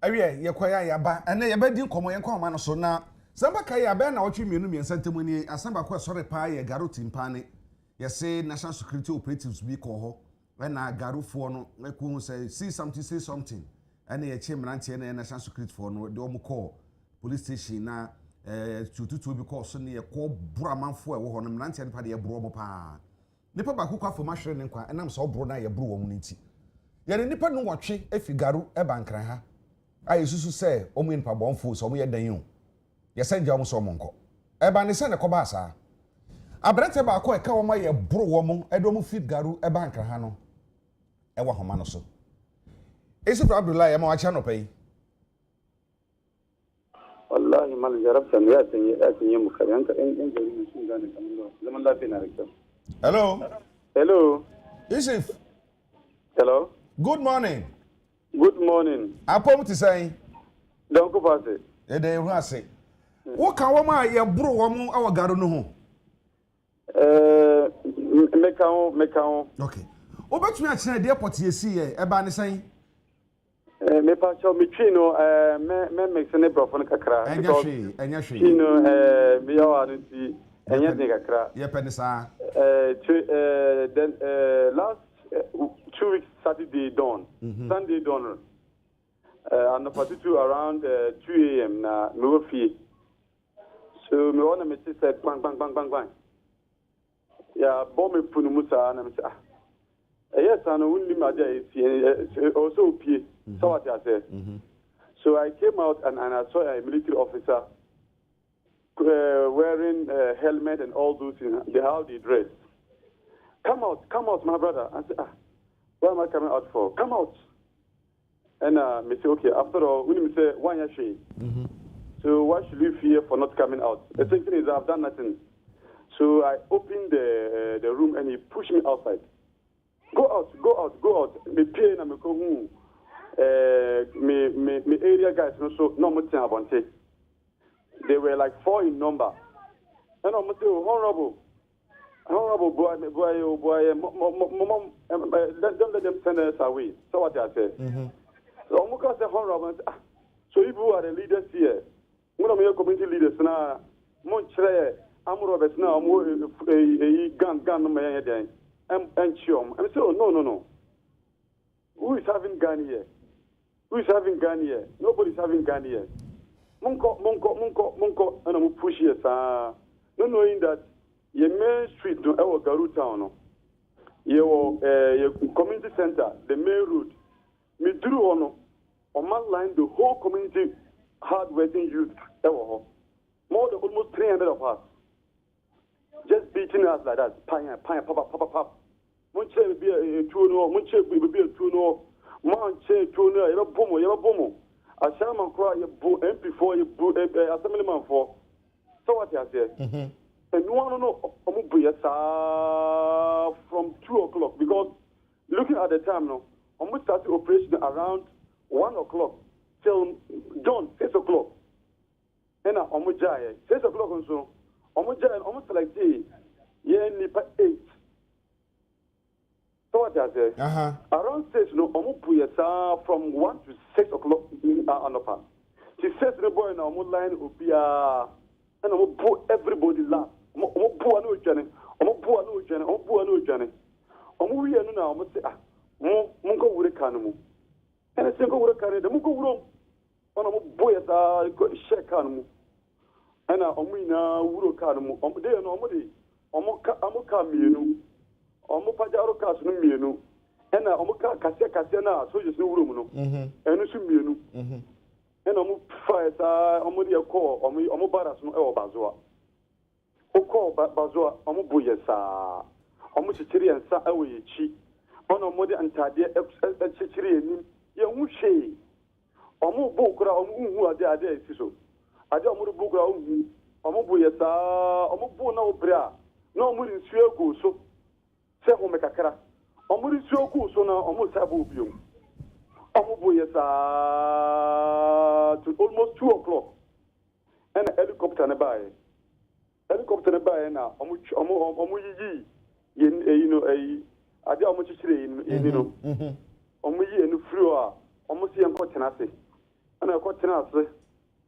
awie ye kwaya ya ba ene ye bedi nkomo ye nkoma no so na samba kai ya ba na wotwe mienu miensa ntemuni asamba kwa sore pa ye garo timpane ye say national security operatives bi ko ho na garofo no eku say see something ene ye che mrantie na national security for no de omo call police station na tututu bi ko so ne ye ko buramanfo e wo ho no mrantie ne pa de ye buro mo pa nipa ba ku kwa fo mahwere ne nkwa enam so buro na ye buro wo mu nti ye ne nipa no wotwe efigaru e bankran ha ayi susu say omo yin pa bonfo so omo ye dan yu ye senja omo so omo nko e ba ne se ne ko ba sa abrante ba ko e ka omo ye buro wo mo e do mo fit garu e bankran ha no e wa homa no so Isuf Abdullah ya ma wa cha no pai wallahi mal jarabta ya tanye mu karanta in gari mun sun gane kamar zaman lafiya na rike hello Isuf hello good morning apom ti say don ko passe e de hu ase wo kan wo ma ye buro wo mo awagaru no ho mekaon okay obetumi a chine de airport ye si ye e ba ne say me pa cho mi twino me mexene brofo no kakra enya hwe twino me yo anti enya de kakra ye penisa then last 2 weeks Saturday dawn Sunday dawn and for around 2 a.m. na me wo fie so me wanna me say bang ya bomb punu musa na me say yes and only my day also pie so what I say so I came out and I saw a military officer wearing a helmet and all those things how they dress come out my brother I said what am I coming out for come out and me say okay after all when me say one year so why should you fear for not coming out the thing is I've done nothing so I opened the room and he pushed me outside go out me pay na me ko hu me area guys no mo tin abonte they were like 4 in number and I'm say honorable boy mom don't let them send us away so what I say so I'm going to say honorable so if you are the leaders here one of your community leaders na mo chere amuro bet na mo gang no me den and chiom I'm say no who is having gun here nobody's having gun here Munko and I'm push here not knowing that your main street no ewo Garu town no your community center the main road me drew on my line the whole community hard working youth ewo more than almost 300 of us just beating us like that panya pop munche be a tuno munche be a tuno manche tuno you bomo ashaman cry you MP4 you assemblyman for so what you say and no from 2 o'clock because looking at the time now almost started operation around 1 o'clock till dawn 6 o'clock and almost 6 o'clock so almost like nipa 8 so what I say around 6 no from 1 to 6 o'clock anopa she says the boy now line obia and everybody laugh no jane we no na say munko wure kanu and I say go wure kanu de munko wuro ona boy share kanu and ina wuro kanu de no ka mienu pajaro ka sunu mienu and kase na so just no wuro mu no enu su mienu and fire de call baras no e bazoa call bazoa boye sa chichiri ensa awe yechi ona de antade chichiri enim ye hu hwe bo kura hu ade esiso ade bo kura hu boye sa bo na obra na nsu ego so se ho mekakra nsu ego so na sa bo biom boye sa to almost 2 o'clock and a helicopter na buy na yi you know ade chichire yi no yi enu frio a si enko tenase And I got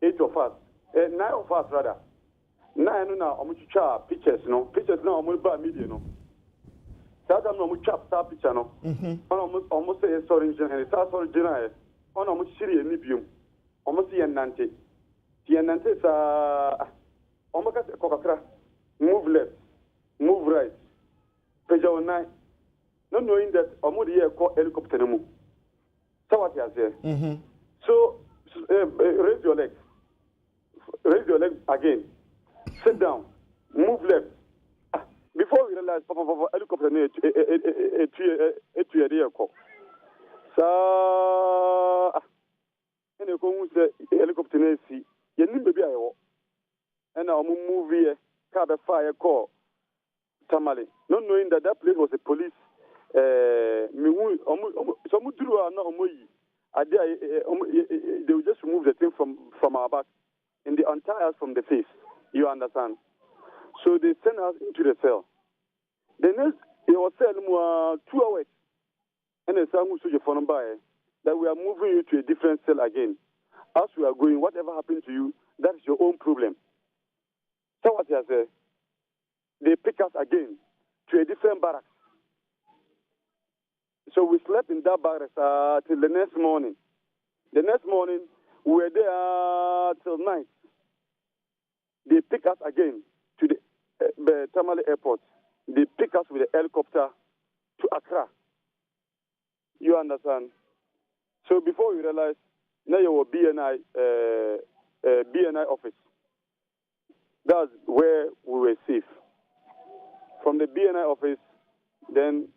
8 of us, 9 of us rather. 9 now, I'm pictures, no pictures now, I'm about media, no. That I'm not star picture, no. Almost say sorry, and it's sorry, general. On almost Syria, Libium, almost the Nante. The Nante is almost Coca move left, move right. Pejao 9. Not knowing that almost here called helicopter. So what you say? So raise your legs. Raise your legs again. Sit down. Move left. Before we realize, helicopter so and you go say helicopter see. You need baby I and I'm move here. Car fire call Tamale. Not knowing that that place was a police. They will just remove the thing from our back and they untie us from the face. You understand? So they send us into the cell. The next, it was cell 2 hours. And they say, that we are moving you to a different cell again. As we are going, whatever happened to you, that is your own problem. So what I say? They pick us again to a different barracks. So we slept in that barracks till the next morning. The next morning, we were there till night. They pick us again to the Tamale airport. They pick us with a helicopter to Accra. You understand? So before we realize, now you were BNI office. That's where we were safe. From the BNI office, then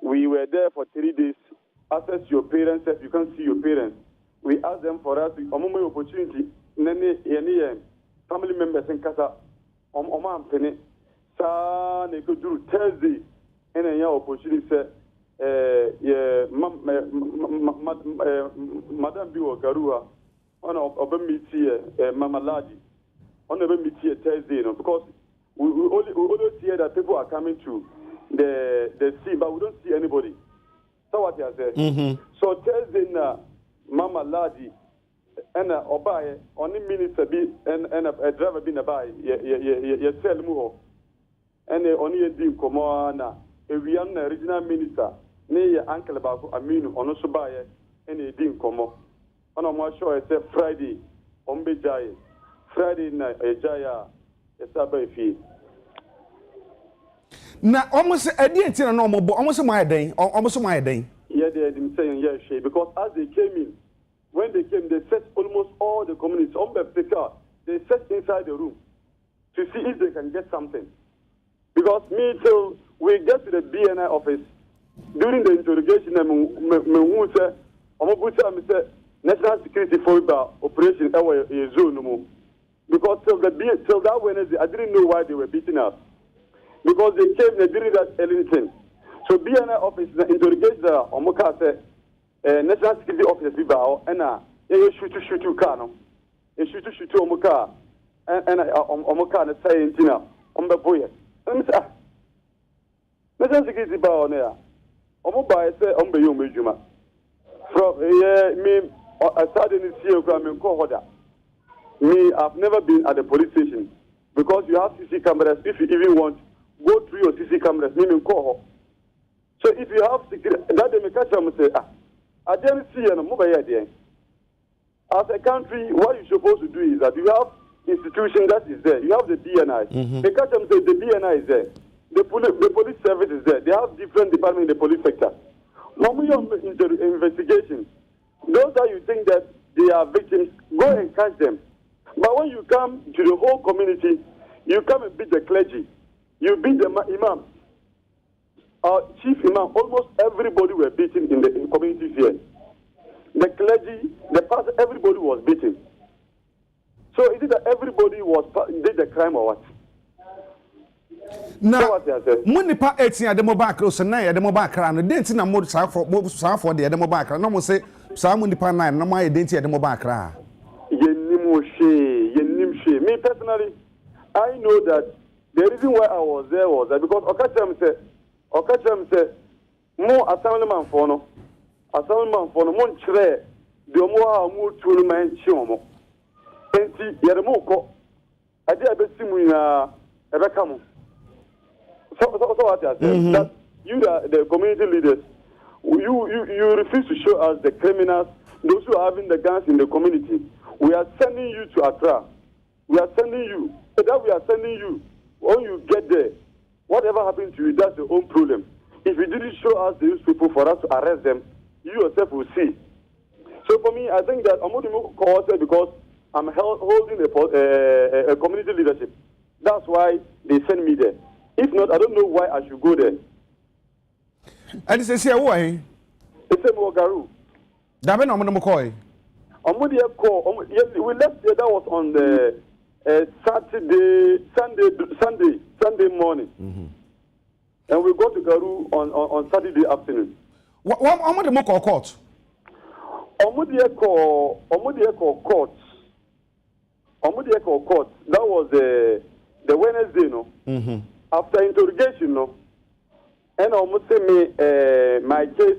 we were there for 3 days. Access your parents, if you can't see your parents. We asked them for us, a moment opportunity, family members in Casa, Oman Penny, Sa, they could do Thursday, and a opportunity said, Madame Biwa Garua, on a meet Mama Ladi, on a meet here Thursday, because we always hear that people are coming to the sea, but we don't see anybody. So what you say? So Thursday, Mama Ladi, and Obaye, only minister be and a driver be nearby, ye sell muho, and only a deal commoner, a original minister, near Uncle Baku Aminu, on Osubaye, and a deal commo. On a more show, I said Friday, Ombe Jai, Friday night, a Jaya, a Sabbath fee. Now, almost a day in a normal, almost my day, almost my day. Yeah, they didn't say yes, because as they came in, when they came, they searched almost all the communities. On the picture, they searched inside the room to see if they can get something. Because me, till we get to the BNI office, during the interrogation, National Security for Operation Zone. Because till that Wednesday, I didn't know why they were beating us. Because they came, they didn't do anything. So BNI office, the interrogation, Omoka said, National Security Office, and shoot car, no? Shoot Omoka, and Omoka, and saying, on the boy. National Security bar on there. Omoba say, on the young Juma. From me, I started in Gram and Kohoda. Me, I've never been at the police station because you have CC cameras. If you even want, go through your CC cameras, meaning Koho. So if you have security, that they may catch them and say, I didn't see a mobile idea. As a country, what you're supposed to do is that you have institution that is there. You have the BNI. They catch them and say the BNI is there. The police service is there. They have different departments in the police sector. When we are into investigation, those that you think that they are victims, go and catch them. But when you come to the whole community, you come and beat the clergy. You beat the imam. Our chief imam, almost everybody were beaten in the communities here. The clergy, the pastor, everybody was beaten. So is it that everybody did the crime or what? Now, Munipa 18 at the mobile close and 9 at the mobile crown, the dancing and more south for the mobile crown. No more say, some Munipa 9, no more identity at the mobile crown. Me personally, I know that the reason why I was there was that because Okacham said, more assemblyman for no, Montre, the more two men show. Enti Yermoko, I did a bit similar ever come. So what I said that you the community leaders, you refuse to show us the criminals, those who are having the guns in the community. We are sending you to Accra. We are sending you. So that we are sending you. When you get there, whatever happens to you, that's your own problem. If you didn't show us these people for us to arrest them, you yourself will see. So for me, I think that I'm going to call because I'm holding a community leadership. That's why they send me there. If not, I don't know why I should go there. And it's a say why? It's a Mogaru. Daben on McCoy. Yes, we left there. That was on the Sunday morning. And we go to Garu on Saturday afternoon. What am the Moko court? Omudieko court. That was the Wednesday, no. After interrogation, no. And almost say me my case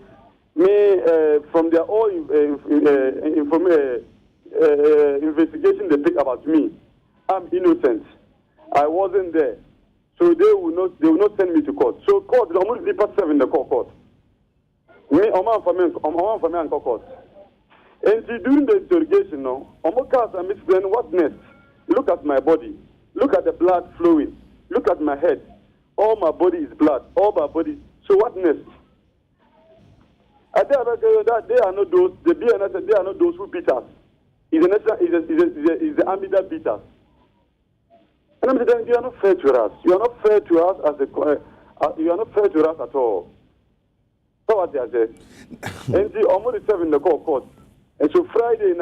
from their own investigation they pick about me. I'm innocent. I wasn't there, so they will not send me to court. So court, I'm only part 7 in the court. Me, I'm from court. And during the interrogation, no, I'm explaining what next. Look at my body. Look at the blood flowing. Look at my head. All my body is blood. All my body. So what next? I tell you that they are not those. The BNS, they are not those who beat us. It's the army that beat us. And I'm saying you are not fair to us. You are not fair to us you are not fair to us at all. So what they say. And the almost 7 in the court. And so Friday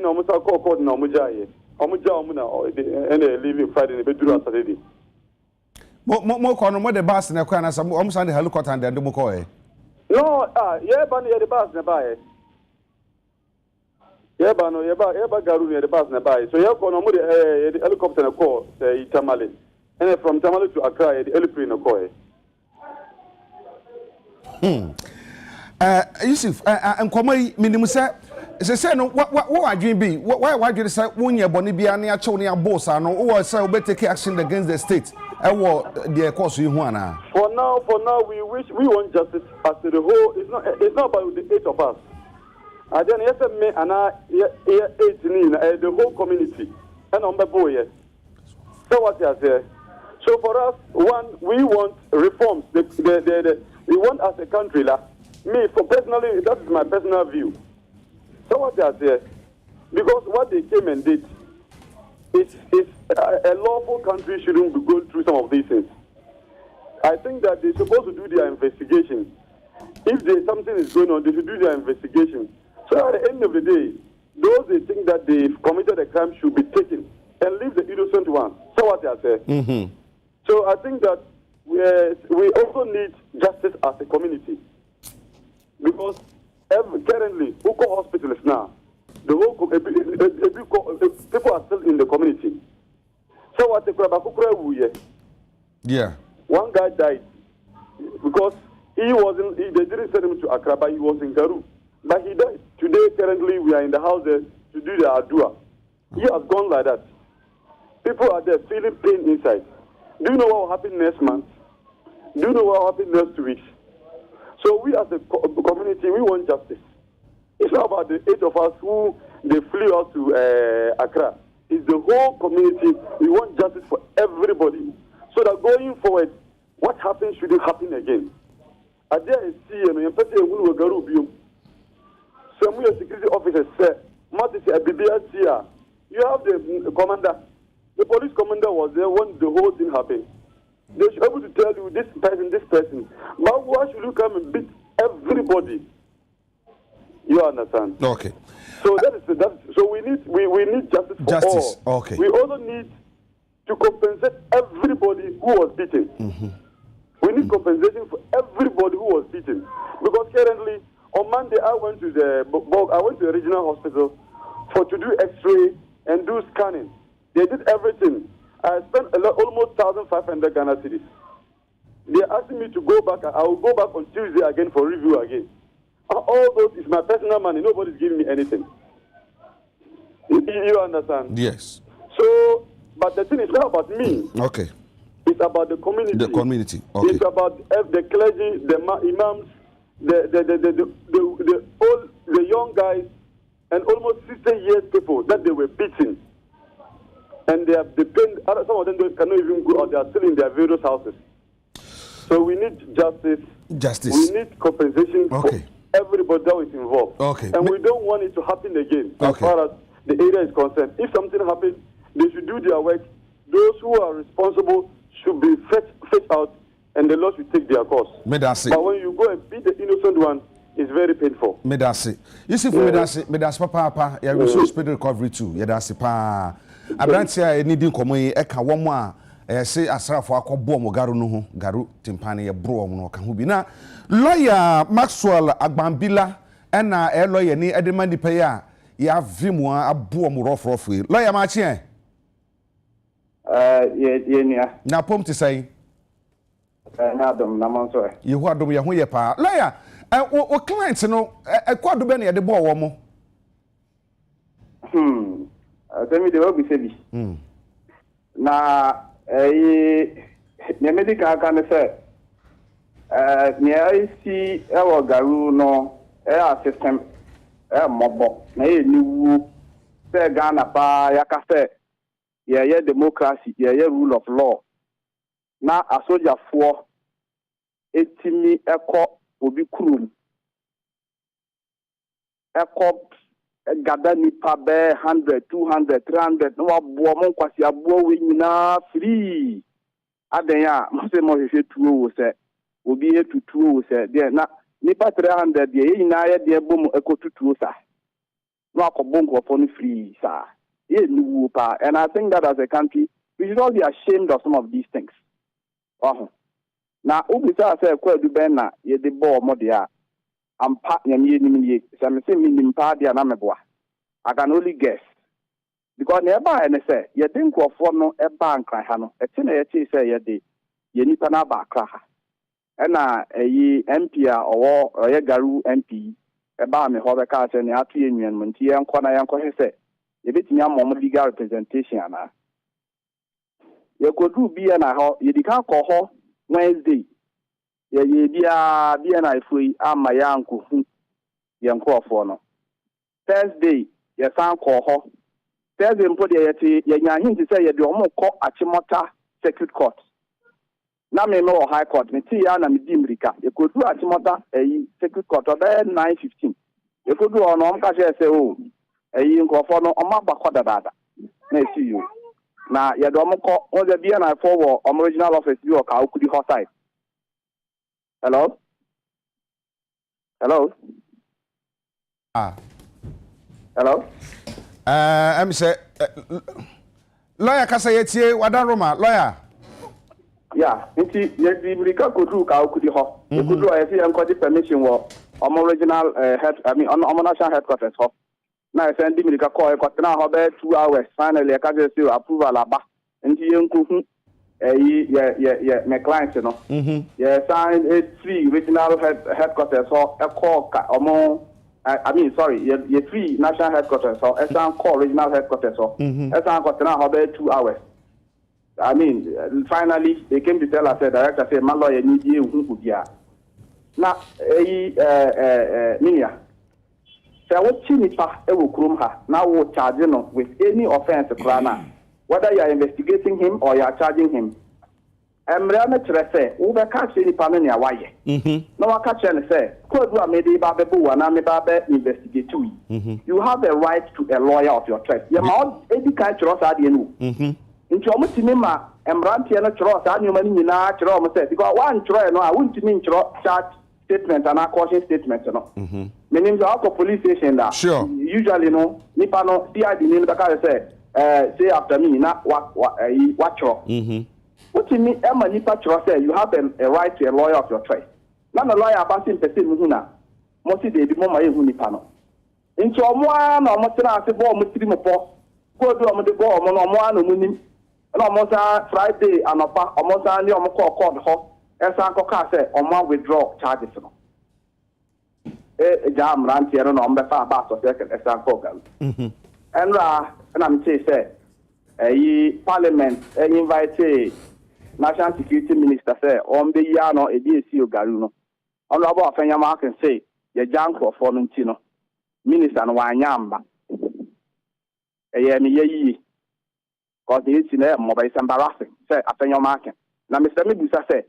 almost our court na Omujaye. And they leaving Friday and they do Saturday. More corner, more the bus in a corner, some almost on the helicopter and the Mukoy. No, yeah, but near the bus nearby. Yeah, but no, yeah, Garu near the bus nearby. So you're going to the helicopter and a call, say Tamale. And from Tamale to Accra, the helicopter in a call. Yusuf, and Komai Minimusa, say, no, what are you be? Why do you say, when you're Bonibia near Chonia boss, or so better take action against the state? I will the course you want. For now, we want justice as to the whole. It's not about the 8 of us. I then yes, me and I 18, the whole community, and on the boy. So what I say. So for us, one, we want reforms. We want as a country, me for personally, that is my personal view. So what I say, because what they came and did, it's a lawful country shouldn't be going through some of these things. I think that they're supposed to do their investigation. If there's something is going on, they should do their investigation. So at the end of the day, those they think that they've committed a crime should be taken and leave the innocent one. So what I say. So I think that we also need justice as a community. Because currently, Uko hospitals now, the whole people are still in the community. So what the yeah. One guy died because they didn't send him to Accra, but he was in Garu. But he died. Today, currently, we are in the house there to do the Adua. He has gone like that. People are there feeling pain inside. Do you know what will happen next month? Do you know what will happen next 2 weeks? So we as a community, we want justice. It's not about the 8 of us who they flew out to Accra. It's the whole community. We want justice for everybody. So that going forward, what happens shouldn't happen again. Agya is seeing me, and Petty will go to some security officers say, you have the commander. The police commander was there when the whole thing happened. They should be able to tell you this person. But why should you come and beat everybody? You understand? Okay. So so we need justice for all. Okay. We also need to compensate everybody who was beaten. We need compensation for everybody who was beaten. Because currently, on Monday, I went to the regional hospital to do X-ray and do scanning. They did everything. I spent almost 1,500 Ghana cedis. They asked me to go back. I will go back on Tuesday again for review again. all those is my personal money. Nobody's giving me anything. You understand? Yes. So, but the thing is not about me. Okay. It's about the community. The community. Okay. It's about the clergy, the imams, the young guys, and almost 60 years people that they were beaten. And they have depend. Some of them cannot even go out. They are still in their various houses. So we need justice. Justice. We need compensation for everybody that is involved. Okay. And we don't want it to happen again as Okay. far as the area is concerned. If something happens, they should do their work. Those who are responsible should be fetched out, and the law should take their course. But when you go and beat the innocent one, it's very painful. Medasi. You see, for Medasi, Papa, you will show speed recovery too. Yedasi pa. Abrantia needing komoyi eka womwa say asrafo akọbọ mo garu no ho garu timpane ye bro mo no ka ho bi na lawyer Maxwell Agbambila na lawyer ni edemani pe ya ya vimu abo mo rofrofo lawyer ma chi ye nia na pom ti sai na dom na mon so ye ho adom ye ho ye pa lawyer o client no kwado be na ye de bo wo mo Tell me the work we say. Na medical can say near see our garu no system mobo na new say Ghana pa yaka say yeah democracy yeah rule of law na a soldier for etimi eko obi kurum eko gada nipa be 100 200 300 no abo mo kwasi abo we nyina free adan ya mo se mo hwehwe tuo wo se obi etutuo wo se de na nipa 300 de ye nyina ye de bom ekotutuo sa no akobon ko no free sa ye nuwo pa. And I think that as a country we should all be ashamed of some of these things. Na obi sa say kwadu ben na ye de bo mo de a ampa nyamie nimie say me nimpa dia na meboa. I can only guess because nearby and say ye think of no e bank ha no e ti na ye ti say ye de ye nipa na ba kra ha na eyi MP a owo ye garu MP e ba me ho be ka say ne atu enwan mo nti ye nko na ye nko he say ye betimi amom legal representation ana ye kodu bi na ho ye di kan ko ho Wednesday ye bia na ifoi ama ya nko hu ye nko no Thursday ye san ko ho Thursday mpo de ye nya hinti say ye de omo ko Achimota Circuit Court na me no High Court me ti ya na me di America ye kodu Achimota Circuit Court o be 9:15 ye kodu ono am ka say o nko no omo abakọ dada na see you na ye de omo ko o de bia na for original office bi o ka okudi hot side. Hello? Hello? I'm say lawyer kasa yetie wadan Roma lawyer. Yeah, nti ye di America kodu ka okudi ho. E kodu o ye say enko di permission wo original national headquarters ho. Na ye send America call e ko na ho be 2 hours finally e ka say approval aba. Nti ye nko hu my clients no. Yeah, sign 3 regional headquarters ho e call ka ye 3 national headquarters so e san call regional headquarters so e san ko na ho be 2 hours. Finally they came to tell us director say my lawyer need you hu bia na minia say what chinipa e wo krum ha na wo charge no with any offense krana whether you are investigating him or you are charging him. Emre na kire say wo be catch any pa na nia waye no wa catch and say code wa me dey ba be bo na me ba be investigate you. You have a right to a lawyer of your choice. You ma edi kan chiro sa de no nti omo timi ma emrantie no chiro sa nyoma ni nyina chiro omo say because one chiro no a wuntimi chiro charge statement and a caution statement no meaning the out of police station da usually no nipa no CID ni ka say say after me na what chiro wutimi ema nipa chiro say you have a right to a lawyer of your choice na no lawyer passing person mu na mo si de bi mo ma ehu nipa no nti omo na omo tena ase bo omo tiri mo po ko do omo de bo omo no omo na munim na omo sa Friday anopa omo sa ni omo call court ho esa ko ka say omo withdraw charges no jam rant here no be fa ba so esan program and I'm say parliament invite national security minister say on be ya no edc ogaru no honorable Afenyama can say ye jam for no ntino minister no wanyamba me ye cause the issue na mo is embarrassing say Afenyama can na Mr. Mebusa say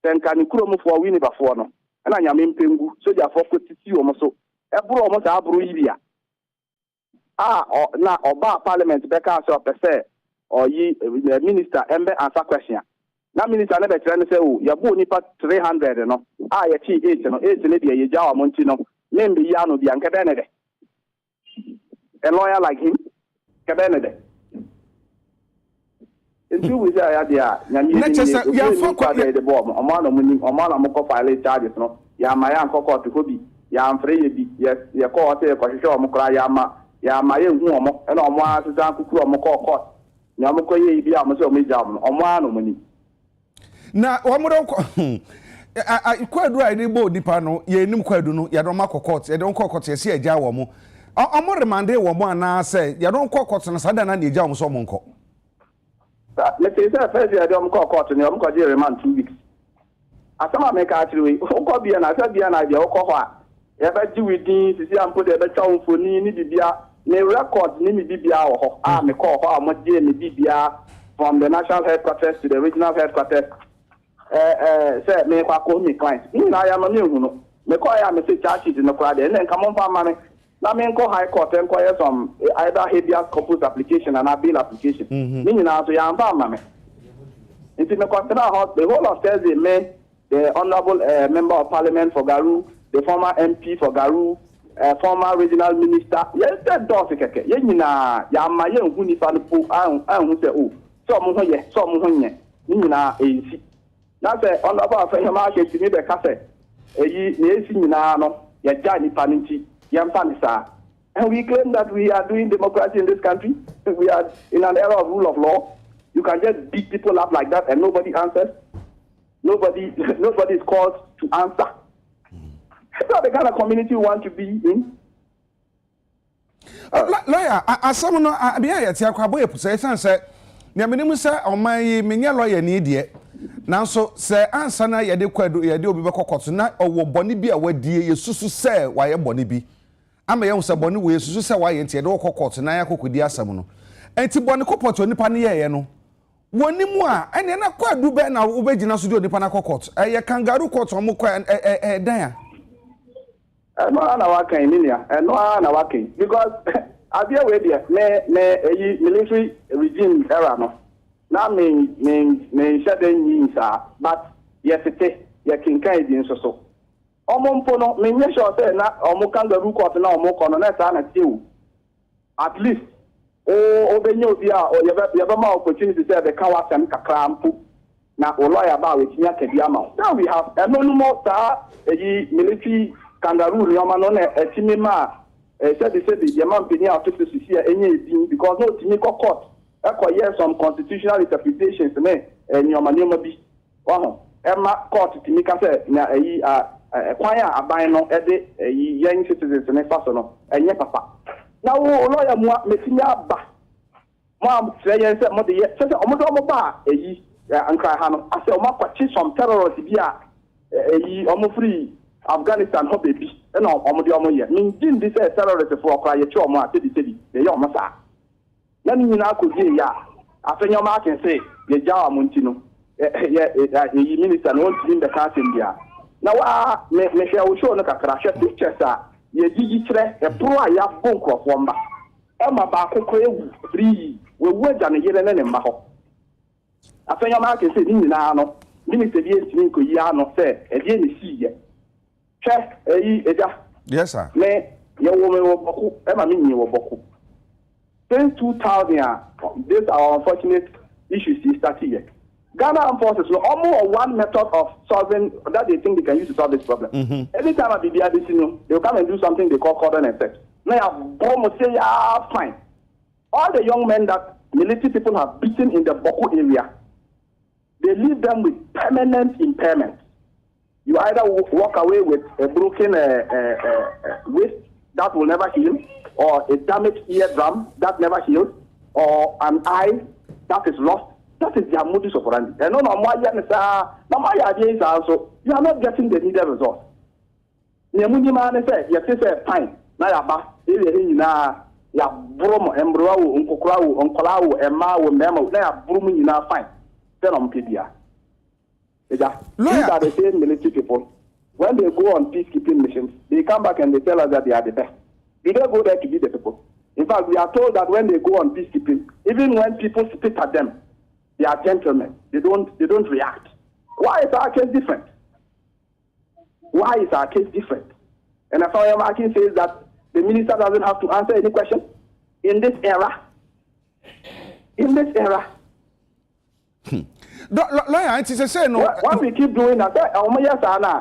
tenka ni kuro mu for win before no na nyame mpengu soja for kotiti o mo so eburu o mo sa aburu yibia na oba parliament beka so pese oyi minister embe answer question na minister na be tire say o yabo nipa 300 no ye chi 8 no 8 ne dia ye jawa mo nti no membe ya no bia nke be ne de a lawyer like him ke be ne de Until we say I had ya for the bomb, a man of Moko file charges, no, ya my uncle to Hobby, ya am free, yes, ya call a show Mokra Yama, ya my own woman, and on one to Uncle Moko court. Yamoko ye be a Maso Mijam, on one money. Now, one more. I quite right, Bo Dipano, ye num quaduno, ya don't mark court, ya don't call court, ya see a jawamo. I'm more demanded one now say, ya don't call court and a sudden and the jam so monko. Let's say first year don't call court and you go remand 2 weeks. As some make actually o be na say bia na dia o ko ho a e ba ji within sisi ampo de be twa mfoni ni bibia me record ni mi bibia wo ho me call ho a mo die me bibia from the national headquarters to the regional headquarters say me kwa ko mi client ni na ya ma me hu no me call ya me say charge no kwa de na nka mo fa ma me na me nko high court enquire some either habeas corpus application and a bail application. Meaning now so ya amba mame. Into me consider how the whole of Thursday men, the honorable member of parliament for Garu, the former MP for Garu, former regional minister. Yes, that does keke. Ye nyina ya ma ye hu ni fa no po an hu se o. So mo ho ye, so mo ho nye. Ni nyina ensi. Na say honorable Afenyama ke timi be ka say eyi na ensi nyina no ya ja ni pa nti. And we claim that we are doing democracy in this country. We are in an era of rule of law. You can just beat people up like that and nobody answers. Nobody is called to answer. That's not the kind of community you want to be in. Lawyer, as someone I be here to acquire say, say, Yaminimu say, on my menia lawyer need ye. Now, so say, answer na ye de kwadu ye de obi be kokot na owo boni bi a wadi ye susu say why boni bi. Ama ye say boni we susu say why enti ye de kokot na ya kokodi asam no. Enti boni kopot onipa ne ye no. Woni mu a ene na kwadu be na wo begina so de onipa na kokot. Ye kangaroo court omo kwa dan a. No na wakan ninia. No na wakan because abia we there me military regime era no. Na me shaden yin sa but yesete ye kinkan din so omompo no me nye sure say na omo kangaroo court na omo kono na sa na tiu at least o benye obi a o ye be ma opportunity say be kan wasem kakra mpo na o lawyer ba we tinya kedi ama now we have no more sa military kangaroo ni oma no na etimi ma said the man pini out to see enye because no timi court yes, some constitutional interpretations and your manuma be. Wow, Emma court to me can say, acquire a bino at the young citizens and a fasono, and yet papa. Now, lawyer, Messiah ba. Mom, say, yes, mother, yes, a bar, and cry, Hano. I say, Mapa, some terrorists, ye almost free Afghanistan, hope baby, and all almost yet. Mean, didn't this terrorist for a cry, a trauma, city, the young massa. Nani nyina akodi ya Afenyama can say ye jawa montino ye minister no ntimi be ka asembia na wa me hwe wo show no kakra hwe pictures a ye gigi kire e pro a ya bonko fomba e ma ba akoko ewu free we waja no yere ne mba ho Afenyama can say ni nyina no minister bi ntimi ko yi ano say e die ne siye hwe eja yes sir me ye wo me wo boku e ma me nyi wo boku. Since 2000, these are unfortunate issues started here. Ghana Armed Forces will almost one method of solving that they think they can use to solve this problem. Every time I be there, they'll come and do something they call cordon effect. Now, bomb say, fine. All the young men that military people have beaten in the Boko area, they leave them with permanent impairment. You either walk away with a broken wrist that will never heal, or a damaged eardrum that never heals, or an eye that is lost. That is their modus operandi. And no, you are not getting the needed result. Nyamuni man say, you say fine. Na ya ba, ya bromo embrowo unkokrawo onkolao emawo memo na ya bromo nyina fine. Then on PDA. These are the same military people. When they go on peacekeeping missions, they come back and they tell us that they are the best. We don't go there to be the people. In fact, we are told that when they go on peacekeeping, even when people spit at them, they are gentlemen. They don't react. Why is our case different? Why is our case different? And Afaya Markin says that the minister doesn't have to answer any question in this era. In this era. Lawyer, it is say no. When we keep doing that,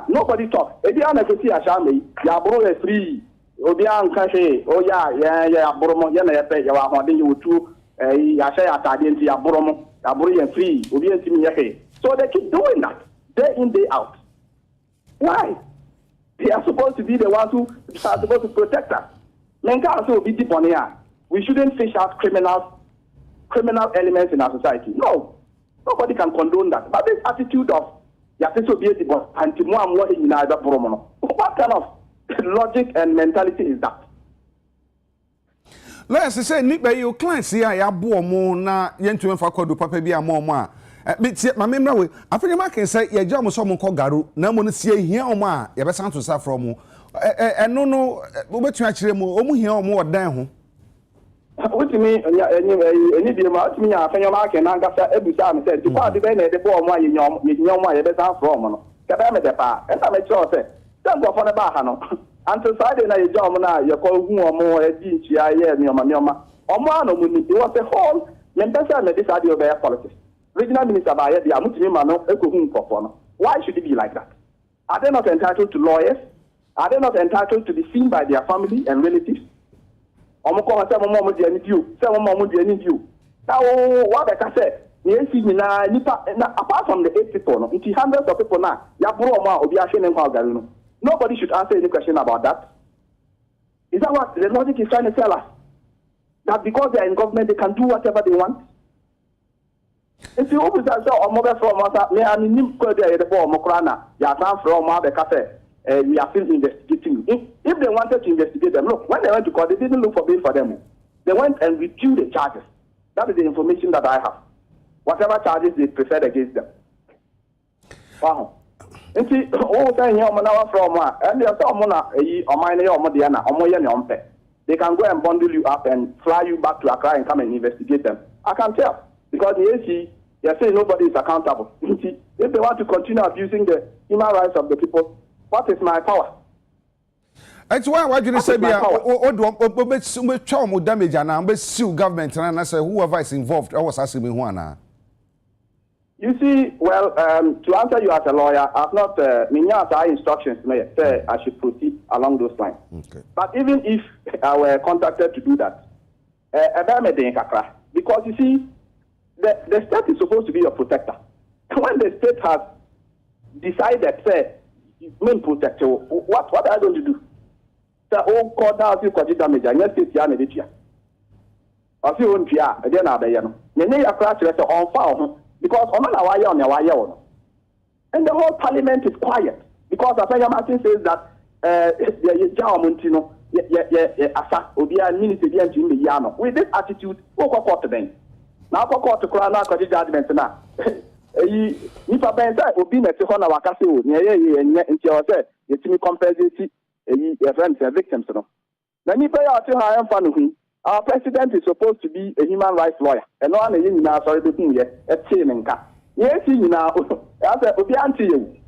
nobody talks. If you are not to see a shame, your bro is free. Obian Kashe, oh yeah, Boromo, Yana, you are holding you to a share at your Boromo, a brilliant free, Obian Timiahe. So they keep doing that day in, day out. Why? They are supposed to be the ones who are supposed to protect us. Menka also be deep on here. We shouldn't fish out criminal elements in our society. No. Nobody can condone that. But this attitude of what kind of logic and mentality is that? Let's say, Nick, your clients here, ya bomo na yentu enfa kwadu papa bi amomo a. My memory, I think I can say, ya jam so mon garu, na mo sie hia omo a, ya be san to sa from mo. No, we betu akire mo, omu hia omo odan ho. What do you mean? Any deal about me? I think your market and Agatha every time said, "You can't depend on the poor one in your money, better from." Cabana de Pa, and I make sure say, "Don't go for the Bahano." Until Friday night, Jomana, you call who or more a dingy, I hear me, Yoma. Or Mano, it was a whole, Membesa, and this idea of their politics. Regional Minister by the Amutimano, Ekuhum for. Why should it be like that? Are they not entitled to lawyers? Are they not entitled to be seen by their family and relatives? Now, what I said, apart from the 8 people, it's hundreds of people now. Nobody should answer any question about that. Is that what the logic is trying to tell us? That because they are in government, they can do whatever they want? If you open that door, mobile from us, we are in we are still investigating. If they wanted to investigate them, look, when they went to court, they didn't look for bail for them. They went and withdrew the charges. That is the information that I have. Whatever charges they preferred against them. Wow. And see, all saying here, from and there's someone they can go and bundle you up and fly you back to Accra and come and investigate them. I can tell. Because the AC, they're saying nobody is accountable. If they want to continue abusing the human rights of the people, what is my power? It's why you say, "Oh, damage and sue government and I say whoever is involved." I was asking me one. You see, well, to answer you as a lawyer, I've not instructions say I should proceed along those lines. Okay. But even if I were contacted to do that, because you see, the state is supposed to be your protector. When the state has decided, say, main protector, what are you going to do? So, oh, call down to damage, and yes, it's Yana this year. Or if you won't be again, on fire because on our and the whole parliament is quiet because Afanya Martin says that with this attitude, we'll go court then. Now, court to crown out judgment now. If I ben say obi na te ho na wakase o na ye nti o say yetimi compensate friends and victims no na ni pay out ha emfa no hu our president is supposed to be a human rights lawyer and no na ye nyina sorry be kun ye e tie ne nka ye si nyina I say obi anti ye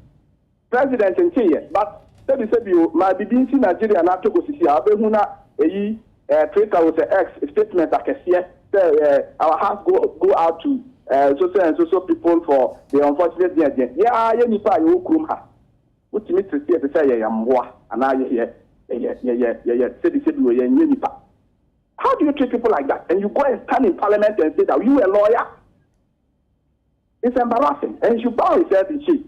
president nti ye but say o ma bibinsi Nigeria na to go sisi a be hu na Twitter was an ex statement akese say our hearts go out to so people for the unfortunate thing. Yeah, you pa you krum ha. What you need to say mwa and I how do you treat people like that? And you go and stand in parliament and say that you a lawyer? It's embarrassing. And you bow yourself in chief.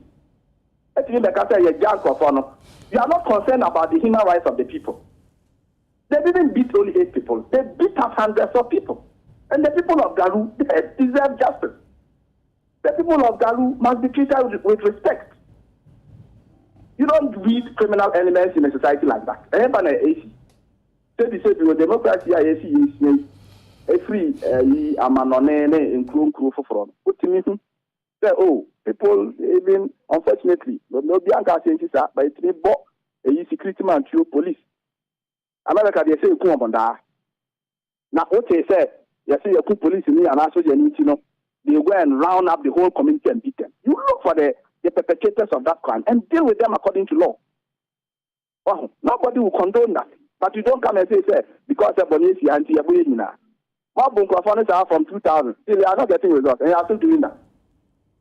You are not concerned about the human rights of the people. They didn't beat only 8 people. They beat up hundreds of people. And the people of Garu, they deserve justice. The people of Garu must be treated with respect. You don't beat criminal elements in a society like that. Democracy is a free amanone in crew for say, oh, people even unfortunately, but no Bianca scientists are by 3 bought a security man to police. America they say you come on that. Now what they say, you see you put police in and also they go and round up the whole community and beat them. You look for the perpetrators of that crime and deal with them according to law. Wow, nobody will condone that. But you don't come and say because of Bonisi and Tiabuina. More Bunkrafons are from 2000. Still, they are not getting results, and they are still doing that.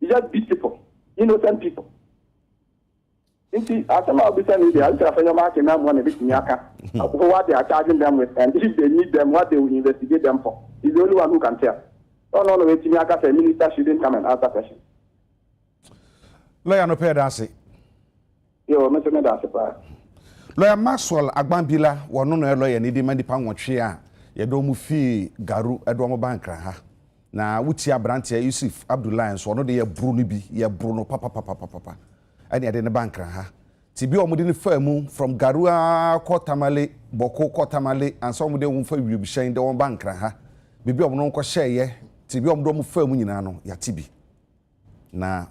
You just beat people, innocent people. You see, as some of the same, they are marking them one a bit what they are charging them with, and if they need them, what they will investigate them for. He's the only one who can tell. No, wait, Timiaka, minister shouldn't come and answer questions. Lawyer no pay dance. Yo, Mr. Medasa. Lawyer Maxwell Agbambila, one no lawyer needing many pound watchia. You don't fee Garu Edomo Bankra ha. Na wuti abrantia Yusuf Abdullah so no de Bruno bi ye Bruno papa. Ani ade ne bankra ha. Ti bi omo de ne famu from Garua Kotamale Boko Kotamale and some de won fa wi bi shen de won bankra ha. Bibi omo no nko hye ti bi omo do mo famu nyina no ya ti bi. Na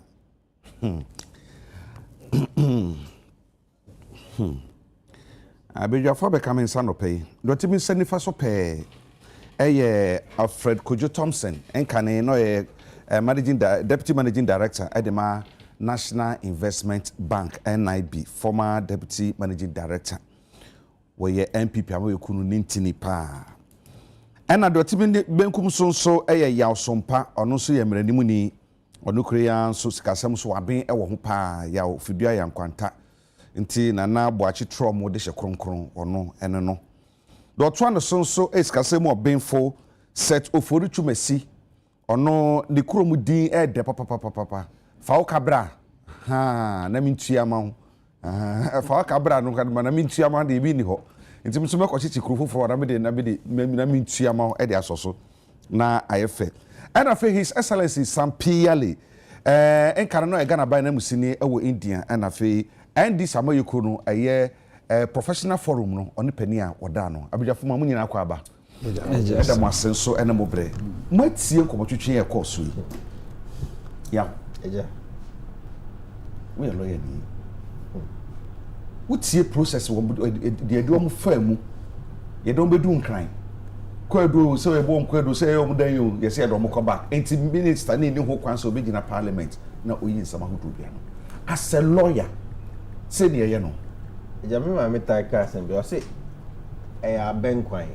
Abidjafo be come insano pay. Don't even send if so pay. Alfred Kojo Thompson, Enkane no deputy managing director at the National Investment Bank NIB, former deputy managing director. Where ye MPP awo kunu nintini pa. Ena do tibi benkum so yaw sompa ono so ye mranimu ni ono kreya so sikasam so aben wo ho pa yaw fidua yankwanta. Nti nana boachi trom de hye kronkron ono ene no do to an so esikase mu obenfo set ofori twumasi ono de kromu din de papa fa o kabra ha na mintua ma ho fa o kabra no kadma na mintua ma de bi ni ho nti mso mekọ chichi kru foforo na me de na mintua ma ho de asoso na ayefe and afi his excellency Sampiyale enkara no e Ghana by na musini ewo India and afi and this amayoko no aye professional forum no oni pani a oda no abijafo ma munyina akwa aba eda mo asenso ene mo bre mo atie nkomotwetwe e course yi ya eja we lawyer ni utie process wo de edu mo famu ye don bedu nkran kwadu so e bo nkwadu so e o dan yo ye se e do mo come back enti minister ni ho kwan so obegina parliament na oyi nsama hodo bia no as a lawyer say near no Jami ma metaka sembe o say abenkwan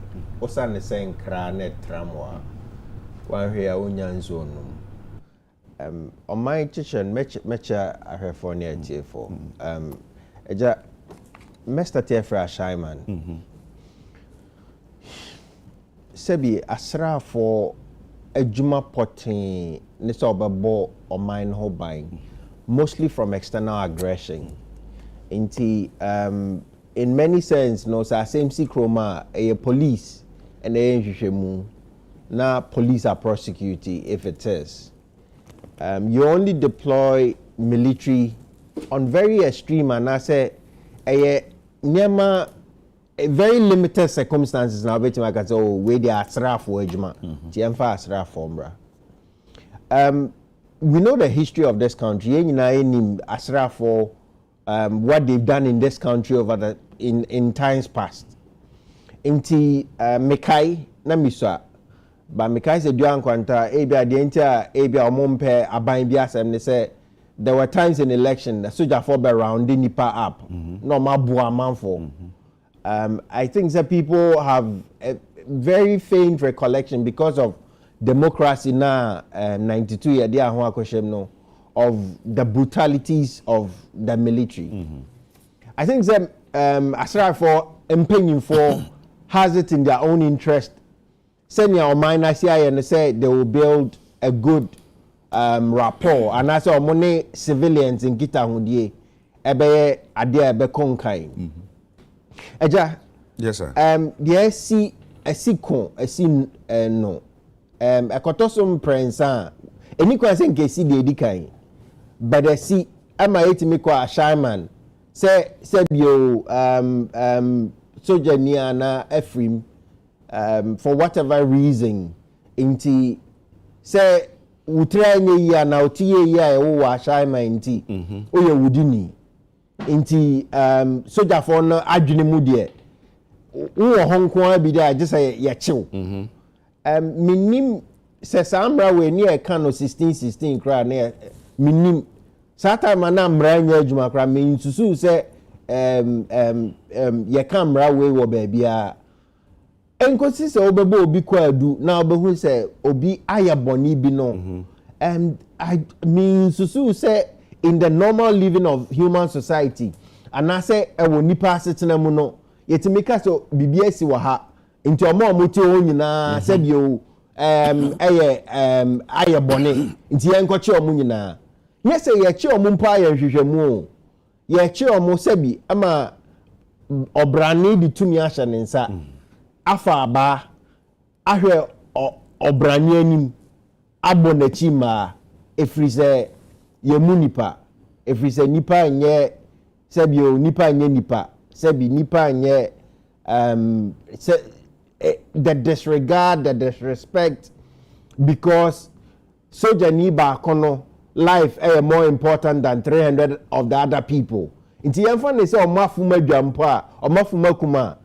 o sa ne sen kra ne tramwa wan hwe a onya nzo no on my kitchen mecha ahwefo ne atiefo eja Mr. Tefra Shaiman sebi asrafo adwuma potin ne so obebo o mine ho ban mostly from external aggression. In many sense, no, so same Kroma, a police and a now police are prosecuting if it is. You only deploy military on very extreme and I say a very limited circumstances now bet like oh where they are straf for ejma. Straf for we know the history of this country. Asra for what they've done in this country over the in times past. Inti Mekai na miswa, but Mekai se duan kwanta ebia de enta ebia omompe aban bia asem ne say there were times in election the soldier for be rounding nipa up. No mabua manfo. I think that people have a very faint recollection because of democracy na 92 year dia ho akweshem no of the brutalities of the military. I think that aside for employing for has it in their own interest. Send your mind I say they will build a good rapport and as money civilians in Kita Hundie ebe ade ebe konkai Agya yes sir the esi no ekotosom prensa eni kwa se nke si de edikan but esi ama etimi kwa shaman se bio soja ni ana afrim for whatever reason inti se utra nye ya na otiye ya wo wa shaman inti oye wudini inti soja for no adwene mu de wo honko bi de agese ye chew minim se samra we ni e kan no 16 kra na minim sata ma na mra nya adwuma kra me nsusu se ye kan mra we wo ba bia enkosi se obebo obi kwa adu na obehu se obi ayaboni bi no I mean susu say in the normal living of human society and I say ewo nipa setena mu no yetimika so bibia si wa ha nti omo ti o nyina se bio ayaboni nti enkoche omo nyina yese ye che omo mpa ayahwehwemu ye che omo se bi ama obrane di tumi ahye ne nsa afa aba ahwe obrane anim abonachi ma efrise yemu nipa efrise nipa nye sebi o nipa nye nipa sebi nipa nye the disregard, the disrespect, because soja ni ba kono life more important than 300 of the other people. Inti yemfa ne se omafuma dwampa omafuma kuma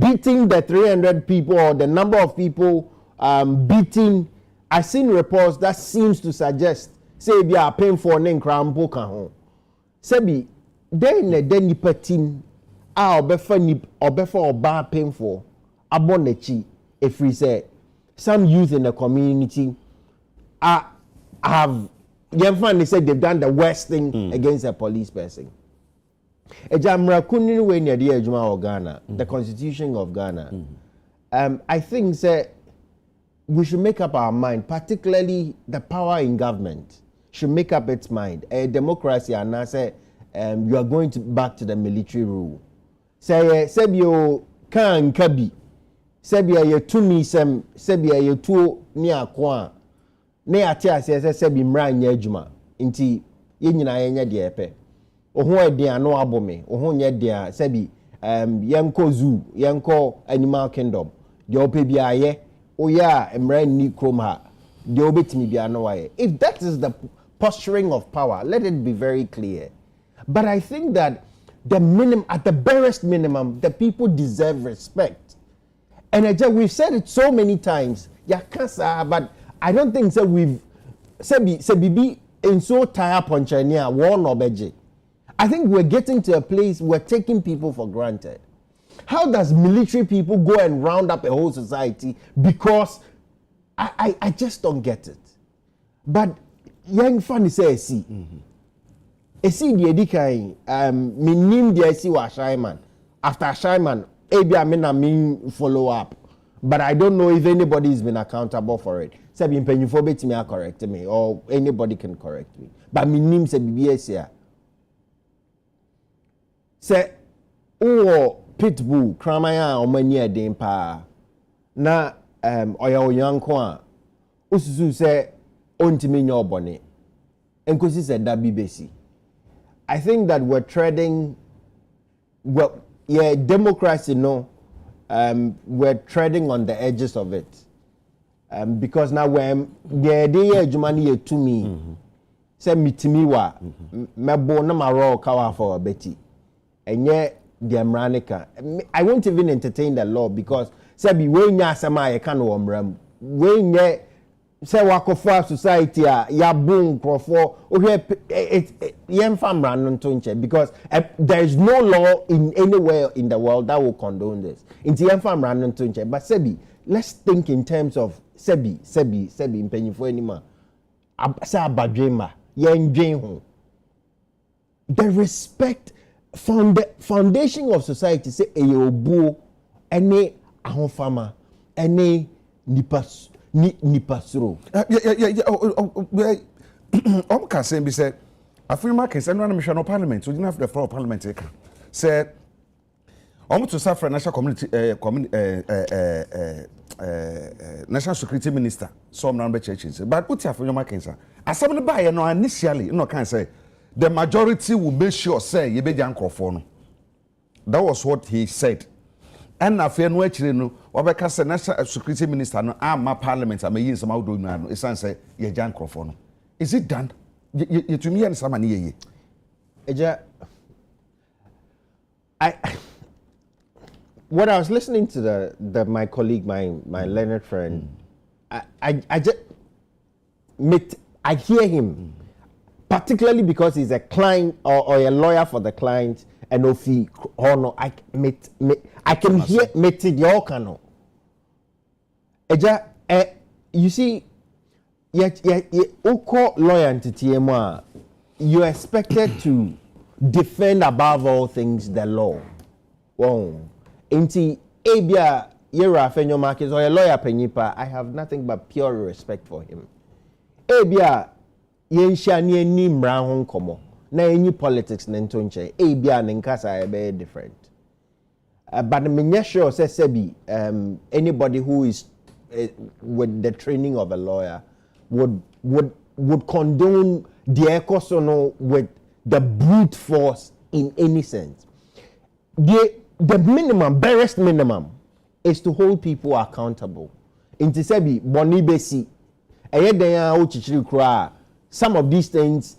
beating the 300 people or the number of people beating. I've seen reports that seems to suggest say be a painful ne nkrampo ka ho sebi den ne den nipatin a obefa oba painful abonachi efri say some youth in the community have they said they've done the worst thing against a police person. Ejamra kunini we ne de adwuma of Ghana, the constitution of Ghana. I think say we should make up our mind, particularly the power in government should make up its mind. A democracy, and I say you are going back to the military rule. Say you can kabi, sebia ye tumi sem, sebia ye tu ni akwa, ne atia sebi mra nya adwuma. Nti ye nyina ye nya de epe. Ohun ede ano abome, ohun nya de sebi yenko zoo, yenko animal kingdom. De ope bia ye oya emra ni krom ha de obetimi bia no waye. If that is the posturing of power, let it be very clear. But I think that the minimum, at the barest minimum, the people deserve respect. And we've said it so many times, but I don't think so we've said in so tired ponchania war or beje. I think we're getting to a place we're taking people for granted. How does military people go and round up a whole society? Because I just don't get it. But young funny say see. See the edikai minim the see wa Shaiman. After Shaiman, maybe I mean follow up. But I don't know if anybody has been accountable for it. Say be penufobet me correct me or anybody can correct me. But minim say BBS here. Say oh pitbull kramaya o mani eden pa na oya onyanko a osusu say ontimi nya obone enkosi say da bibesi. I think that we're treading well, yeah, democracy no we're treading on the edges of it. Because now when the day jumani to me say mitimi wa mebo na maro kawa for Betty and yet the America. I won't even entertain the law because say be we nya asema ye kan wo mram we nya say wakofo society ya bun crofo ohwe yem famra no to nche because there is no law in anywhere in the world that will condone this. Inti yem famra no to nche but sebi let's think in terms of sebi mpanyifo anima say abadwema yen dwen ho the respect foundation of society say eyobuo ene ahofama ene nipasuro can say be said Afrima case and one mission of parliament, so you didn't have the floor of parliament. Said, almost to suffer national community, national security minister, some number churches. But put your Afrima case. As some of the buyer, no, initially, no, can say the majority will make sure, say, you be young Crawford. That was what he said. And I fear no actually no, because the national security minister, no, my parliament, I may use some outdoor man, it's say, you're young Crawford. Is it done? You to me and some money. When I was listening to my colleague, my learned friend, I just I hear him, particularly because he's a client or a lawyer for the client, and if he no, I can hear the okano. You see, lawyer entity, you're expected to defend above all things the law. Wow. Inti Agya Yera Fenyo Marcus or a lawyer Penipa, I have nothing but pure respect for him. Agya Yensha ni Mrahon Komo. Na any politics nentonche. Agya Ninkasa be different. But I'm sure say Sebi, anybody who is with the training of a lawyer would condone the ecosono with the brute force in any sense. The minimum, barest minimum, is to hold people accountable. Inti sebi boni besi, some of these things,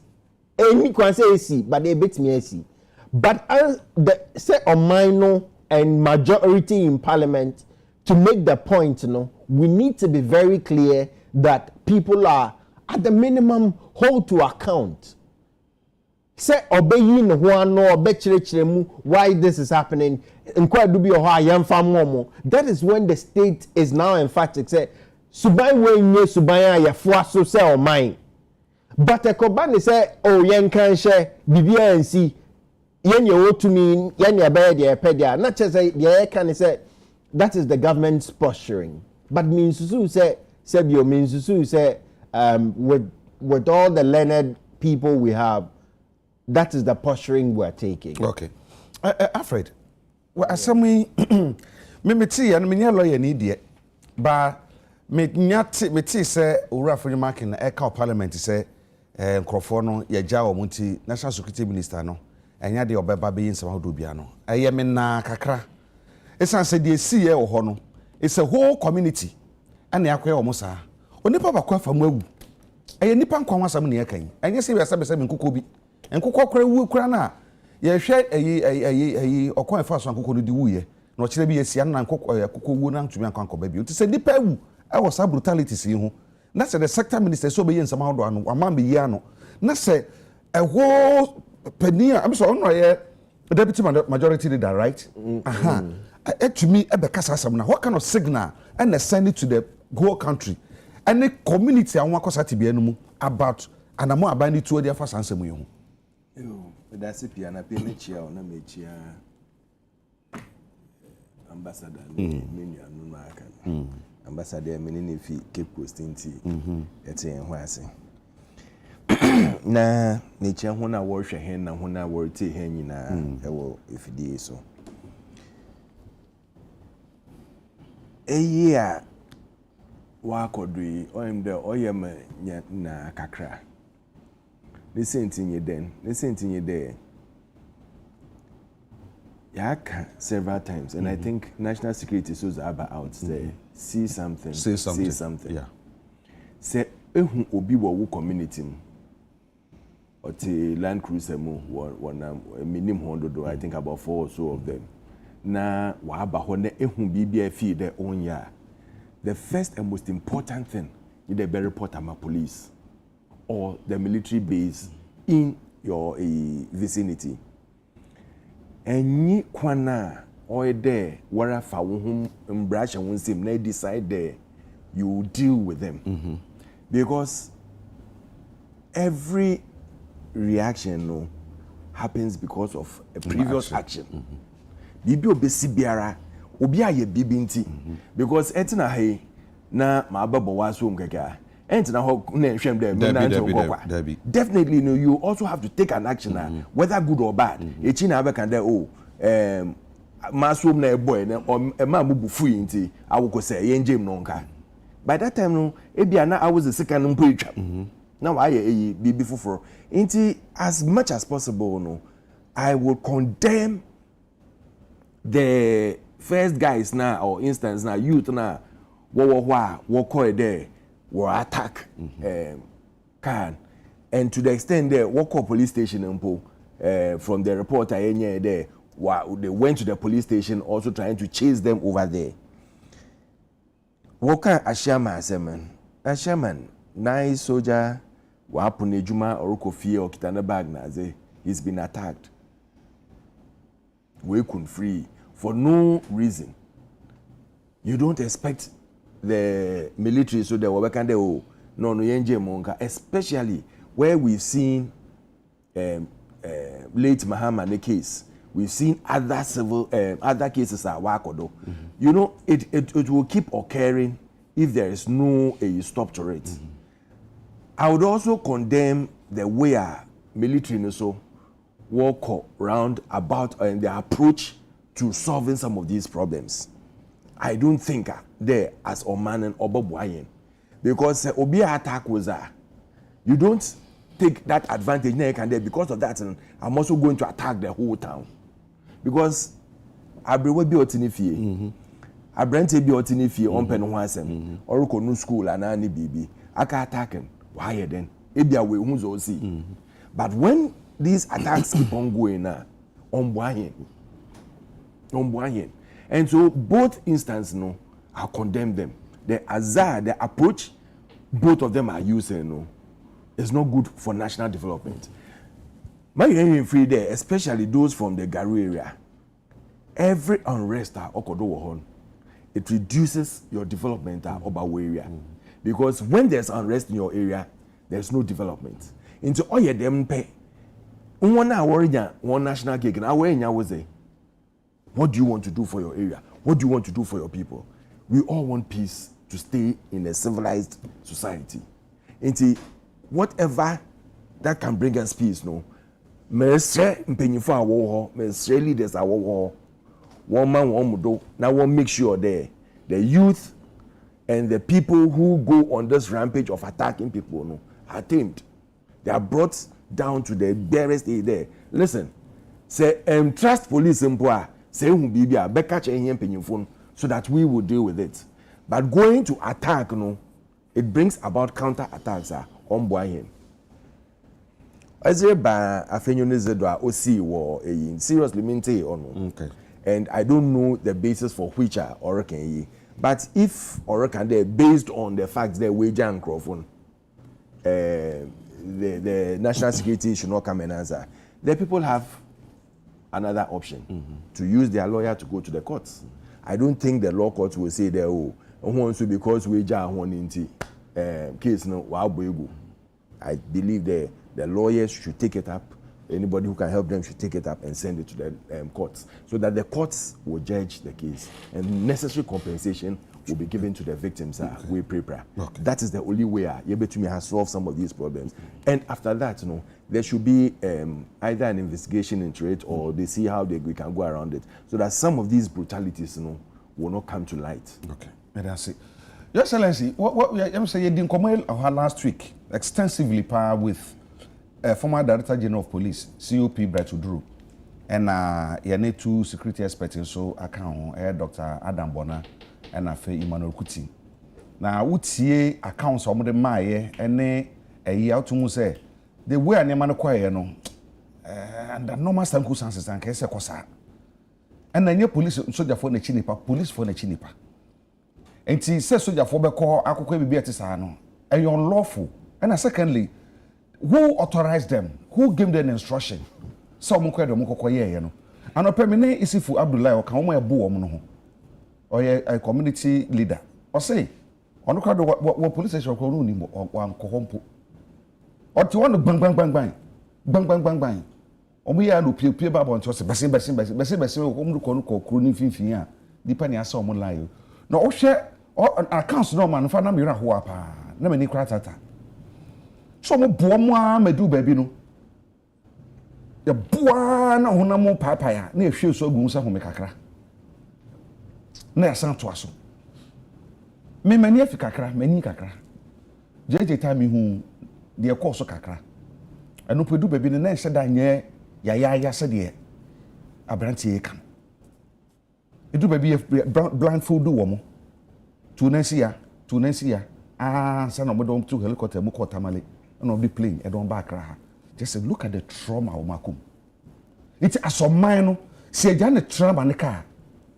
any can say but they bet me see. But as the say on minor and majority in parliament to make the point, we need to be very clear that people are at the minimum hold to account. Say obey no one no why this is happening. That is when the state is now emphatic. Say subai we nye subaya ya fuaso say o mine. But a kobani say oh yen kan share bibia nsi yen ye wotumi yen ye be de pedia. Not just say ye can say that is the government's posturing. But means say bio means say with all the learned people we have, that is the posturing we're taking. Okay. Alfred, well, as some me tea and me lawyer need yet, but me tea say, Ura for your marking a cow parliament say, Crofono, ya jaw munti, national security minister no, and ya de obeba being somehow dubiano. I am in na kakra. It's answered the sea or hono. It's a whole community, and the aqua almost are. Only papa qua from where I nipan kwa some near king, and yes, we are some kukubi. And Kukokra wu krana. Ye hwe ayi okwan fa so ankoko no di wuye. No kire bi yesia na ankoko wu na ntumi ankoko ba bi. Nti se nipa wu e was brutality si hu. Na se the sector minister so be yen sama do anu ama be yi ano. Na se a whole penia am so no ye deputy majority leader, right? Aha. To me e be kasa asam na what kind of signal and send it to the whole country. Any community anwa kwasati bi anu about anamo abani to dia fa sansem yi hu. That's it. Piano, Penichia, or Namechia Ambassador, Minia, Numakan, Ambassador Meninifi, Cape Coast in tea, at Wasi. Na nature when I wash a hen and when I were tea hen, if it is so. A year, Wakodri, or am the Oyam na Kakra. Listen to you there. Yak several times, and I think national security shows about out there. Say something. Yeah. Say, obi wo community. Or the Land Cruiser one minimum 100, I think about 4 or so of them. Na wahaba hone BBF their own year. The first and most important thing, you the report to my police or the military base in your vicinity. Any kwana or there where fa wo embrace won sim na decide there you deal with them. Because every reaction happens because of a previous action. Bibi obesi biara obi aye bibi nti because etina he na ma ababo waso mkeka And now definitely you also have to take an action whether good or bad. Masum na boy or a man who free inti I will say yen jam nonka. By that time no ebia I was the second preacher. Now I be before inti as much as possible no I will condemn the first guys now or instance now youth now what call there were attack can and to the extent there what call police station from the reporter there. They went to the police station also trying to chase them over there. Woka Ashaman, nice soldier, wapune juma or kofi or kitana bag naze, he's been attacked. We couldn't free for no reason. You don't expect the military so they were kind of no yenje monka, especially where we've seen late Mahama case. We've seen other civil, other cases at Wakodo. You know, it will keep occurring if there is no stop to it. I would also condemn the way our military so walk around about and their approach to solving some of these problems. I don't think there as Oman and Obabuayen, because Obia attack was you don't take that advantage because of that, and I'm also going to attack the whole town. Because Abrewe bi otini fie. Abrante bi otini fie on pen ho asem. Oroko no school and any bibi. Aka attacking. Why then? Ebia we hu zo see. But when these attacks keep on going now, on boahin. And so both instances no, I condemn them. The azar, the approach both of them are using no, is not good for national development. My free there, especially those from the Garu area. Every unrest it reduces your development Obawa area. Because when there's unrest in your area, there's no development. Into all your them pay. One national cake and what do you want to do for your area? What do you want to do for your people? We all want peace to stay in a civilized society. Into whatever that can bring us peace, no. Mestre mpenyifo awo mestre leaders awo one man one mudo now one make sure the youth and the people who go on this rampage of attacking people no are tamed. They are brought down to the barest there. Listen, say trust police employer say who be be catch any mpenyifo so that we will deal with it. But going to attack no, it brings about counter attacks on boy. Ezeba afenyonezedwa osi wo seriously maintain on. Okay. And I don't know the basis for which or can ye. But if or can they based on the facts that we Jan Crawford the national security should not come and answer. The people have another option to use their lawyer to go to the courts. I don't think the law courts will say there because we Jan one into case no wow. I believe the lawyers should take it up. Anybody who can help them should take it up and send it to the courts so that the courts will judge the case and necessary compensation will be given to the victims. We prepare. Okay. That is the only way Yebetumi has solved some of these problems. And after that, there should be either an investigation into it or they see how we can go around it so that some of these brutalities will not come to light. Okay, that's it. Your Excellency, what I'm saying, you didn't come last week extensively with former Director General of Police, COP Bright Uduru, and your two security experts so account Dr. Adam Bona and Emmanuel Kuti. Now, would see accounts of the Maya and a year to say the way an Emmanuel Choir and the normal circumstances and case cosa. And then your police soldier for the chinipa, police for the chinipa. And he says soldier for the call, I could be at Sano, and you're unlawful. And secondly, who authorized them? Who gave them instruction? Some kwede mukokoye ye no. Ano pemene isifu Abdullah o kan mo ebo wo no. Or a community leader. Or say, ono kwade wo police station ko no ni mo ankohompo. Or ti won bang bang bang bang. Bang bang bang bang. Omo ya no pie ba bon to se bese o mu ko no ko kru ni finfin a. Dipa ni asa omo layo. No o hwe accounts no man fa na mira ho apa. na mani kra tata so mo boa mo a madu ba bi no ya boa na honam paapaya na ehwe so agu so home kakra na yasan to aso me mani afi kakra mani kakra jeje ta mi hu de course kakra eno pedu ba bi no na ehye da nye ya se de abrantie kan edu ba bi blindfold wo mo tunisia sana mo don to helicopter mo ko tamale and of the plane e don back ra just say look at the trauma o makum it's asoman no se agya ne trauma ne ka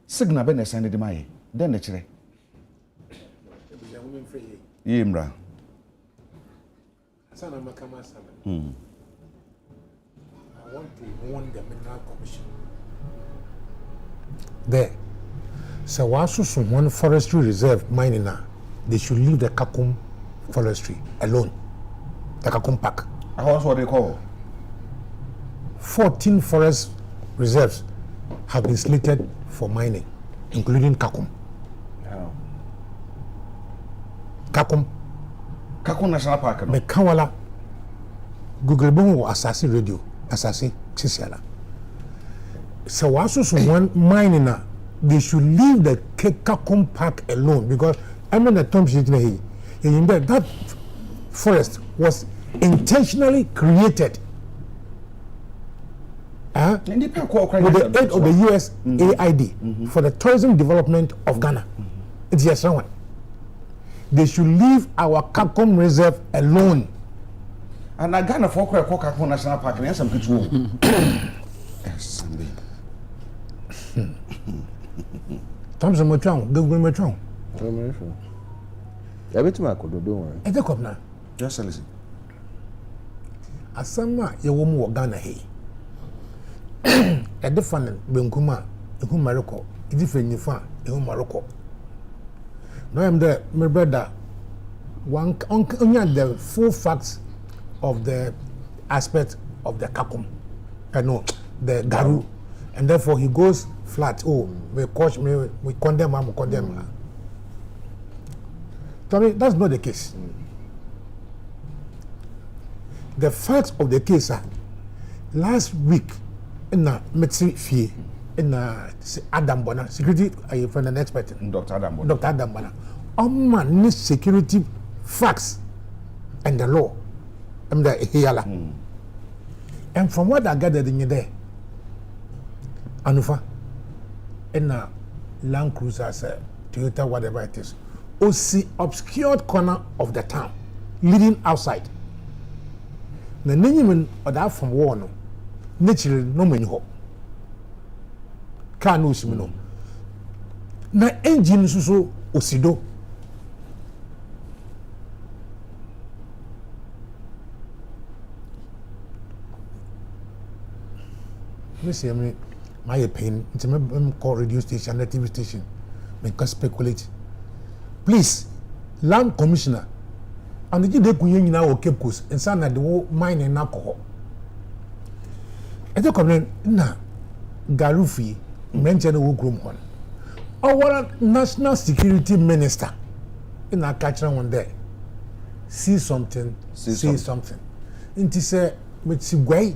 signal be na send de mai den de kire yemra sana makama sana I want to warn the Mineral Commission there. So once one forestry reserve mining now, they should leave the Kakum forestry alone. The Kakum Park. That's what they call. 14 forest reserves have been slated for mining, including Kakum. How? Kakum National Park. Me Kawala Google Bongo Assassi Radio, Assassi Chisiala. So once one mining now, they should leave the Kakum Park alone because I'm in the term sheet here. That forest was intentionally created with the aid of the US AID for the tourism development of Ghana. It's yes, someone. They should leave our Kakum Reserve alone. And I Ghana for Kakum National Park and some people. Yes, Thompson Motron, Google Motron. Every time I could do one. It's a cop now. Just listen. As some you won't walk Ghana here. A different Benkuma, who Morocco, a different Nifa, who Morocco. No, I'm there, my brother. One only the full facts of the aspect of the Kakum. I know the Garu, and therefore he goes flat. Oh, we condemn him, we condemn her. Tell me, that's not the case. The facts of the case are last week in a medicine fee in Adam Bona, security from an expert. Dr. Adam Bona. Man security facts and the law. And the Hiala. And from what I gathered in there, Anufa, in a Land Cruiser, Toyota, whatever it is, OC obscured corner of the town, leading outside. The name of that from war, no, naturally, no many hope. Car no simino. Na engine so osido. Listen, me, my opinion, it's a call radio station, TV station, make us speculate. Please, Land Commissioner, and the day Kuyen now Cape Coast, and son at the mine and alcohol. I don't comment na Garufi mentioned the room one. Our National Security Minister in our catcher one day see something, say something. And he said, "But see why?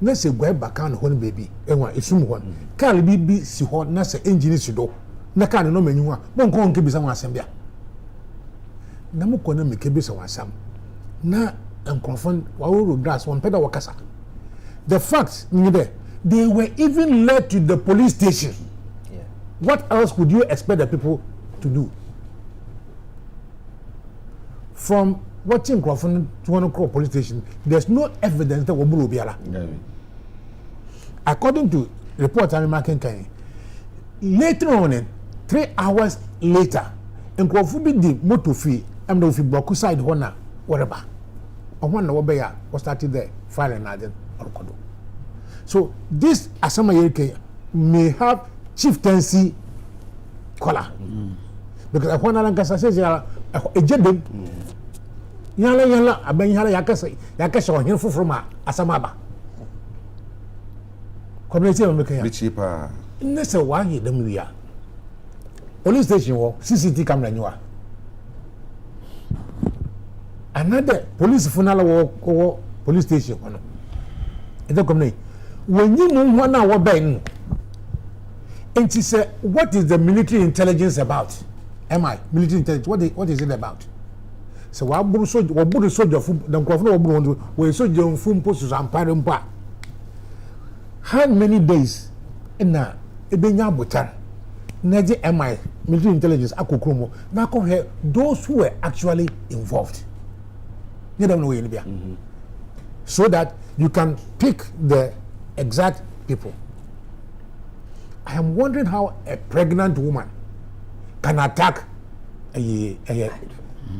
Na say why back on home baby? Ewa isum one. Can be si hot na say engine si do. Na kan no menu a. Bon ko nke bisa wan asem bia. Na mo ko na me ke bisa wan asam. Na enkrofon wa wo grass one peda wakasa. The facts they were even led to the police station. Yeah. What else would you expect the people to do? From watching Crawford to one police station, there's no evidence that Wabulu Biala. According to report I'm making, later on, 3 hours later, and Crawford the motor fee, and the Boku side honor, whatever. I wonder what was started there, filing Aden or Kodo. So this Asama may have chieftaincy color. Because I want to say, a jedem. Yala, aben yala yakasa on here from Asamaba. Community of America. Cheaper. Nessa why them we are. Police station or CCTV camera you are. another police funeral or police station. When you know one hour by and she said, what is the military intelligence about? Am I military intelligence? What is it about? So what Buddha soldier the Kwabena were soldier from posts and Parampa. How many days in a Ebenya Butar? Neji MI military intelligence Akukromo. Now come here, those who were actually involved. You don't know where Libya. So that you can pick the exact people. I am wondering how a pregnant woman can attack a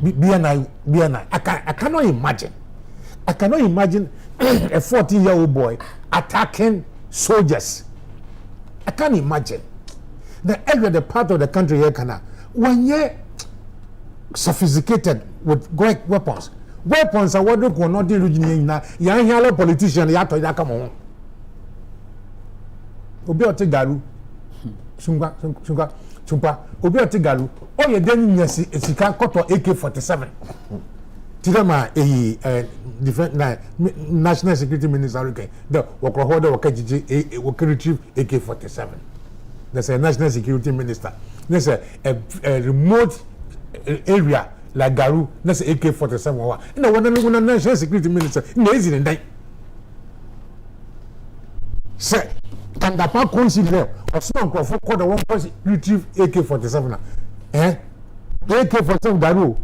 BNI. I cannot imagine. I cannot imagine a 14-year-old boy attacking soldiers. I can't imagine. The part of the country here when you're sophisticated with great weapons. Weapons are what we not doing now. Young politician, you have to come on. Obi Otigaru, Sumpa, Obi Otigaru, all your then yes, it's a cut AK-47. Tidama different national security minister the Wakahoda Wakajiji retrieve AK-47. There's a national security minister. There's a remote area like Garu. That's AK-47. No one national security minister. Amazing and say, can the park consider or some for the one person retrieve AK-47? AK-47 Garu.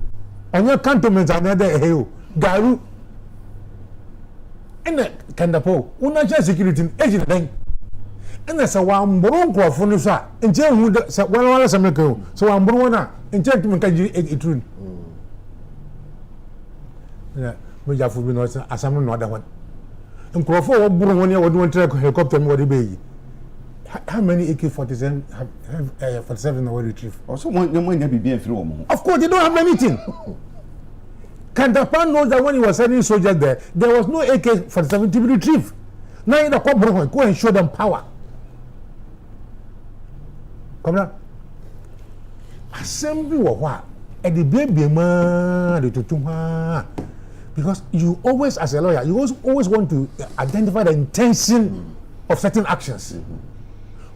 And your cantonments are another hell. Garu. And can the po, national security agent then. And that's a one bronco for Nusa. And tell who one was American. So I'm Bruna and tell to make a true. Yeah, we have to be not as I'm not one. And Crawford Brunia would want to helicopter more baby. How many AK-47 have 47 already retrieved? Also, one be through. Of course, they don't have anything. Kandapan knows that when he was sending soldiers there was no AK-47 to be retrieved. Now in the Kwabena, go and show them power. Come on. Assembly or what? And the baby man, the tutuma. Because you always, as a lawyer, you always want to identify the intention of certain actions.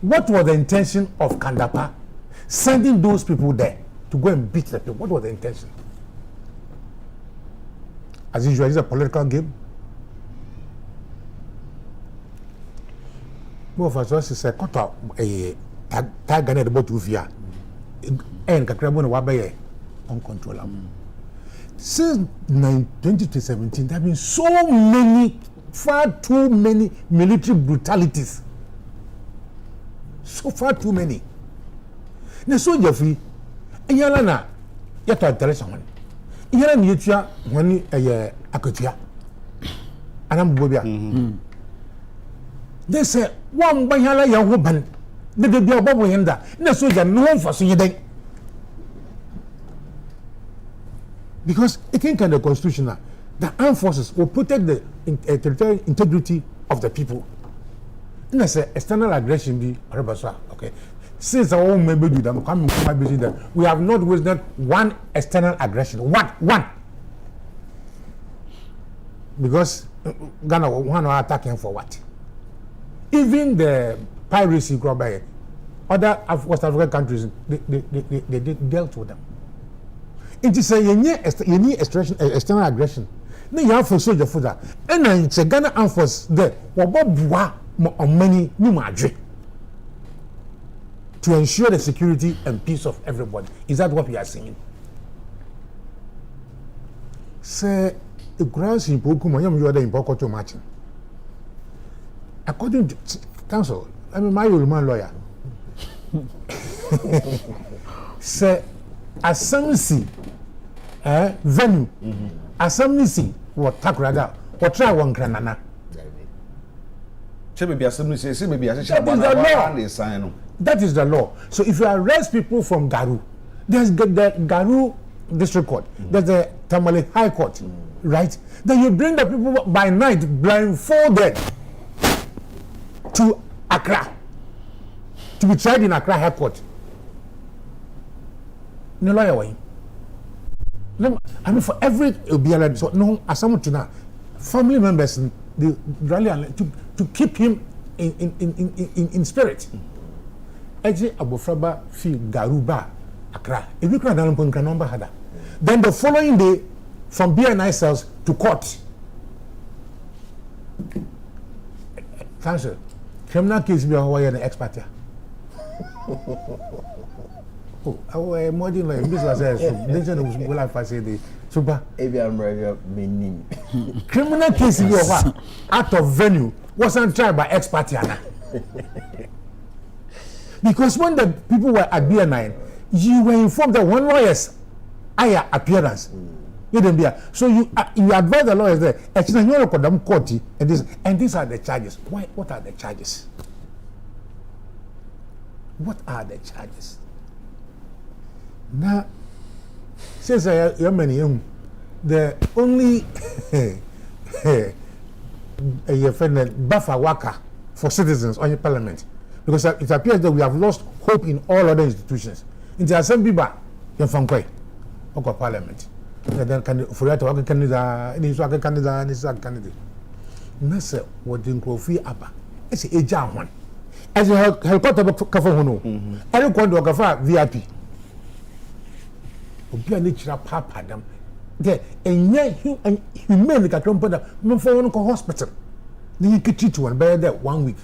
What was the intention of Kandapa sending those people there to go and beat the people? What was the intention? As usual, it's a political game. Both of us is a cut out a tag and about to fear and Kakrabon Wabaye uncontrollable. Since 2017, there have been so many, far too many military brutalities. So far too many. The soldier free, and Yalana, yet to tell someone. Yalan Yutia, when Akotia, and I'm Bobia. They say, one by Yala Yahuban, the baby of Bobo Yenda, the soldier no for seeing day. Because it came kind of constitutional, the armed forces will protect the territorial integrity of the people. And I say external aggression be okay. Since our own member do them coming from my business that we have not witnessed one external aggression. One. Because Ghana one are attacking for what? Even the piracy group by other West African countries they dealt with them. It is a external aggression. Then you have for soldier for that. And then it's a Ghana armed force there. On many to ensure the security and peace of everybody. Is that what we are saying? Say the grounds in Pokuma, you are the important matching. According to counsel, I mean my old man lawyer. Say assembly venue. Assembly what tak rather what try one granana. That is the law. So if you arrest people from Garu, there's the Garu District Court, there's the Tamale High Court, right? Then you bring the people by night blindfolded to Accra to be tried in Accra High Court. No lawyer way. I mean, for every Obiala, so no, as someone to now, family members, they rally to keep him in spirit. Eji Abofraba fi Garuba Accra. If you can number had. Then the following day, from BNI cells to court. Counsel, criminal case be Hawaii an expert. Oh, our modern like this was a well, I say the super. Criminal case be out of venue wasn't tried by expert. Because when the people were at BNI, you were informed that one lawyer's appearance. You didn't be so you advise the lawyers there. Actually, you know, court and these are the charges. Why? What are the charges? What are the charges? Now, since the only buffer worker for citizens on your parliament. Because it appears that we have lost hope in all other institutions. In the assembly bar, you're from Kwai, or parliament. And then for that, work candidate, and he's a candidate, and he's a candidate. Nasa, what didn't go free upper. It's a jam one. As a helicopter cover hono. I don't want to go VIP. Obi a nature papa them. There, and yet, human like a trumpet, no for one hospital. Then you could treat one better there 1 week.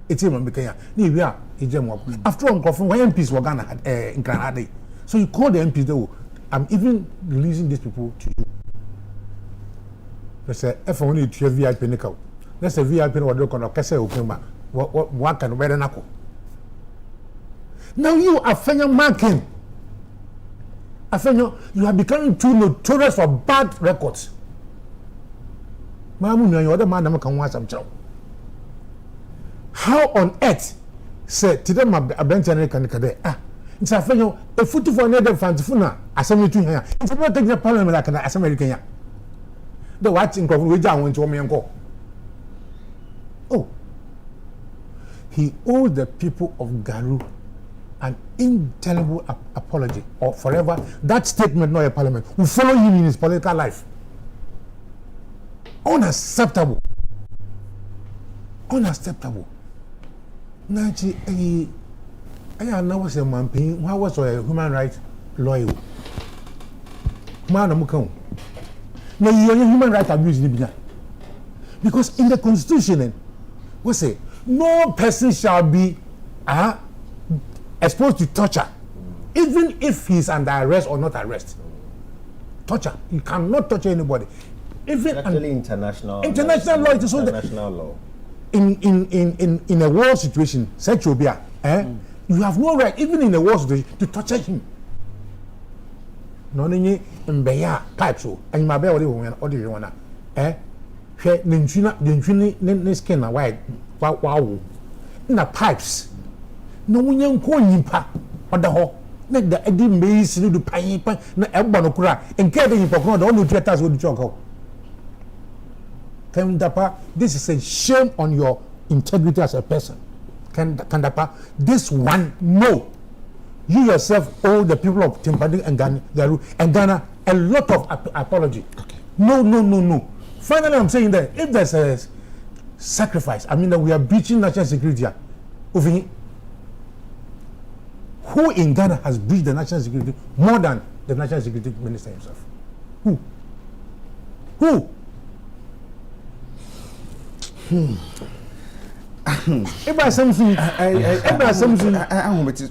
It's him because we are a gem. After all, when MPs were gonna in Canada, so you call the MPs though. I'm even releasing these people to you. Let's say if only to VIP nickel. Let's say VIP or look on a case open. What can wear an apple? Now you are fair marking. I think you are becoming too notorious for bad records. Mamu, you other man, I'm can watch some job. How on earth say today my bench can it's a fellow a foot for another fantifuna assembly to here. It's about taking the parliament like an assembly Kenya. The watching of which I went to me and go. Oh, he owed the people of Garu an indelible apology or forever. That statement, not a parliament, will follow him in his political life. Unacceptable. Unacceptable. Nachi, I know was a man paying. How was a human rights lawyer? Man, I'm coming. Now you are human rights abuse because in the constitution, we say no person shall be exposed to torture, even if he is under arrest or not arrest. Torture, you cannot torture anybody. Even actually international law. It is international law. In a war situation, such will be you have no right, even in a war situation, to torture him. No, mbeya pipes and my belly or the one. Ninjuna skin a white wow. In the pipes. No one young coin or the hole. Let the Eddie Mays do the pine, no Ebonokura, and carrying for God only 2 years with the choco. Kandapa, this is a shame on your integrity as a person. Kandapa, this one, no. You yourself owe the people of Timpadi and Ghana a lot of apology. Okay. No. Finally, I'm saying that if there's a sacrifice, I mean that we are breaching national security over here. Who in Ghana has breached the national security more than the national security minister himself? Who? Eba something.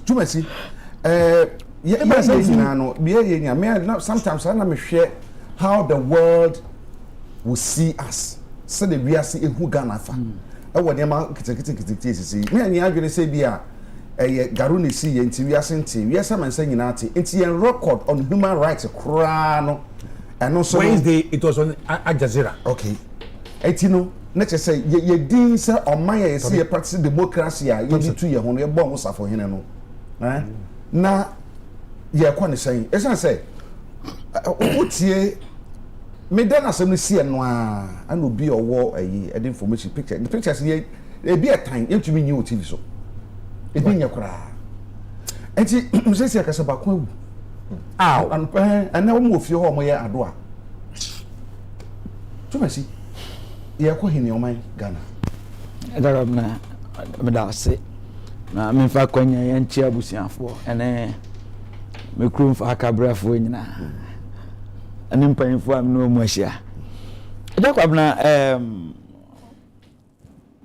Too much. Sometimes I am share how the world will see us. So the we are seeing who Ghana fa. What the man kitty. Me and you are going to say be Garuni see nti we asenti we asa man say nyina ate nti yen record on human rights kra no eno so Wednesday it was on Al Jazeera. Okay eti no na che say ye din say oman ye see ye practice democracy a ye di tu ye ho no ye bo mo safo hene no na ye kwa ne say esan say otie me den asem see no a na obi owo ayi ed information picture the pictures ye e be a time ye tumi nyi o TV so ebinya kura enti msesi akasa bakwa Ow. And now move your home where I do. Tumasi, you are calling your mind, Ghana. Darabna, Madame say, na me fa kwanya yan chia busiafo ene me krum fa akabrafo nyina ene mpanfo am no mu ahia Kwabena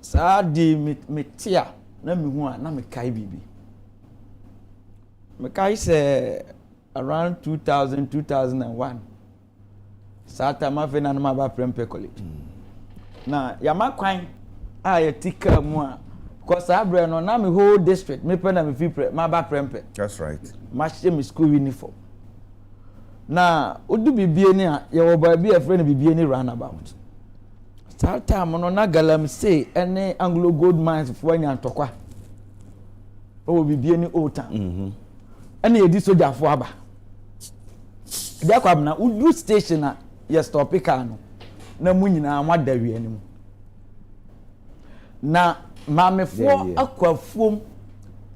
sa di metia na me hu a na me kai bibi me kai se around 2001 sa ta ma fe na ma ba Prempeh College na ya makwan a ya tika mu a because abre no na me whole district me pe na me fi ma ba Prempeh. That's right. Ma share me school uniform na odu bibie ni a ye wo ba bi e friend bibie ni roundabout that time no na galamsey ene Anglo Gold Mines fo anya ntokwa o bibie ni old town ene edi soja fo aba dia Kwabena udu station a ye stop car no na mu nyina ma dawie ani mu na mamefo akwafuom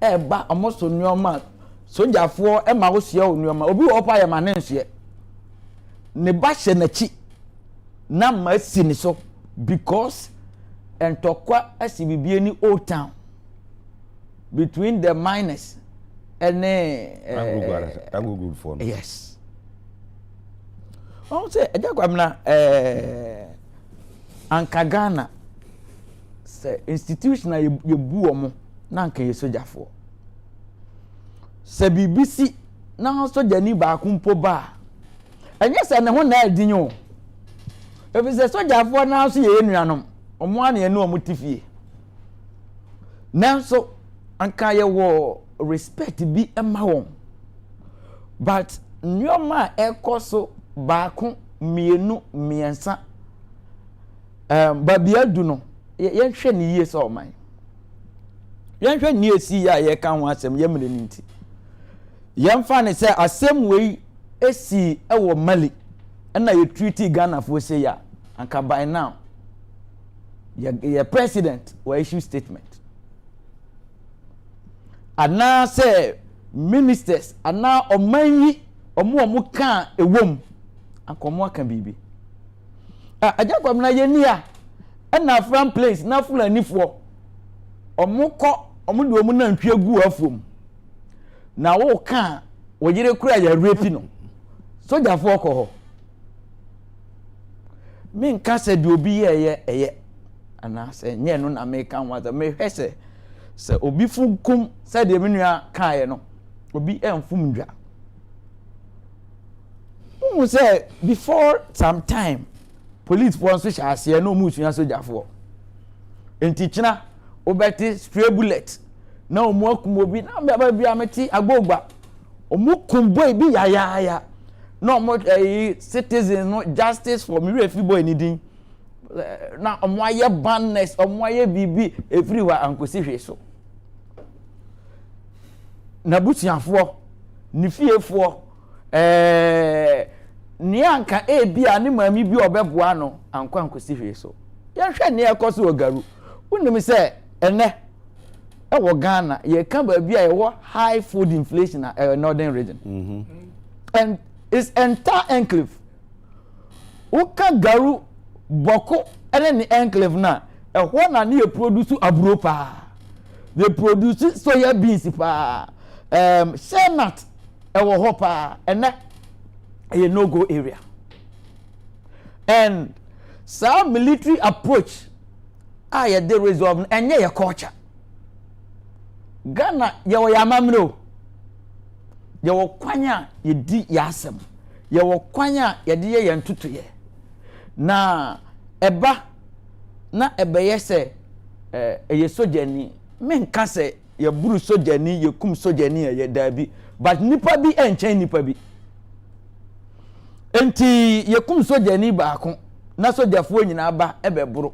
eba amoso nyoma sojafo e ma wosia onwoma obi wo pa ye ma ne nsie ne ba hye na chi na ma si ni so because entokwa asibibie ni old town between the miners and Anglo Gold for yes o say Agya Kwabena anka Ghana se institution ye bu omo na anka ye sojafo se BBC na soja ni ba kumpo ba enye se ne ho na adinyo ebi se sojafo na so ye nuanom omo ana ye no omo tifie nanso anka ye wo respect bi ema won but nyoma ekoso ba ku mienu miensa ba bia du no ye hwe ni yie so oman ye hwe ni esi ya ye kan ho asem ye mele ni nti yamfa ne se asem wei esi ewo Mali na ye treaty Ghana for say ya anka by now ye president will issue statement ana say ministers ana omanyi omo kan ewom akomo aka bibi Agya Kwabena ye ni a na from place na Fulani fo omo ko omo de omo na ntwe gu afom na wo kan wo yire kura ya rape no soja fo ko ho min ka se de obi ye ana se nye no na me kan wa me hwese se obi funkum se de menua kan ye no obi enfum ndwa who say before some time police force shall say no musuya soja fo entichina obeti stray bullet na omu akumobi na baba bia meti agbogba omu kumboy bi ya no mo citizen no justice for me refi boy ni din na omu aye banners omu aye bibi everywhere ankosi hwe so na busiafo ni fiefo ni anka bia ni mami bi obeboa no ankosi hwe so ya hwe ne ekoso ogaru unim se ene ewo Ghana ye kan ba bia ye high food inflation in northern region and it's entire enclave uka garu boko ene ni enclave na ehwo na ne produce aburo pa they produce soya beans pa senat ewo ho pa ene a no go area and some military approach the resolve enye your culture Ghana yawo yamamro yawo kwanya yedi yasem yawo kwanya yedi ye ntutoye na eba na ebeye se eye sojani menka se ye buru sojani ye kum sojani ye dabi but nipa bi enchen nipa bi enti ye kum sojani ba ko na sojafo nyina ba ebeburu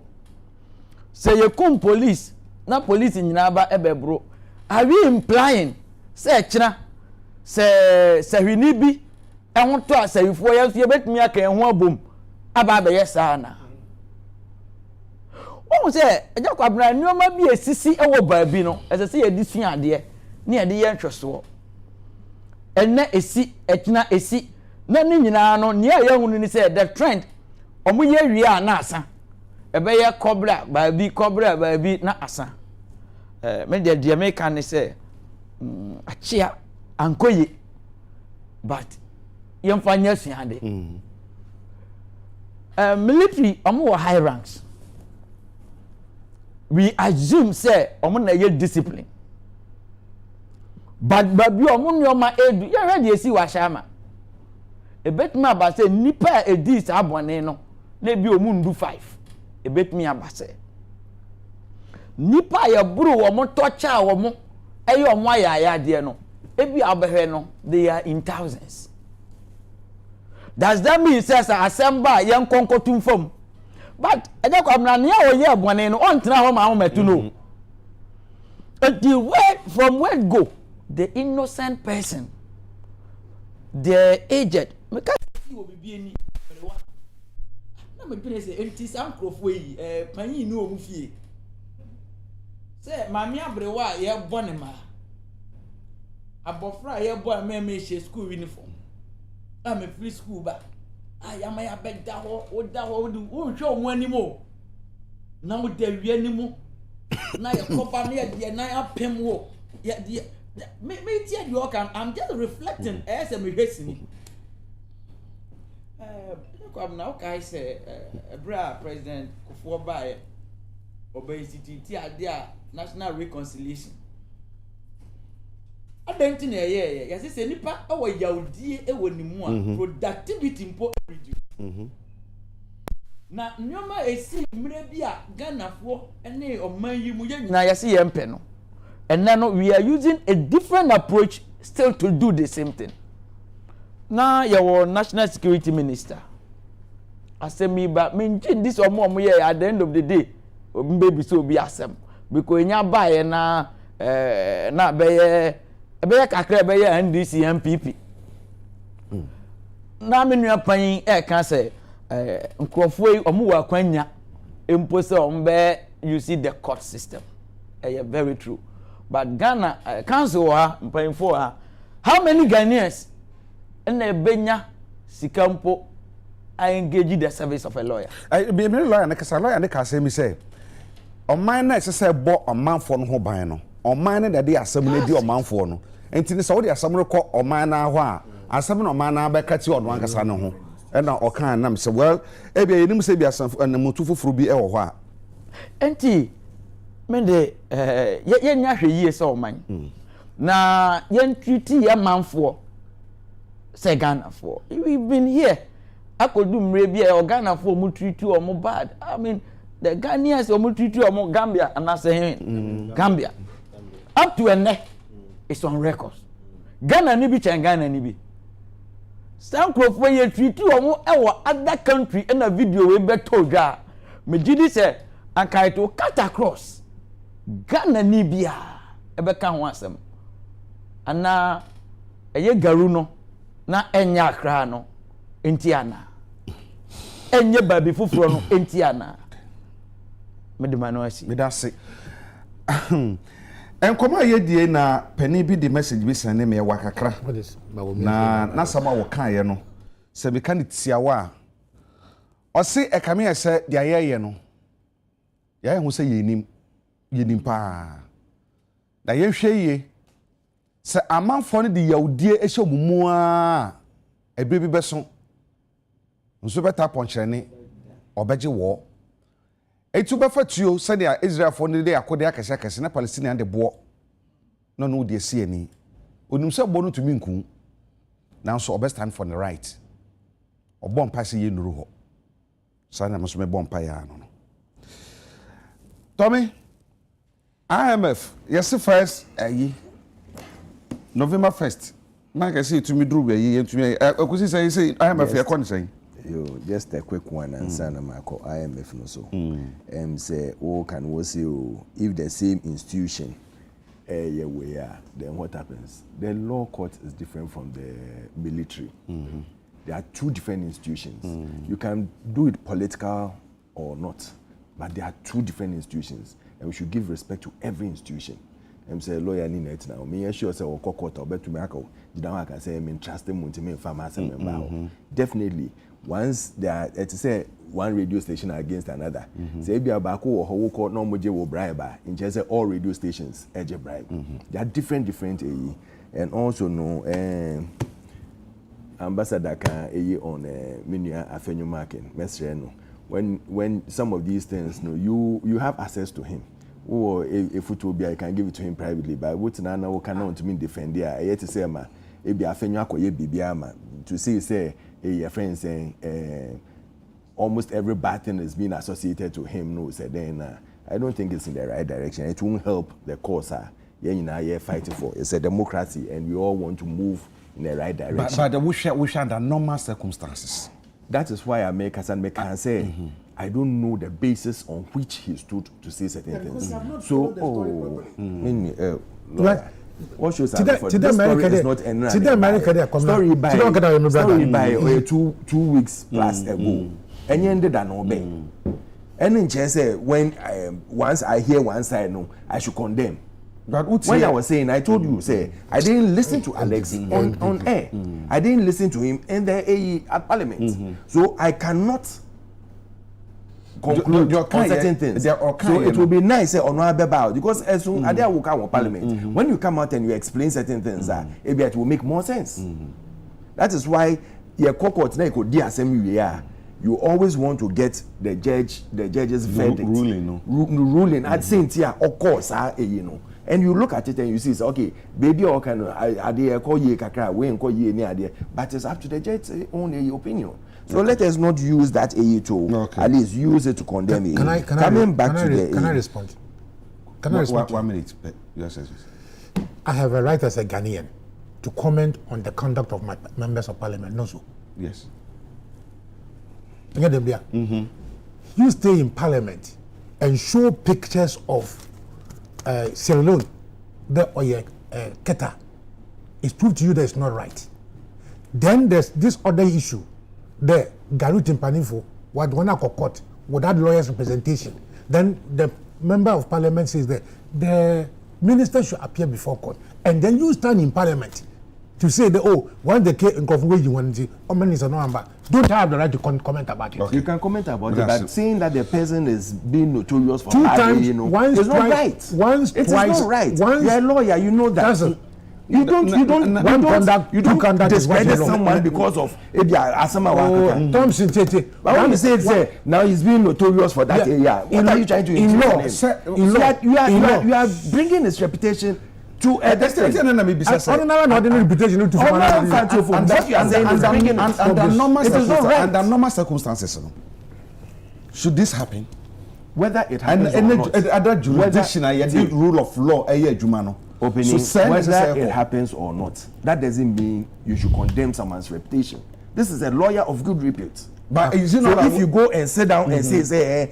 se ye kum police na police nyina ba ebeburu are we implying say china say hwini bi ehun to asayifo ye betumi aka ehun abom aba be yesa na won say Agya Kwabena nyoma bi esisi ewo baabi no esese ye disua ade ne ye de ye nhweso enne esi etna esi na ne nyina no ne ya hunu ni say the trend omo ye wi na asa ebe ye cobra baabi na asa me de me kan ne say achia ankoye but yemfanya suade military omo high ranks we assume say omo na ye discipline but babi omo nyoma edu ye ready esi wa shama ebetumi abase nipa edis abone no na bi omu ndu 5 ebetumi abase nipa ya buru wo mo tocha wo mo eyo mo ayaya de no ebi abehwe no they are in thousands. Does that mean says assemble yen konkotum fam but eja kwamna ne ya oye abone no on tena ho ma ho metu no the way from where go the innocent person the aged me ka see wo bibie ni rewa na me pene say enti sankrofo yi panyin ni omu fie say mami abrewa ye bone ma abofra ye bo me she school uniform me free school ba ayama ya beda ho oda ho wo hwe omu animo na wo da wi animo na ye kofa na ye de na apem wo ye de me tie you can I'm just reflecting as a me Kwabena okay say bra president Kufuor bae obesity ti ade a national reconciliation adenti na ye yase se nipa awo yaudie ewo nimu a productivity mpo reduce na nyoma esi mre bi a ganafo ene oman yi mu ye na yase ye mpe no and now we are using a different approach still to do the same thing. Now your national security minister asemi ba menjin this omo ye at the end of the day baby so be asem because nya bae na na beye kakra beye NDC MPP na menua pan kan say nkrofo yi omo wa kwanya empo say ombe you see the court system very true. But Ghana council mpanyimfo how many Ghanaians na benya sikampo engage the service of a lawyer? Be me lawyer na kasa lawyer na kasa mi say oman na se bo omanfo no ho ban no oman na de asem na di omanfo no enti ne so wo de asem rekọ oman na ho a asem na oman na ba kati ono ankasa no ho na okan na me say well e bia yenim say bia asem na mutu foforo bi e wo ho a enti mende ye nya hwe yie se oman na ye treaty ye manfo se Ghana for we've been here akodu mre bia e Ghana for mu treaty o mu bad I mean the Ghanaians o mu treaty o mu Gambia and say Gambia up to ene it's on records Ghana ni bi chen Ghana ni bi Sankrofo ye treaty o mu e wo other country in a video we beto dwa me gidi se ankaito cut across Ghana ni bia ebeka ho asem ana eye garu no na enya akra no enti ana enye babi fufuro no enti ana medima no asi medase enkoma ye die na pani bi di message bi sane me wa kakra na sama wo kan ye no se be kan tiawa o se e kame ese dia ye no ya hu se yenim pa da ye hwe ye se amanfo ne de yaudie ehye omumu a ebre bi beso nso beta ponchene obeje wo etu befa tuo se dia Israel fo ne de akode akese na Palestinian de bo no de sie ani onim se bo no tumi nku na so obe stand for the right obon pa se ye nuru ho sana maso me bon pa ya no Tommy IMF yes first November 1st na ka say to me dru we to me akusi say IMF ya kon say yo just a quick one and sana ma call IMF no so say oh can we say if the same institution yeah we are then what happens the law court is different from the military there are two different institutions you can do it political or not but there are two different institutions and we should give respect to every institution I'm say lawyer ni net now. Me sure say o court or betu me aka dida wa can say me trust him to me farmers member. Definitely once there it say one radio station against another. Say be abako or ho court no moje wo bribe in just all radio stations edge bribe. They are different and also no ambassador can on Minya Afenyo market mesreno. When some of these things you have access to him. Or if it will be, I can give it to him privately. But what now cannot mean defend there. I yet to say, ma, if you are bibiama to say a friend saying almost every bad thing is being associated to him. No, said then I don't think it's in the right direction. It won't help the cause. You're fighting for. It's a democracy, and we all want to move in the right direction. But we share under normal circumstances. That is why I make us and make and say. I don't know the basis on which he stood to say certain things. So, what shows that for this story is not story by 2 weeks plus ago. And you ended an obey. And in chance, when once I hear one side, no, I should condemn. But when I was saying, I told you, say, I didn't listen to Alex on air. I didn't listen to him in the AE at Parliament. So I cannot conclude on certain things. So it will be nice on our because as soon as they will come on Parliament, when you come out and you explain certain things, it will make more sense. That is why your court you always want to get the judge's verdict ruling at Saint here, of course, and you look at it and you see, okay, baby, or can I call ye kakra, we call ye any idea, but it's up to the judge's own opinion. So let us not use that AE to at least use it to condemn it. Can I respond? Can I respond? 1 minute. Yes. I have a right as a Ghanaian to comment on the conduct of my members of parliament. No, so. Yes. You stay in parliament and show pictures of Sierra Leone, or Keta. It's proved to you that it's not right. Then there's this other issue. The Garut Paninfo, what one court without lawyer's representation. Then the member of parliament says that the minister should appear before court. And then you stand in parliament to say that, when the case in conflict you want to don't have the right to comment about it. You can comment about it, but saying that the person is being notorious for 2 times, once, it's not right. Once, it twice, is not right. Once, you're a lawyer, you know that. You don't discredit someone because of Asama. Thompson Tete. But when you say now he's being notorious for that area, what are you trying to you are bringing his reputation to a distance. Ordinary reputation to under normal circumstances. Should this happen? Whether it happens or not. Other jurisdiction, the rule of law, Opening, so whether it happens or not, that doesn't mean you should condemn someone's reputation. This is a lawyer of good repute. But if you go and sit down and say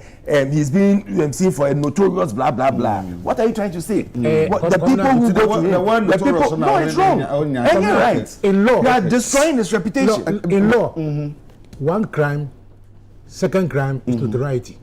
he's being seen for a notorious blah blah blah, what are you trying to say? The people who go to him, the people, no, it's wrong. Right. In law, you are destroying his reputation. In law, one crime, second crime is notoriety.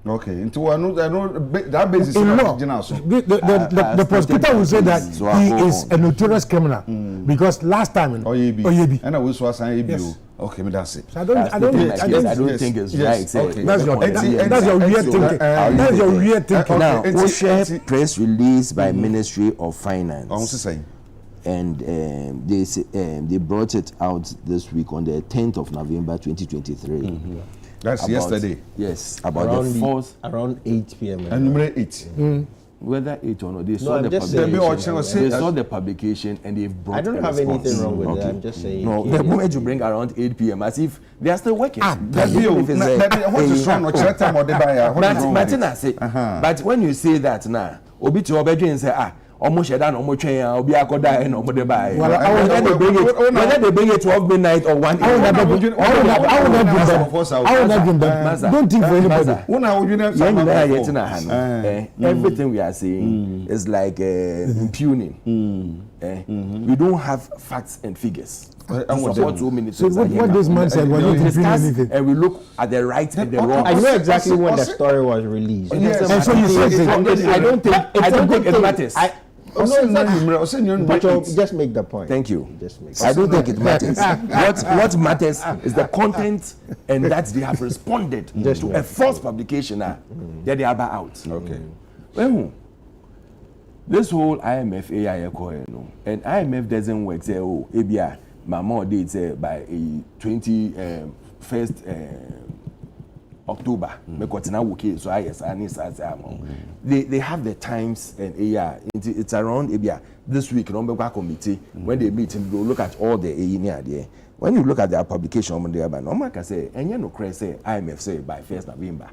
Okay, into that basis in law, the prosecutor will say that he is a notorious criminal because last time in Oyebi. And I was saying okay, that's it. So I don't think it's right. Okay. That's your weird thinking. That's your weird thinking. Now, we share press release by Ministry of Finance. And they brought it out this week on the 10th of November 2023. That's yesterday. Yes, about the 4th. Around 8 p.m. And number 8. Whether 8 or not, they saw the publication. They saw the publication and they've brought. I don't have anything wrong with that. I'm just saying. No, the moment you bring around 8 p.m. as if they are still working. What is wrong? But when you say that now, Obi to Obejo and say almost shut down almost train Obi Akoda and Omo Deba. Whether they bring it 12 midnight or 1 I will not give them. Don't think for anybody. Everything we are saying is like impugning. We don't have facts and figures. So what this man said was not discuss and we look at the right and the wrong. I know exactly when the story was released. Yes. And so you said I don't think it matters. Just make the point. Thank you. Just make I don't think it matters. What matters is the content, and that they have responded to a false publication that they are out. Okay. Well, this whole IMF AI and IMF doesn't work. Say, oh, ABI, my mom did say by 21st October. So they have the times and AI. It's around ABI this week. Committee when they meet and go look at all the AI there. When you look at their publication on the other, no can say, and you know, say IMF say by 1st November,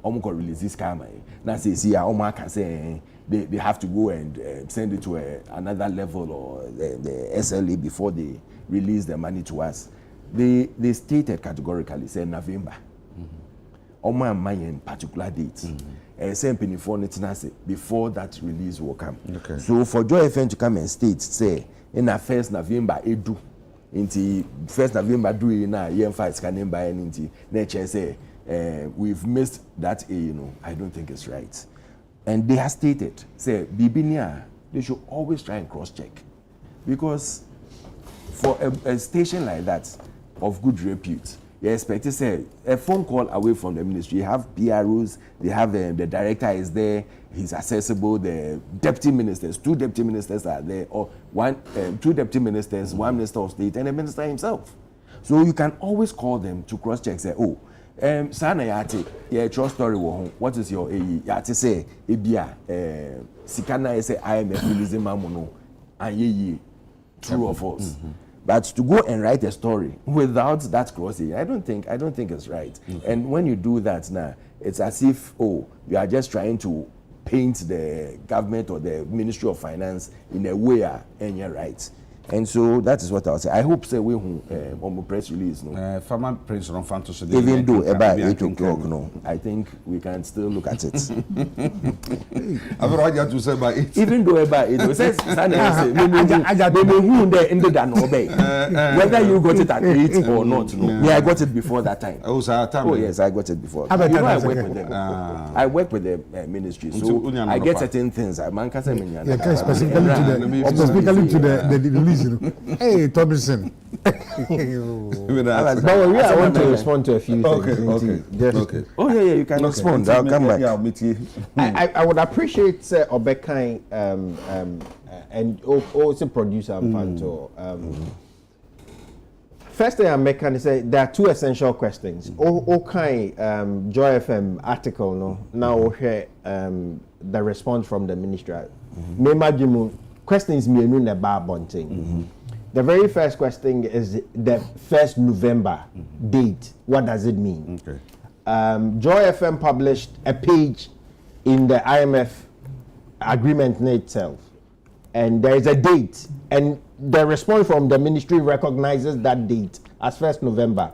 release this camera. Now say, can say they have to go and send it to another level or the SLA before they release the money to us. They stated categorically, say November. In particular dates. Same penny for before that release will come. Okay. So for Joy FM to come and state, say in the 1st November, do into 1st November do in a year fight scanning by any nature say we've missed that I don't think it's right. And they have stated, say Bibinia, they should always try and cross check. Because for a station like that of good repute, you expect to say a phone call away from the ministry. You have PROs, they have the director is there, he's accessible. The deputy ministers, 2 deputy ministers are there, or 2 deputy ministers, 1 minister of state, and a minister himself. So you can always call them to cross check. Say, oh, Sana Yati, yeah, true story. What is your Yati say? Ibia, Sikana say IMF releasing Mamono, and ye true or false. But to go and write a story without that crossing, I don't think it's right. And when you do that now, it's as if you are just trying to paint the government or the Ministry of Finance in a way and you're right. And so that is what I'll say. I hope say we on press release Farmer Prince on Fantos. Even though about 8 o'clock, I think we can still look at it. I've already had to say by 8. Even though about 8, it says whether you got it at 8 or not. I got it before that time. Oh, yes, I got it before. I work with them. I work with the ministry, so I get certain things. Specifically to the Hey, Thompson. But I want to respond to a few things. Okay. Oh yeah, you can respond. I'll come back. Yeah, I'll meet you. I would appreciate Obekai and also producer Panto. First thing I'm making is say there are 2 essential questions. Okay, Joy FM article now hear the response from the ministry. Questions me no bar bunting. The very first question is the 1st November date. What does it mean? Okay. Joy FM published a page in the IMF agreement in itself, and there is a date, and the response from the ministry recognizes that date as 1st November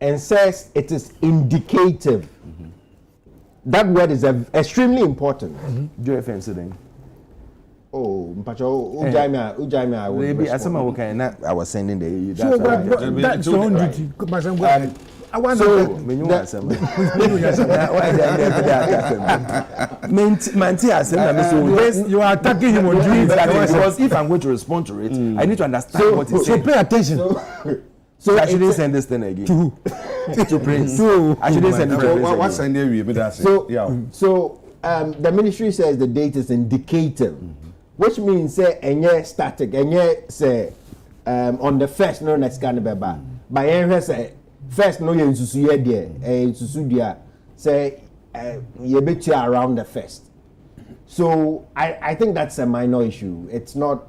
and says it is indicative. That word is extremely important. Joy FM sitting. Oh, Ujamia, maybe as someone can I was sending the that's your own duty. I want to you are attacking him on duty because if I'm going to respond to it, I need to understand what he's saying. So pay attention. So I shouldn't send this thing again. To Prince. I shouldn't send it to What's in there? So the ministry says the date is indicative. Which means say enye static, enye say on the 1st no next can be ba. By enye say 1st no ye nsusu ye there, nsusu dia say ye betu around the 1st. So I think that's a minor issue. It's not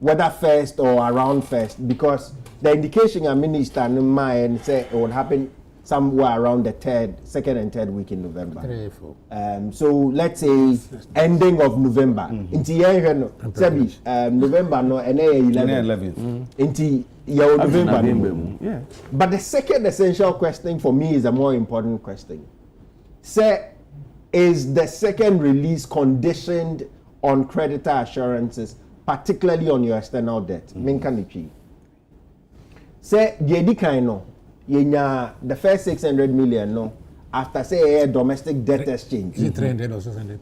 whether 1st or around 1st because the indication a minister in mind say it would happen somewhere around the 2nd and 3rd week in November. So let's say ending of November. November no, and 11. November. Yeah. But the second essential question for me is a more important question. Say, is the second release conditioned on creditor assurances particularly on your external debt. Minkanichi. Say the kind no, the first 600 million no, after say a domestic debt exchange. Is it 300 or 600?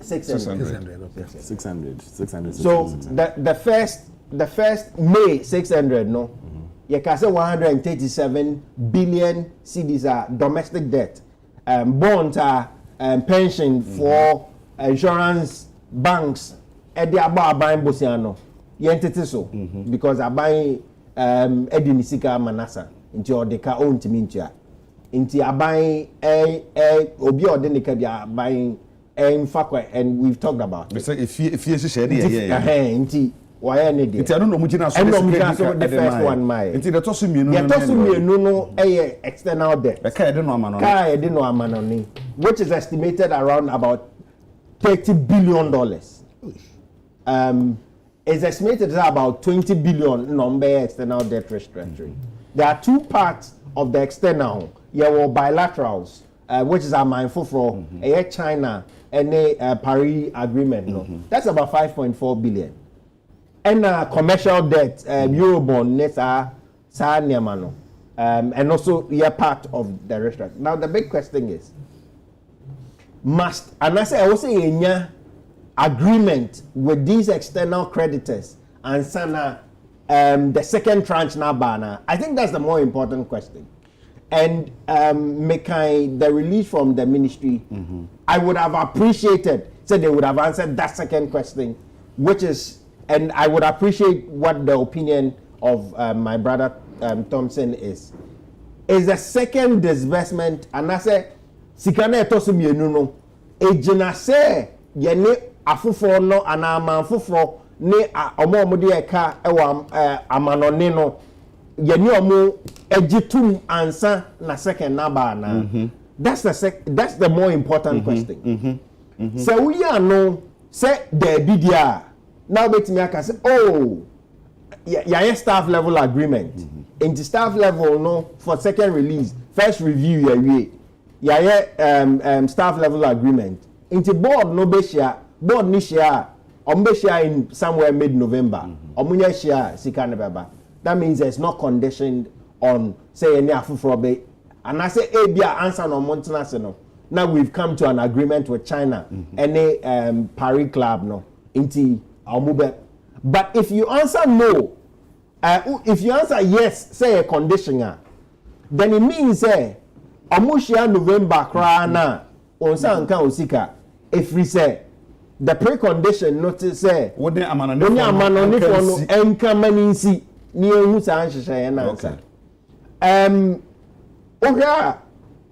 600. 600. So the first May 600 no, you can say 137 billion cedis are domestic debt, bonds are pension for insurance banks. Edi aba buying bosiano, yentete so because I buy edi nisika manasa into odeka own timintia. Inti abai obi odenika dia buying and we've talked about it. If you share yeah. Inti why any day. Inti I don't know mujina so the first one my. Inti the tosu mienu no. The tosu mienu no external debt. Ka ede no amano. Ka ede no amano ni, which is estimated around about $30 billion. It's estimated that about 20 billion number external debt restructuring. There are two parts of the external. There were bilaterals, which is a mindful for China and a Paris agreement. No, that's about 5.4 billion. And commercial debt, Eurobond, and also part of the restructuring. Now the big question is, and I say agreement with these external creditors and sana the second tranche na bana. I think that's the more important question. And the release from the ministry, I would have appreciated, so they would have answered that second question, which is, and I would appreciate what the opinion of my brother Thompson is the second disbursement, and I say, sikana etosu mienu no, ejina se yene afufo no anama afufo ne omo de eka ewa amanone no yene omo ejitum ansa na second naba na. That's the more important question. So we are no say there be there now bet me aka say staff level agreement into staff level no for second release first review staff level agreement into board no be share board ni share share in somewhere mid-November omunya share sika nebeba. That means it's not conditioned on say any afufrobe and I say bia answer no montana no. Now we've come to an agreement with China any Paris club no into omube. But if you answer no, if you answer yes, say a conditioner, then it means say omushia November krana onsa anka osika. If we say the precondition notice say woni amano for no enka maninsi ni ehu sa anhyehyɛ na answer. Okay,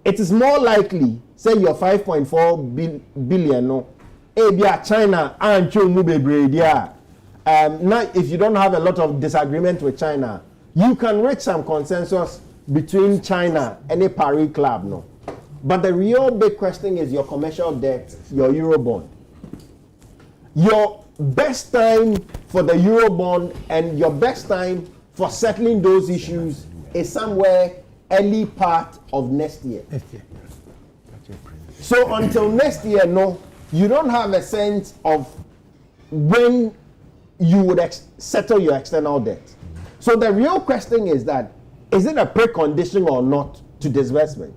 it is more likely say your 5.4 billion no ebia China ancho mu bebre dia. Now if you don't have a lot of disagreement with China, you can reach some consensus between China and a Paris club no. But the real big question is your commercial debt, your Eurobond. Your best time for the Eurobond and your best time for settling those issues is somewhere early part of next year. So until next year, no, you don't have a sense of when you would settle your external debt. So the real question is that, is it a precondition or not to disbursement?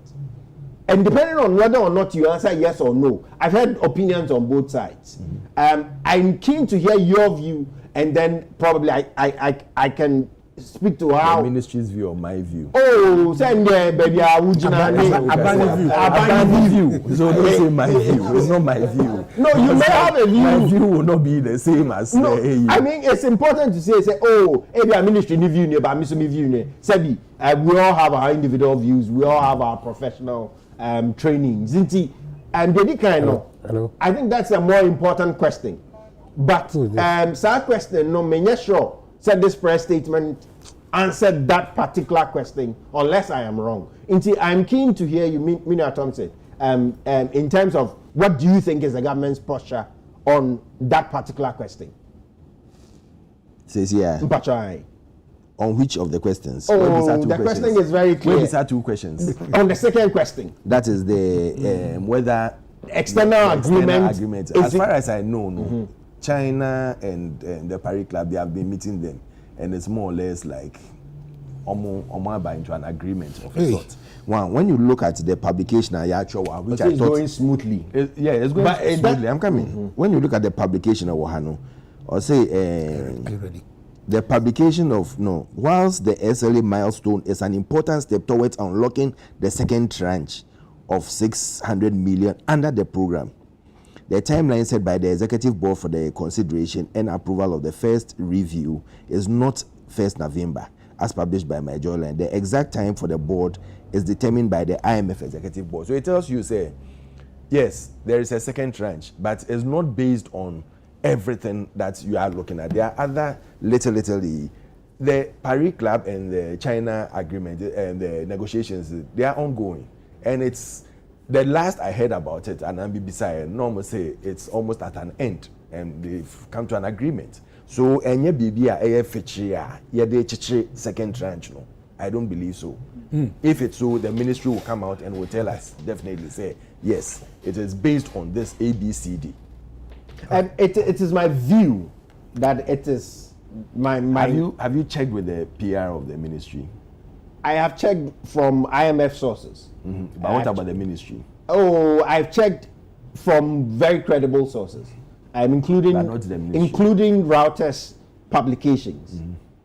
And depending on whether or not you answer yes or no, I've heard opinions on both sides. I'm keen to hear your view, and then probably I can speak to how the ministry's view or my view. Oh, send there, baby. I would abandon view. So don't say my view. It's not my view. No, you may have a view. My view will not be the same as no. I mean, it's important to say, maybe our ministry view, but me view. Sebi, we all have our individual views. We all have our professional trainings. And Hello. I think that's a more important question. But sad question, no, me sure. Said this press statement answered that particular question, unless I am wrong. I'm keen to hear you, Mina Thompson, in terms of what do you think is the government's posture on that particular question? Says yeah. On which of the questions? The question is very clear. These are two questions. On the second question. That is the whether external agreement. As far as I know, no. China and the Paris Club, they have been meeting them, and it's more or less like almost into an agreement of a sort. One, when you look at the publication, which I thought going smoothly. It's going smoothly. I'm coming. When you look at the publication of Wahano, or say Are you ready? the publication of whilst the SLA milestone is an important step towards unlocking the second tranche of 600 million under the program, the timeline set by the executive board for the consideration and approval of the first review is not 1st November, as published by my journal. The exact time for the board is determined by the IMF executive board. So it tells you, say, yes, there is a second tranche, but it's not based on everything that you are looking at. There are other little, the Paris Club and the China agreement and the negotiations, they are ongoing. And it's the last I heard about it, and I'm beside, normally say it's almost at an end, and they've come to an agreement. So, any BBA, second tranche, no, I don't believe so. If it's so, the ministry will come out and will tell us, definitely say, yes, it is based on this ABCD. And it is my view that it is my. Have you checked with the PR of the ministry? I have checked from IMF sources. But what about the ministry? Oh, I've checked from very credible sources. I'm including Reuters publications.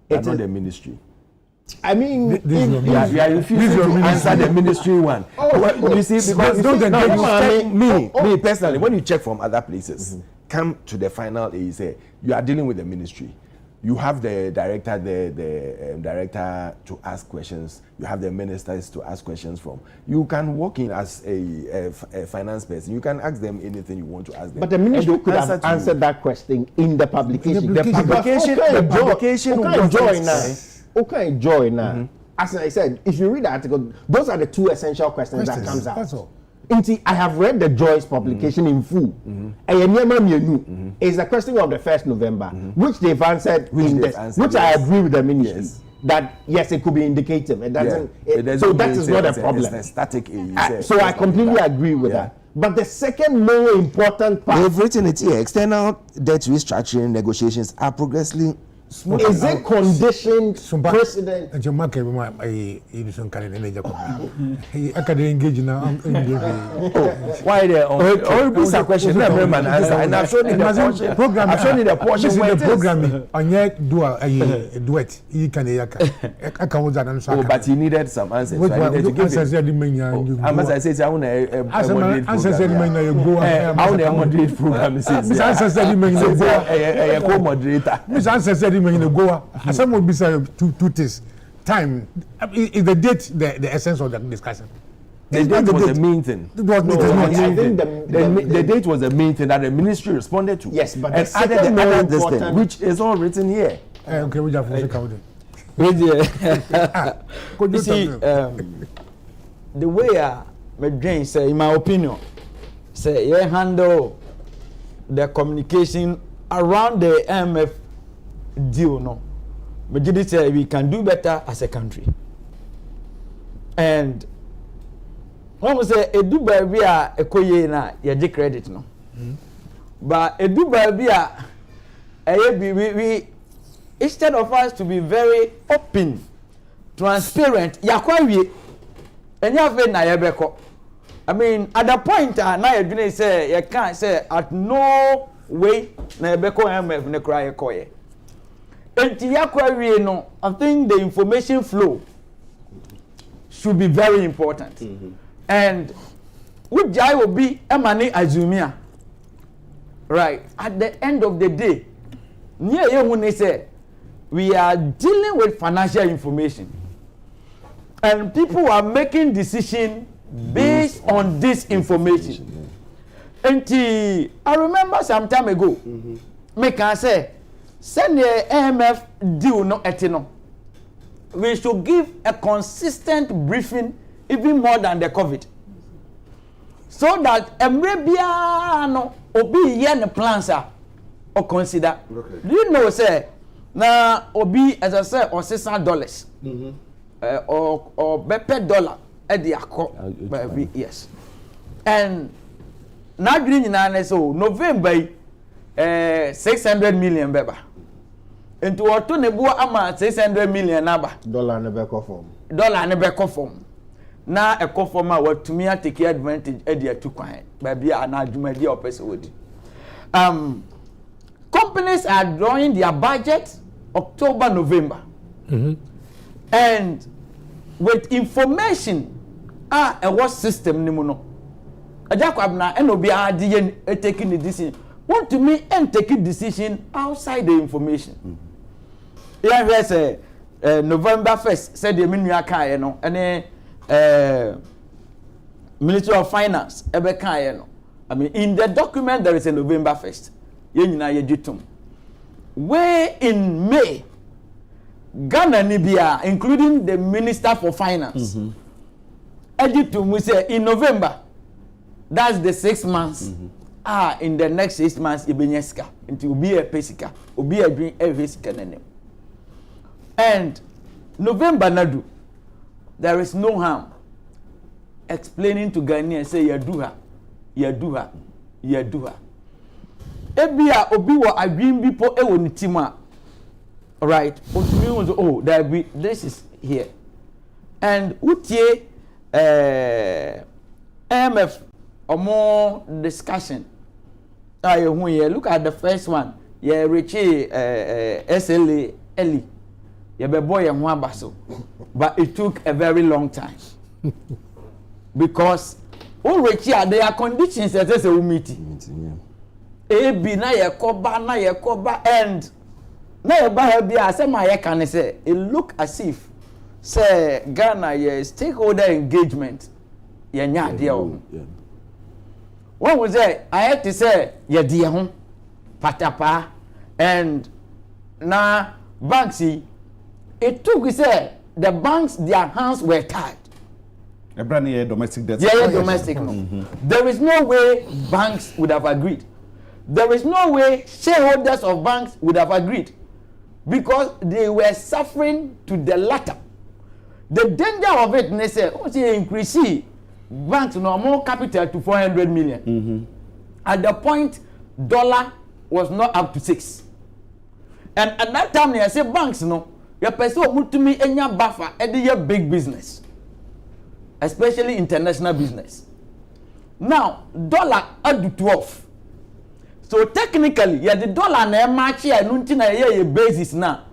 But not the ministry. I mean, you are refusing to answer the ministry one. You see, because me personally, when you check from other places, come to the final, you say you are dealing with the ministry. You have the director, the director to ask questions. You have the ministers to ask questions from. You can walk in as a finance person. You can ask them anything you want to ask them. But the ministry could have answered that question in the publication. The publication Okay, joy now. As I said, if you read the article, those are the two essential questions that comes out. That's all. I have read the Joyce publication in full. It's a question of the 1st November, which they've answered, which I agree with the ministry. Yes. That yes, it could be indicative. It doesn't. So that is not a problem. It's static. So I completely agree with that. But the second more important part, they've written it here. External debt restructuring negotiations are progressively. Is it conditioned precedent? Why there? All these are questions that man answer, and I've shown you the portion. I've shown you the portion where it is. Programming on yet duet. You can Oh, but he needed some answers. So I needed to give him. As I said, I want a moderate program. I co-moderator. Some would be two things. Time is the date the essence of the discussion. The date was the main thing. The date was the main thing that the ministry responded to. Yes, but and added the other thing, which is all written here. Okay, we have to count it. You see, the way McDrain say, in my opinion, say you handle the communication around the IMF deal, no. But say we can do better as a country. And when we say do baby a koye na ye credit no. But do baby we instead of us to be very open, transparent, yakwawie enya fe na yebeko. I mean, at the point na you say you can't say at no way na yebeko MF ne cry koye. No, I think the information flow should be very important. And which guy will be Emani Azumia. Right. At the end of the day, near you when they say we are dealing with financial information. And people are making decisions based on this information. And I remember some time ago, make I say, send the AMF deal no etino. We should give a consistent briefing even more than the COVID. So that Emrebia no obi yen plans are or consider. Okay. Do you know say na obi as I said or $600 or bepe dollar at the acco yes. And now green in so November 600 million beba. Into what to nebo ama 600 million naba. Dollar ne be form. Dollar ne be form. Na e form a what to me take advantage e dia tu kwan. Ba bia na adwuma dia opese wodi. Companies are drawing their budget October, November. And with information a what system ni mo no. Agya Kwabena and obi a dey taking the decision. Want to me and take a decision outside the information. Yeah, say November 1st said the menu aka no and Ministry of Finance ebe kan no. I mean in the document there is a November 1st. Ye nyina ye gitum. Way in May Ghana Nibia including the Minister for Finance. Editum we say in November that's the 6 months. In the next 6 months ibenyeska until ubi a pesika ubi a dream every sika. And November nadu there is no harm explaining to Ghanaians say you do her ebia obi wa adwin bi po ewo ni tima right oh there be this is here and utie MF or more discussion. Look at the first one. Yeah, Richie SLA Eli. Yeah, be boy and one basso. But it took a very long time. Because Richie there are conditions that is a meeting. AB na ye koba and na ye ba be as my can say it look as if say Ghana stakeholder engagement ye nya there. What was that? I had to say, yeah, dear home, patapa, and now Banksy. It took, say, the banks, their hands were tied. A brand new domestic debt. Yeah, domestic. There is no way banks would have agreed. There is no way shareholders of banks would have agreed because they were suffering to the latter. The danger of it, they say, increase. Banks no more capital to 400 million. At the point, dollar was not up to 6. And at that time, they say banks no, your person move to me any buffer, any big business, especially international business. Now, dollar at to 12. So technically, the dollar na match here, nunti na ye basis now.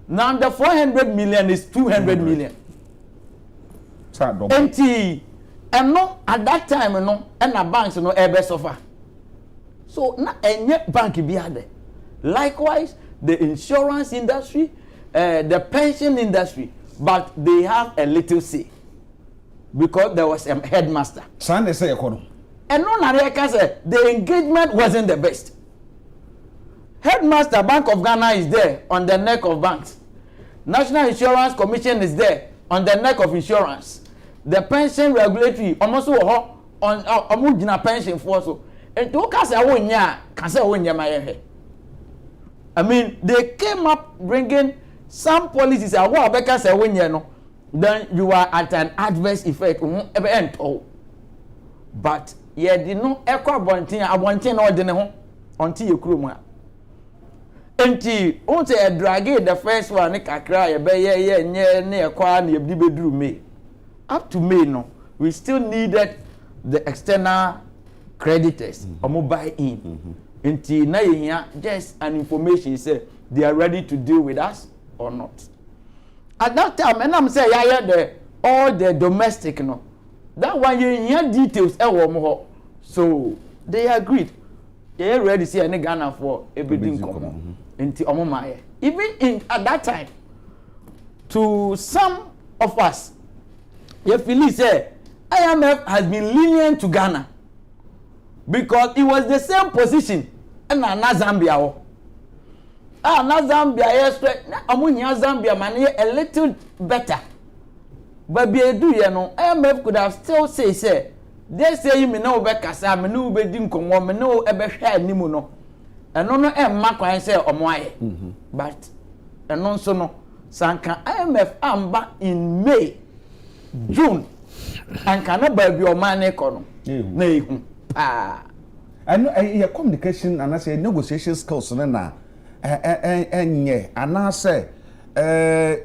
Now the 400 million is 200 million. And no, at that time, no, and the banks no ever suffer. So na any bank be there. Likewise, the insurance industry, the pension industry, but they have a little say because there was a headmaster. Sunday say economy. And no, Nareka said the engagement wasn't the best. Headmaster Bank of Ghana is there on the neck of banks. National Insurance Commission is there on the neck of insurance. The pension regulatory almost on amugina pension for so and to cast a wonya can say wonya my. I mean they came up bringing some policies a wa beka say wonya no then you are at an adverse effect end all. But ye did no echo abontin na ode ne ho until you krom a enti on say drag the first one kakra ye be ye nye ne ekwa na ebdi beduru me. Up to May, no, we still needed the external creditors or buy in. Until now, just an information say they are ready to deal with us or not. At that time, and I'm saying, all the domestic, no, that one you hear details, so they agreed. They are ready to see any Ghana for everything common. Even at that time, to some of us. If Philly say IMF has been lenient to Ghana because it was the same position and na Zambia. Na Zambia yes, amunya Zambia man a little better. But be do IMF could have still say they say you me no be kasa me no be din konwo me no e be hwe animu no. Eno no e ma kwan say omo aye. But eno nso no sanka IMF amba in May June and cannot buy your money economy. and your communication and I say negotiation skills na enye ana say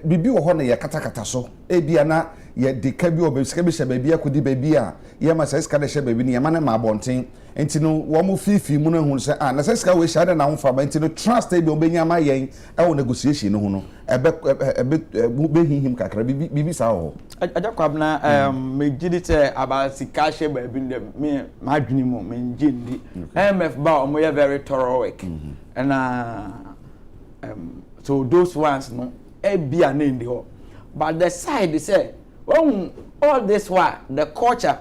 bibi wo ho na ye katakata so ebia na ye de ka bi obesika bi hye baabi akodi baabi a ye ma say ska de hye baabi ne ye ma na ma bonten enti no wo mo fifi mu no hu say na say ska we hye na wo fa ba enti no trust e bi obenya ma yen e wo negotiation no hu no ebe him kakra bibi sa ho Agya Kwabena me gidi say about sika hye baabi me ma dwuni mu me ngindi MF ba o mo ye very thorough work and so those ones no ebia na ndi ho but the side they say all this while the culture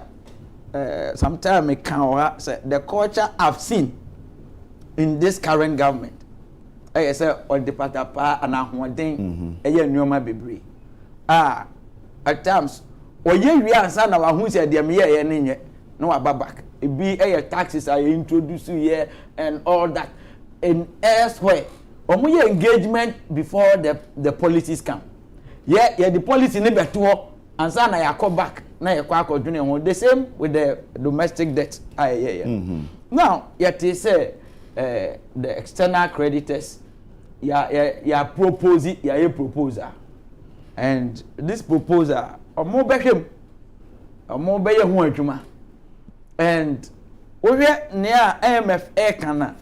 sometimes me can say the culture I've seen in this current government I say on the patapa and ahoden eye nneoma bebre at times oye wi ansa na wa hu say de me ye ne nye no wa back e bi taxes are introduced here and all that in elsewhere omuye engagement before the policies come yeah the policy ni beto ansa na yakọ back na yakọ akodwene ho the same with the domestic debt now yet say the external creditors ya propose ya proposal and this proposal omo behwem omo beye ho adwuma and ohwe ne a IMF kana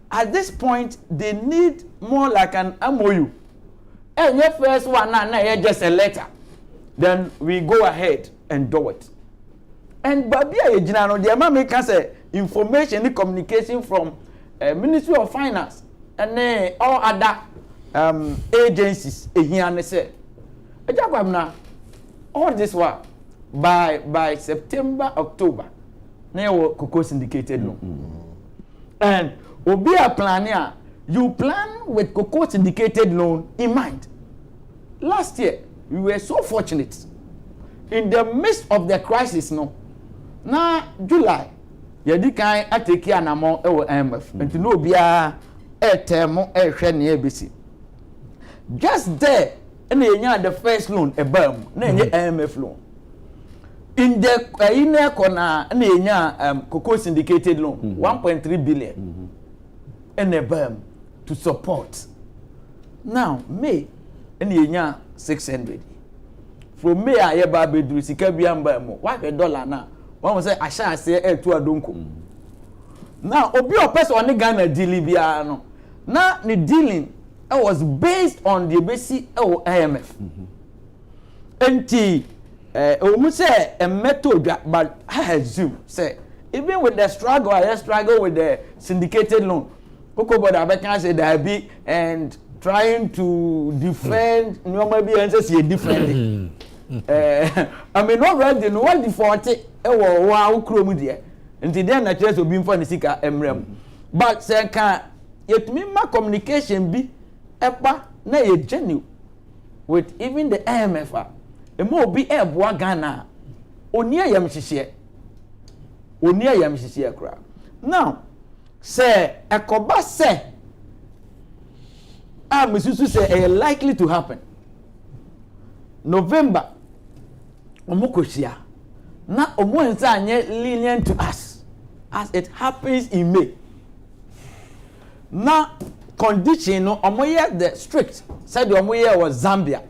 at this point they need more like an MOU. And your first one now just a letter. Then we go ahead and do it. And Babia Ejinano, the Amami can say information and communication from Ministry of Finance and all other agencies here say. All this one by September, October, now cocoa syndicated loan. And Obi a planner, you plan with cocoa syndicated loan in mind. Last year, we were so fortunate. In the midst of the crisis, no. Now, July, yedi kan ateki anamo ewo IMF. Nti no bia etemo ehwe ne ABC. Just there, na yenya the first loan ebam, na yenye IMF loan. In the ine kona na yenya cocoa syndicated loan 1.3 billion. NBM to support. Now, May, and yenya 600. From May, I eba bedru sika biamba mo. Why $1 now? One say I shall say to adonko. Now, obi o person on Ghana dealing bia no. Now, the dealing was based on the basic IMF. Enti we say a method, but I assume say even with the struggle, I struggle with the syndicated loan. Cocoa board Abeka say there be and trying to defend normally answers differently. I mean already no one default wa ukrom there. Until then na church obi mfa nisika emrem. But say can yet me ma communication be eba na ye genuine with even the IMF. E mo be eboa Ghana. Oni ayam hihie kra. Now say ekoba say misusu say likely to happen November omokoshia na omo ensa anye lenient to us as it happens in May na condition no omoye the strict said omoye was Zambia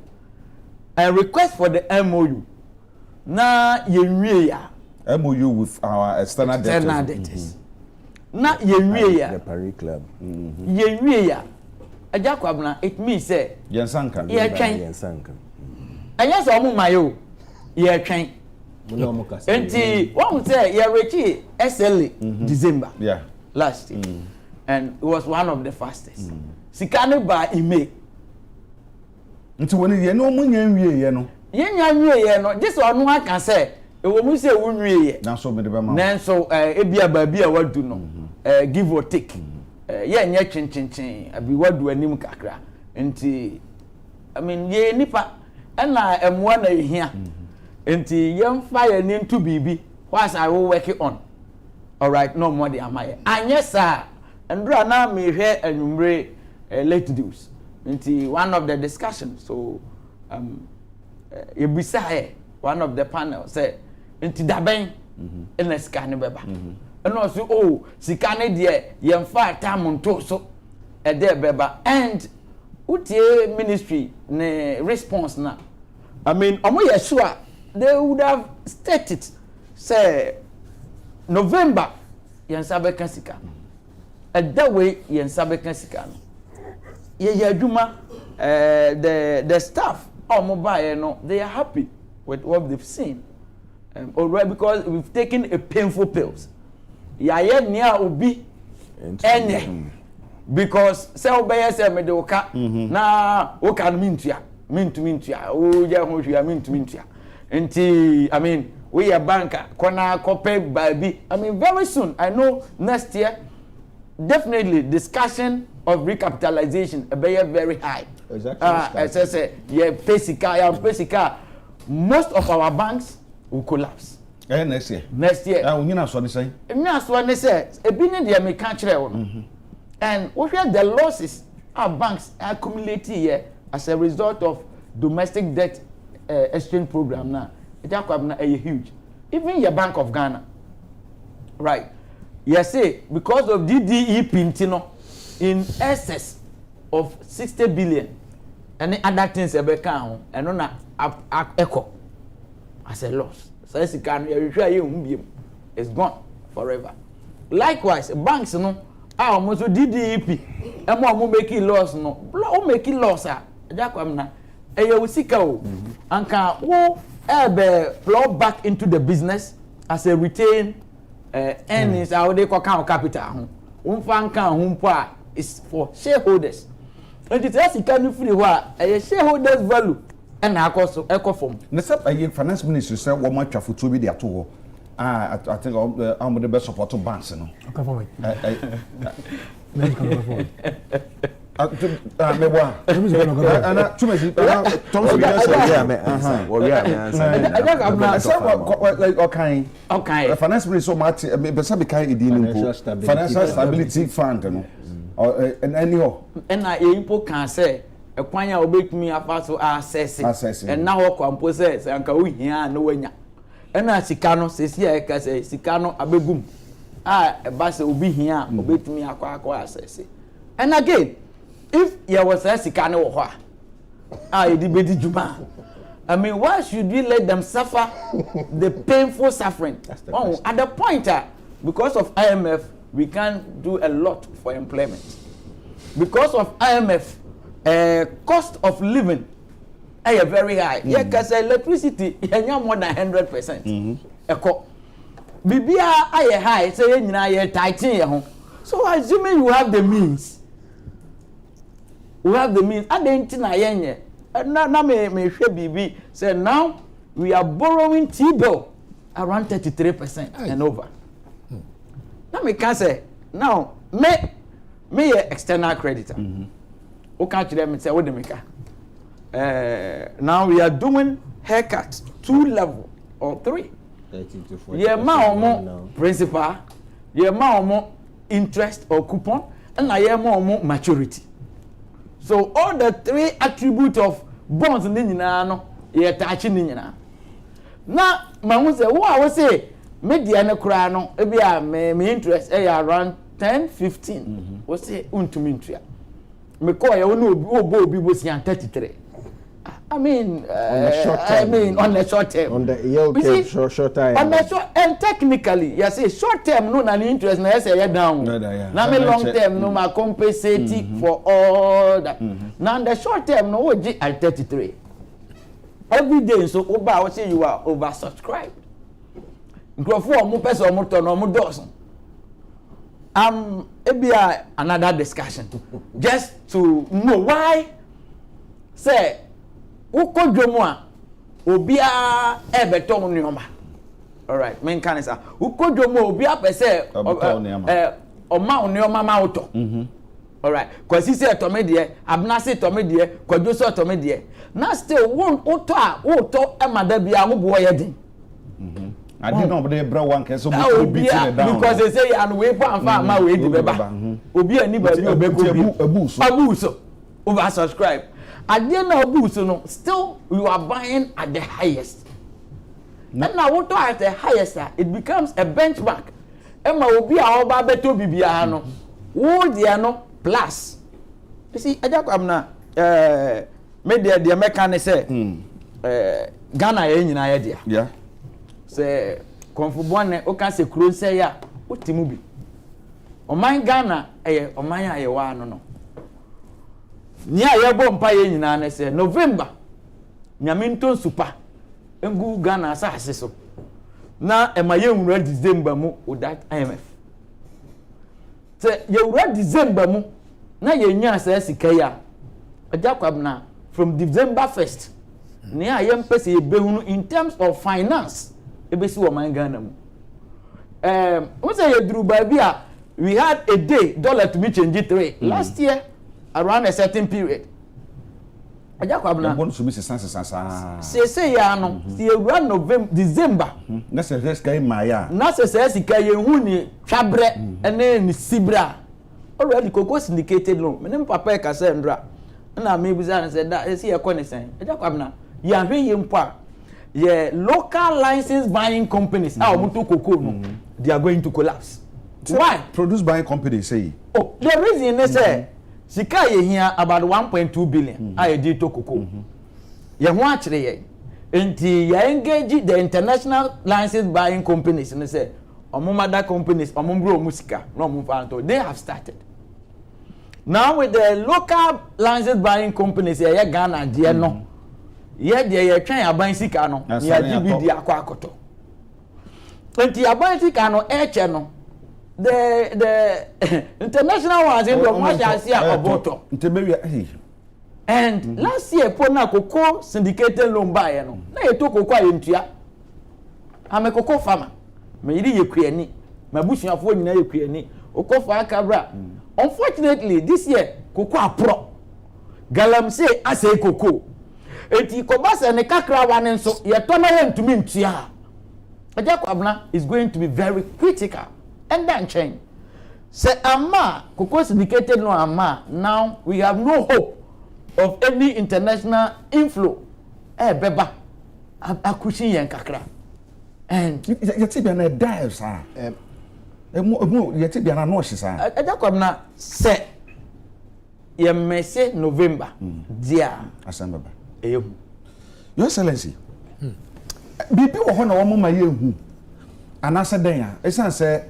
a request for the MOU na yenwie ya MOU with our external debtors. Na yenwie ya the Paris Club. Yenwie ya Agya Kwabena it means say yensanka yensanka anya so omo mayo ye twen enti one say ye reach SLA December last year and it was one of the fastest sikane ba ime nti woni ye no munya nwie ye no yenya nwie ye no this one aka say e wo mu say wo nwie ye na so me de ba ma na so ebia ba bia wadu no give or take ye nya chinchin abi wadu anim kakra nti I mean ye nipa na emwa na ehia nti yemfa ye ni ntu bibi what I will work on all right no more the amaye anye sa ndra na me hwe anwumre late dues nti one of the discussions so ebisa one of the panel say nti daben na scan beba and also oh sika ne de yemfa time nto so e de beba and utie ministry ne response na I mean omo ye sure they would have stated say November yensa beka sika that way yensa beka sika no ye adwuma the staff omo buy no they are happy with what they've seen already because we've taken a painful pills ya near obi enye because say obey say me de oka na oka no mintua o je ho hwia mintua nti I mean we are banker kona kope baby I mean very soon I know next year definitely discussion of recapitalization be very high. Exactly. As I say pesika most of our banks will collapse. Next year. Unyina so ne say ebi ne de me kan kire wo no. And we hear the losses our banks accumulating here as a result of domestic debt exchange program now. Kwabena huge. Even your Bank of Ghana, right? Yes, say because of DDE Pintino in excess of 60 billion, and other things and on echo as a loss. So it's gone forever. Likewise, banks almost DDEP, and more making loss making loss Kwabena and can plow back into the business as a retain earnings how they call capital is for shareholders and it has can free a shareholders value and eco form the finance ministry said what much of to be there to I think I'm the best support to banks finance ministry so much financial stability fund and anyhow and I can say a kwanya obetumi afa so access and now compose and ka wo hia na wanya and na sika no sesi e ka say sika no abegum e ba se obi hia obetumi akwa access and again if there was a sika no ho e di bedi juma I mean why should we let them suffer the painful suffering at the point because of IMF we can't do a lot for employment because of IMF cost of living is very high. Because electricity is more than 100%. Bibia is high, so you tighten. So assuming you have the means, I don't think now me share BB say now we are borrowing T-bill around 33% and over. Now me can say now me external creditor. Okay, them say what they make. Now we are doing haircuts 2 level or 3. 30 to 40. Yeah, more principal. Yeah, more interest or coupon, and I am more maturity. So all the 3 attributes of bonds in the yeah touching in now. My say, what I would say, mediana crano, me interest around 10-15. We say untumintia. Me call you no be was 33. I mean, on the short term. On the yield curve, short time. On the short, and technically, yes, short term no an interest na say down. Now me long term no ma compensate for all that. Now the short term no we at 33. Every day so over I say you are oversubscribed. Nkrofo omo person omo to no omo dozen. Maybe another discussion just to know why say ukodwomu a obia ebeton nyoma. All right, men can say ukodwomu obia pe say oma nyoma ma auto. All right, cause he say to me there abna say to me there kwadwo say to me there na still won auto e mada bia wo bo ye din. I did not be bro one can so beat it down because they say and we for ma we di beba obi anybody abuso over subscribe at the end of abuso no still you are buying at the highest and now what at the highest it becomes a benchmark Emma obi a oba beto bibia no. Wo dia no plus. You see, Agya Kwabena me de meka ne say Ghana ye nyina ye dia. Yeah. Say konfubone o kan se kuro say ya otimu bi. Oman Ghana oman a ye wa no. Ni a ye bo mpa ye nyina ne say November nyaminton super engu Ghana asase so. Na ema ye nwura December mu o that IMF. Say ye nwura December mu na ye nya say sika ya. Agya Kwabena from December 1st. Ne a ye mpese ye behunu in terms of finance ebesi wo man Ghana mu. We say ye duru bia we had a day dollar to be change 3 last year around a certain period. Agya Kwabena bon so bi sesa say ya no ye wura November December na se sky maya na se sika ye hu ni twabre ene ni sibra already Cocoa syndicated loan me papa e ka say ndra na me biza na say da esi ye kɔ ne sen. Agya Kwabena ya hwe ye mpo a ye local license buying companies a omuto cocoa no they are going to collapse. Why? Produce buying company say. Oh, the reason they say sika ye here about 1.2 billion a ye to cocoa. Ye ho a kire ye. Enti ye engage the international license buying companies and say omo mother companies omo bro musika no omo fanto they have started. Now with the local license buying companies ye Ghana die no. Ye de ye twan aban sika no ye GBD akwakoto. Enti aban sika no eche no the international ones in the Mashasia Oboto. And last year pona cocoa syndicated loan buy no. Na ye to cocoa yentua. I'm a cocoa farmer. Me yiri ye kuani. My busuafo nyina ye kuani. Okofa akabra. Unfortunately this year cocoa apro. Galamsey ase cocoa. Eti kobasa ne kakra wane nso ye tona ye ntumi ntua. Agya Kwabena is going to be very critical. And then change. Say ama cocoa syndicated no ama. Now we have no hope of any international inflow. Beba akushi yen kakra. And yeti bia na die sa. Yeti bia na no hye sa. Agya Kwabena say ye mese November dia asamba ba. Your Excellency. Bibi wo ho na wo ma ye hu. Anasa den a esan say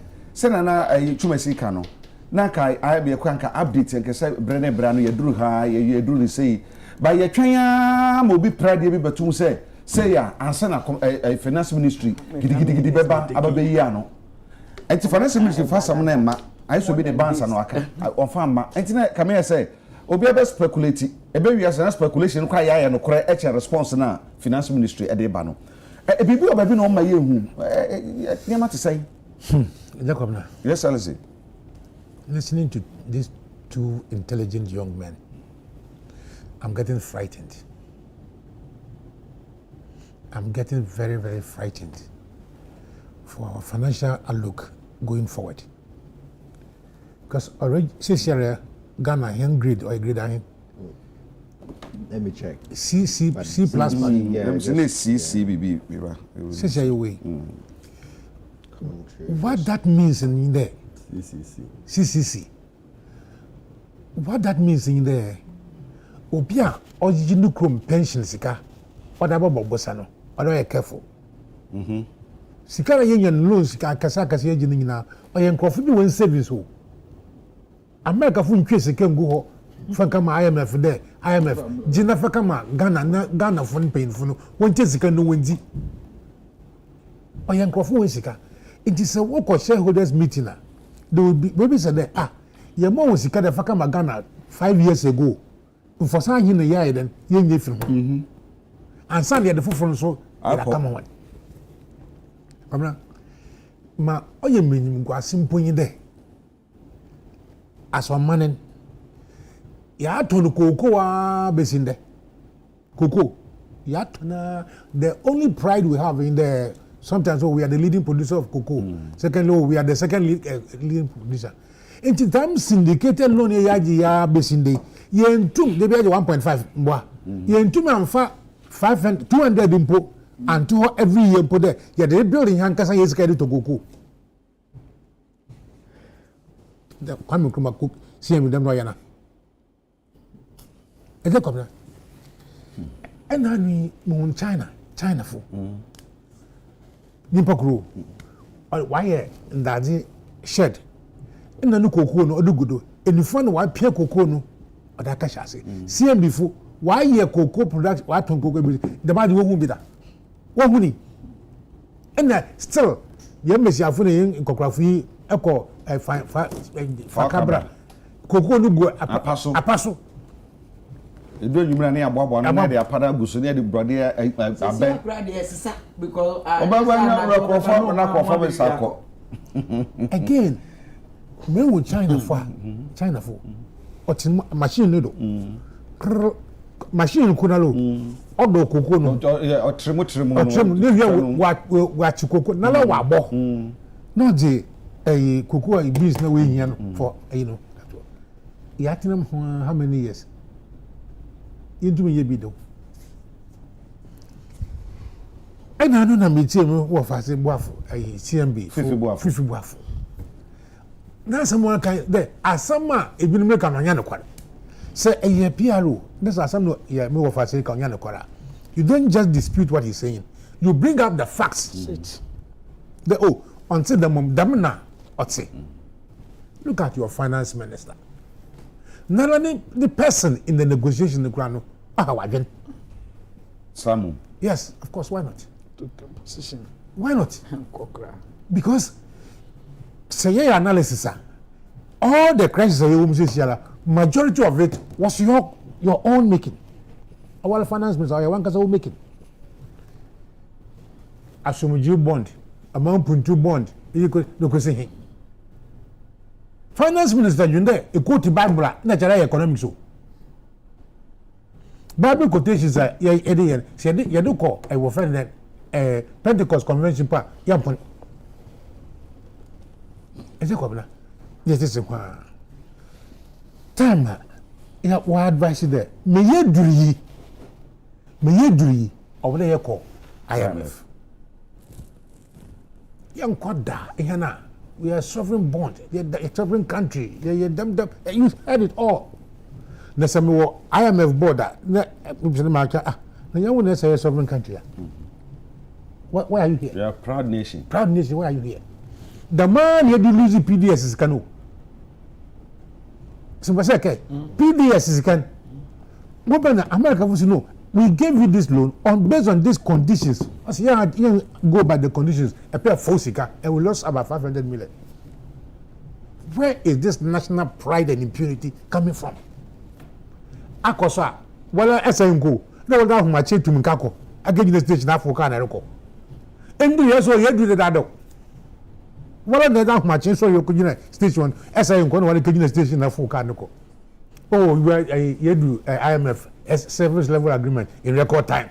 na twuma sika no na kai be kwanka update nke say brene brano ye duru ha ye duru say ba ye twan mo bi prade bi batum say ya ansa na finance ministry gidigidi beba ababe yi ano enti finance ministry fa sam na ma aiso bi ne bansa no aka onfa ma enti na kame say obi ebe speculate ebe wi as na speculation kwa ya no kore eche response na finance ministry e de ba no bibi obabi no ma ye hu nyama te say yes, Alice. Listening to these two intelligent young men, I'm getting frightened. I'm getting very, very frightened for our financial outlook going forward. Because already, this year, Ghana, hen grade or grade ahin. Let me check. C plus. CCBB. This year way. What that means in there? CCC. What that means in there? Obia original chrome pension sika. What about Bobosano? What are you careful? Sika yen loans sika kasa yen na o yen crofo bi won savings ho. America fu ntwe sika ngu ho. Fa kama IMF there. IMF. Jina fa kama Ghana fun pain fun. Won te sika no wonji. O yen crofo won sika. It is a work of shareholders meeting. They will be maybe said your mom was a faka Ghana 5 years ago. For some in the year then you from and Sunday at the phone so come on. Ma oh you mean go simple in there. As one man ya to cocoa basin there. Cocoa. Ya the only pride we have in there. Sometimes we are the leading producer of cocoa. Secondly, we are the second leading producer. In time syndicated loan ya basinde. Yen tum they be 1.5 mwa. Yen tum am fa 200 impo and 2 every year impo there. Yeah, they building hankasa yes carry to cocoa. the Kwame Nkrumah cook CM them no yana. E dey come na. E na ni mo China for. Nimpa kuro. Why ndadi shed. E na no kokoo no odugudo. Enifo na wa pia kokoo no odaka shase. CM before why ye kokoo production wa ton kokoo bi. The bad wo hu bi da. Wo hu ni. And still, you may see a funny in Cocrafi, Echo, Facabra, Coco, a passo. You don't you mean a bob on a pada busunia, the brother, a bed because again, men with China for, what's machine noodle, machine kunalo. Odo koko no o tremu what koko na la wa bo no je koko a business na we hia no for ya tinam how many years yintumi ye bi do na no na metie mu wo fa se boafo CMB fifi boafo na someone kan de asama ebinum ka no nya ne kware. Say a PRO, this is some yeah, me of us say you don't just dispute what he's saying. You bring up the facts. Until the mom damna say. Look at your finance minister. Not only the person in the negotiation the ground. Again. Samu. Yes, of course, why not? Position. Why not? Because say analysis all the crises of your majority of it was your own making. Our finance minister, your one case of making. Asumuju bond, amount puntu bond, you could say finance minister, you know, a quote Bible, natural economics. Bible quotations are Eddie, said you do call a friend Pentecost convention part, Yampon. Is it Kwabena? Yes, it's a time. Ya wa advice there. Me ye duri over there call IMF. Young Koda, we are sovereign bond, a sovereign country, you had it all. There's some IMF board that you wouldn't say a sovereign country. Why are you here? You are a proud nation. Proud nation, why are you here? The man you do lose the PDS is canoe. PDS is can. America wants to know. We gave you this loan based on these conditions. As you go by the conditions, a pair of Fosika, and we lost about 500 million. Where is this national pride and impunity coming from? Akosa, well, as I go, no one down my chain to Mikako. I get you the station after Canada. And do you also do that? Well, the down my chain so you could station as I go on the station after Canada. Oh, you do IMF service level agreement in record time.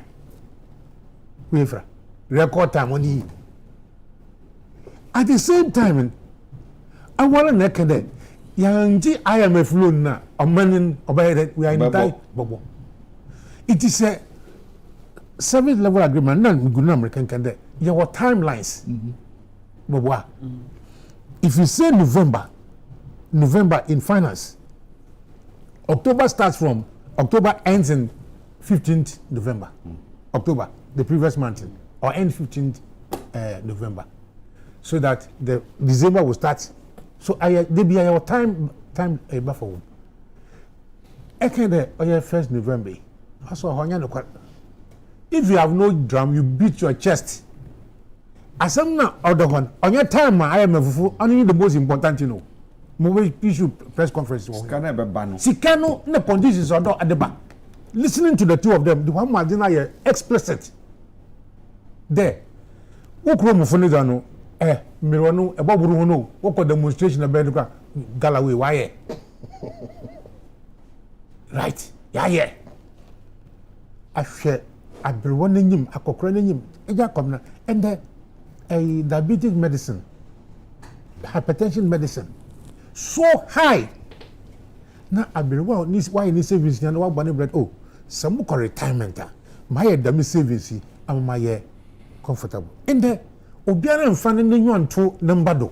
Record time only. At the same time, I want to neck that young IMF loan now, a man we are in time. It is a service level agreement, not good American can there. Your timelines. If you say November in finance, October starts from October ends in 15th November. October, the previous month, or end 15th November, so that the December will start. So they be your time buffer. I can first November. If you have no drum, you beat your chest. As I'm not other one on your time, I am only the most important, you know. Movie issue press conference. Sikano, the conditions are at the back. Listening to the two of them, the one was explicit. There. Ukromofonizano, Mirano, a Baburuno, what demonstration of Bedra, Galloway, why? Right, yeah. I share, I be warning him, I could him, and then a diabetes medicine, hypertension medicine. So high. Now I be well. Why in savings? You know what? Bunny bread. Oh, some more retirement. My dummy savings. I'm my comfortable. In the Obiara and finding the one two number do.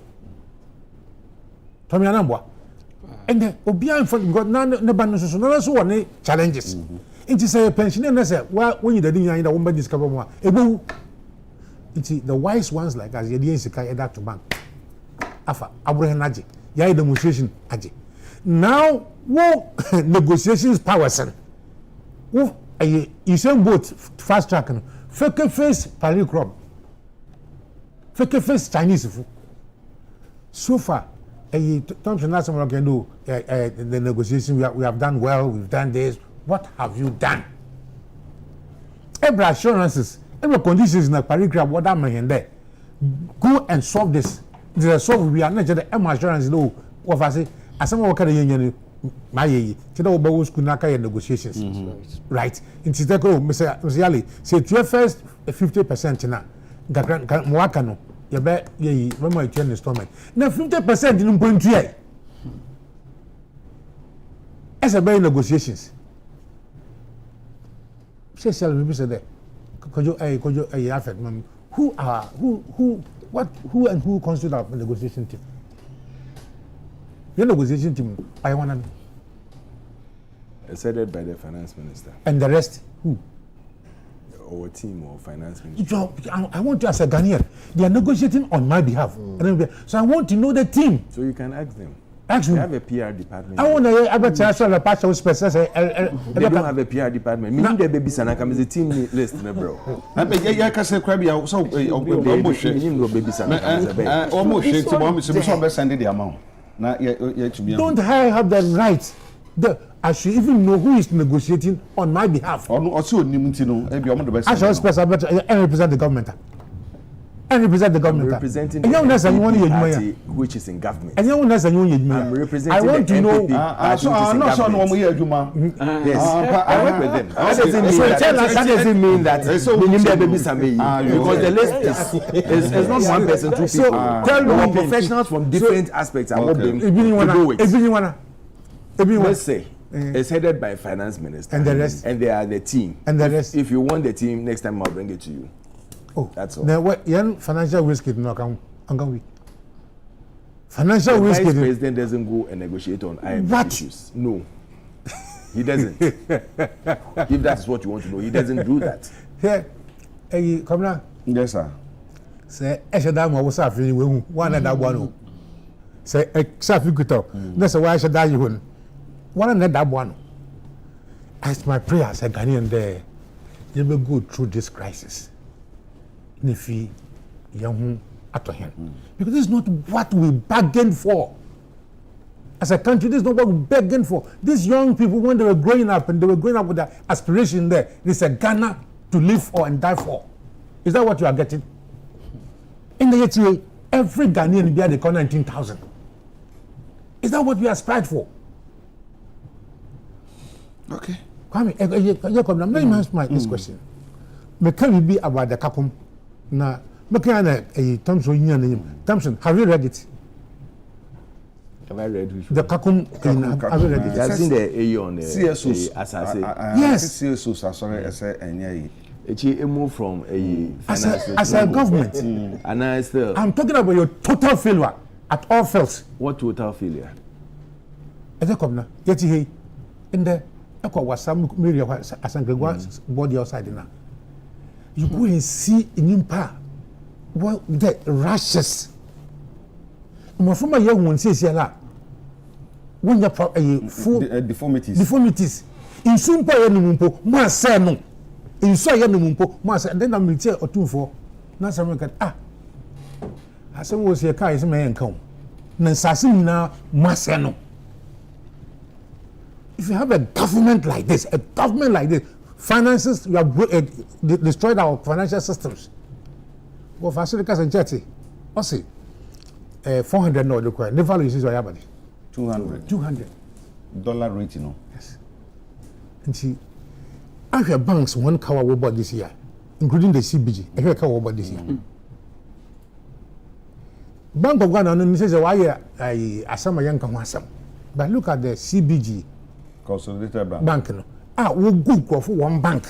Tommy Anambwa. and then obian for because na ba no so na so one challenges it is a pensioner na say when you dey yan that one discover more ebu it the wise ones like as yedi ensika either to bank afa abraham aje ya demonstration aje now wo negotiations powers wo you say both fast track no fake face Paris Club fake face Chinese food. So far Thompson last time can do the negotiation we have done well, we've done this. What have you done? Every assurances, every conditions in the Paris Club, what that man there. Go and solve this. Solve we are not just the assurance no what I say as some work at the union my today we school na negotiations. Right. In Titeko Mr. Yali say to first 50% na mwaka no you bet ye when my turn installment now 50% in point here as a by negotiations say shall we say there kojo affect who and who constitute our negotiation team the negotiation team by one and headed by the finance minister and the rest who or team or finance minister. I want to ask a Ghanaian. They are negotiating on my behalf. So I want to know the team. So you can ask them. Ask They me. have a PR department. I want to have a chance to pass those specials. They don't have a PR department. Meaning the baby sana come is a team list, bro. I be ya ka say crab ya so Almost baby sana. Almost shake to mom so be send the amount. Na ya to be. Don't I have the right? I should even know who is negotiating on my behalf. Also, Nimutino, maybe I'm the best. I shall special better and represent the government. And represent the government. Representing the party which is in government. And I'm representing I want to know. I'm not sure no more Juma. Yes, I work with them. That doesn't mean that because the list is not one person, two people. So tell me professionals from different aspects are what them to do it. Let's say it's headed by finance minister and the rest, and they are the team. And the rest. If you want the team, next time I'll bring it to you. Oh, that's all. Now what? Financial risk is not can we? Financial risk. The vice president doesn't go and negotiate on IMF issues. No, he doesn't. If that's what you want to know, he doesn't do that. Here, hey, come now. Yes, sir. Say, I should have more suffering. We one and that one. Say, suffering good talk. That's why I should die. You one and that one. As my prayer as a Ghanaian there, you will go through this crisis. Nifi, young at hand. Because this is not what we bargained for. As a country, this is not what we bargained for. These young people, when they were growing up and they were growing up with their aspiration there, it's a Ghana to live for and die for. Is that what you are getting? In the HTA, every Ghanaian bear they call 19,000. Is that what we aspired for? Okay. Kwame, let me ask this question. Me can be about the Kakum. Na me can a Thompson, have you read it? Have I read the Kakum? Have you read it? I've seen the A on the CSOs. Yes. CSOs are sorry, I say any. It moved from a as a government. And I still. I'm talking about your total failure at all fields. What total failure? Is that come now? Yet he in the was some media as a body outside now. You go and see in Impa what the rashes. My former young one says here when you full deformities. In Sumpa Yanumpo, Masano. In Sayanumpo, Mas, and then I'm tell or two for Nasaman. I said, was your car is a man come. Nansasina Masano. If you have a government like this, finances, you have destroyed our financial systems. Well, facilities and jetty, what's it? 400 no require. The value is 200. $200 rate, you know. Yes. And see, I have banks one cover about this year, including the CBG. I have cover about this year. Bank of Ghana and says why I some young come. But look at the CBG. Consolidated Bank. No. We'll go for one bank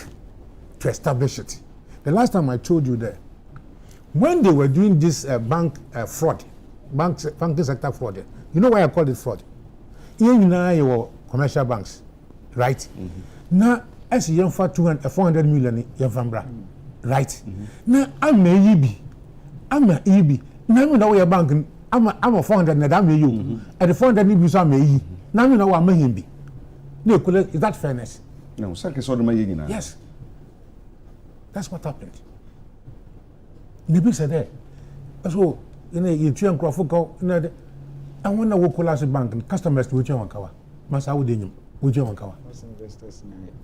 to establish it. The last time I told you that when they were doing this bank fraud, banking sector fraud, you know why I call it fraud? you know your commercial banks, right? Now, as you for 400 million, you're from Bra, right? Now, I'm a EB. Now, you know your bank, I'm a 400, and I'm you. At the 400 you saw me. Now, you know what I'm be. No, is that fairness? No, second sort of my union. Yes. That's what happened. The big said that. So, you try and crawl for I wonder what collapse bank and customers to which one cover. Masa would you which one cover?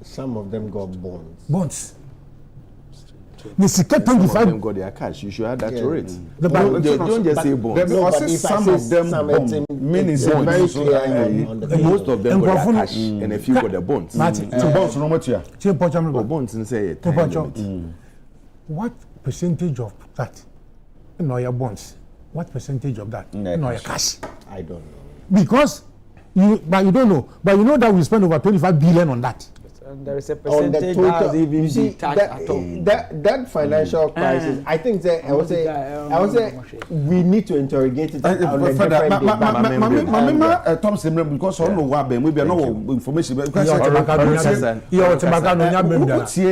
Some of them got bonds. Bonds. The secret Some of 25 them got their cash. You should add that to it. The bank. Don't just say bonds. No, but if some I of say them some, bonds, it's bonds. very clear on the Most of them got And their cash, and a few got their bonds. Martin, So bonds no much here. Oh, bonds and say it. what percentage of that in your bonds? What percentage of that in your cash? I don't know. Because you don't know. But you know that we spend over 25 billion on that. And there is a On the percentage total, that even you see be taxed at all. that financial crisis. I think that I would say we need to interrogate it on a different day. Mama Thompson because all no wa ben we be no information because tie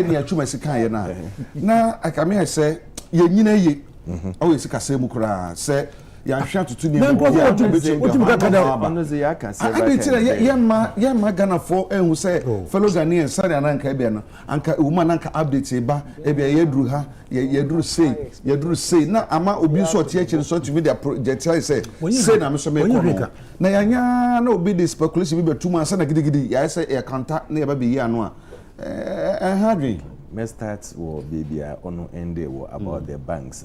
ni atwuma sika ye na akame say ye nyina ye o ye sika say mu kura say ya hwa tutu ni ma Ghana for ehun say fellow Ghanaians sare ananka bia no anka woman anka update ba e bia ye duru ha ye duru say na ama obi so tie kire so to media project say na me so me ko na ya nya na obi the speculation be betu ansa na gidigidi ya say e counter na ya ba be yi ano a hadri me start wo baby ono ende wo about the banks.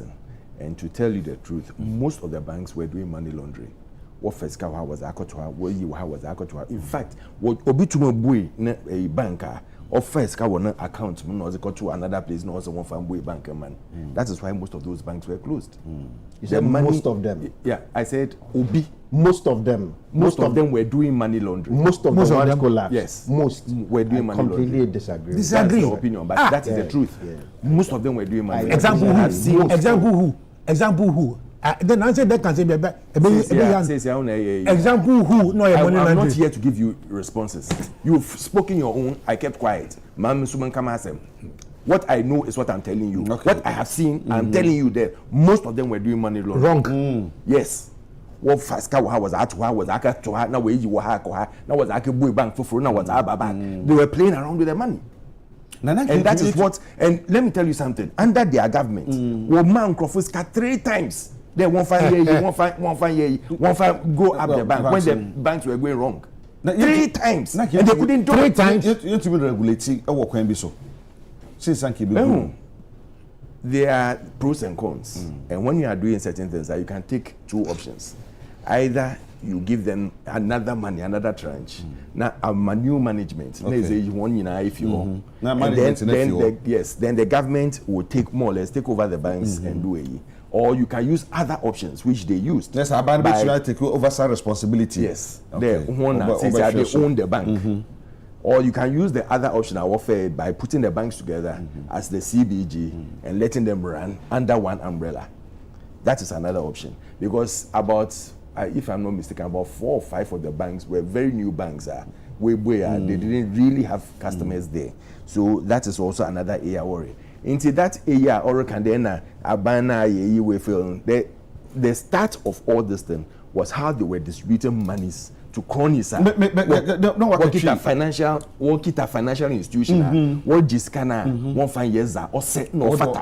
And to tell you the truth, most of the banks were doing money laundering. What first car was akotwa, what you was akotwa. In fact, what obituma boy a banker or first car one account no was to another place, no also one farm boy banker man. That is why most of those banks were closed. You said most of them. Yeah, I said obi. Most of them. Most of them were doing money laundering. Most of them collapsed. Yes. Most were doing money laundering. Completely disagree. That's your opinion, but that is the truth. Yeah. Most of them were doing money laundering. Example who? Then answer that can say example who? No, I'm not here to give you responses. You've spoken your own. I kept quiet. What I know is what I'm telling you. Okay. What I have seen, I'm telling you that most of them were doing money laundering. Wrong. Yes. What first car was at was aka now where you were now was aka boy bank for now was ababa. They were playing around with the money. And that is what, and let me tell you something, under their government, man Crawford cut 3 times. They won't find year, won't find go up the bank when the banks were going wrong. 3 times. And they couldn't do 3 times. You to be regulating a work when be so. Since there are pros and cons. And when you are doing certain things, you can take 2 options. Either you give them another money, another tranche. Now, a new management. Let's say you want, if you want. Then the government will take more or less take over the banks and do it. Or you can use other options which they used. Yes, by take over some responsibility. Yes, they own the bank. Or you can use the other option I offered by putting the banks together as the CBG and letting them run under one umbrella. That is another option because about. If I'm not mistaken, about 4 or 5 of the banks were very new banks. They didn't really have customers there. So that is also another area worry. Into that area, or can then the start of all this thing was how they were distributing monies to cronies. Work it a financial institution. What Jiskana, 1 5 years or set no fata.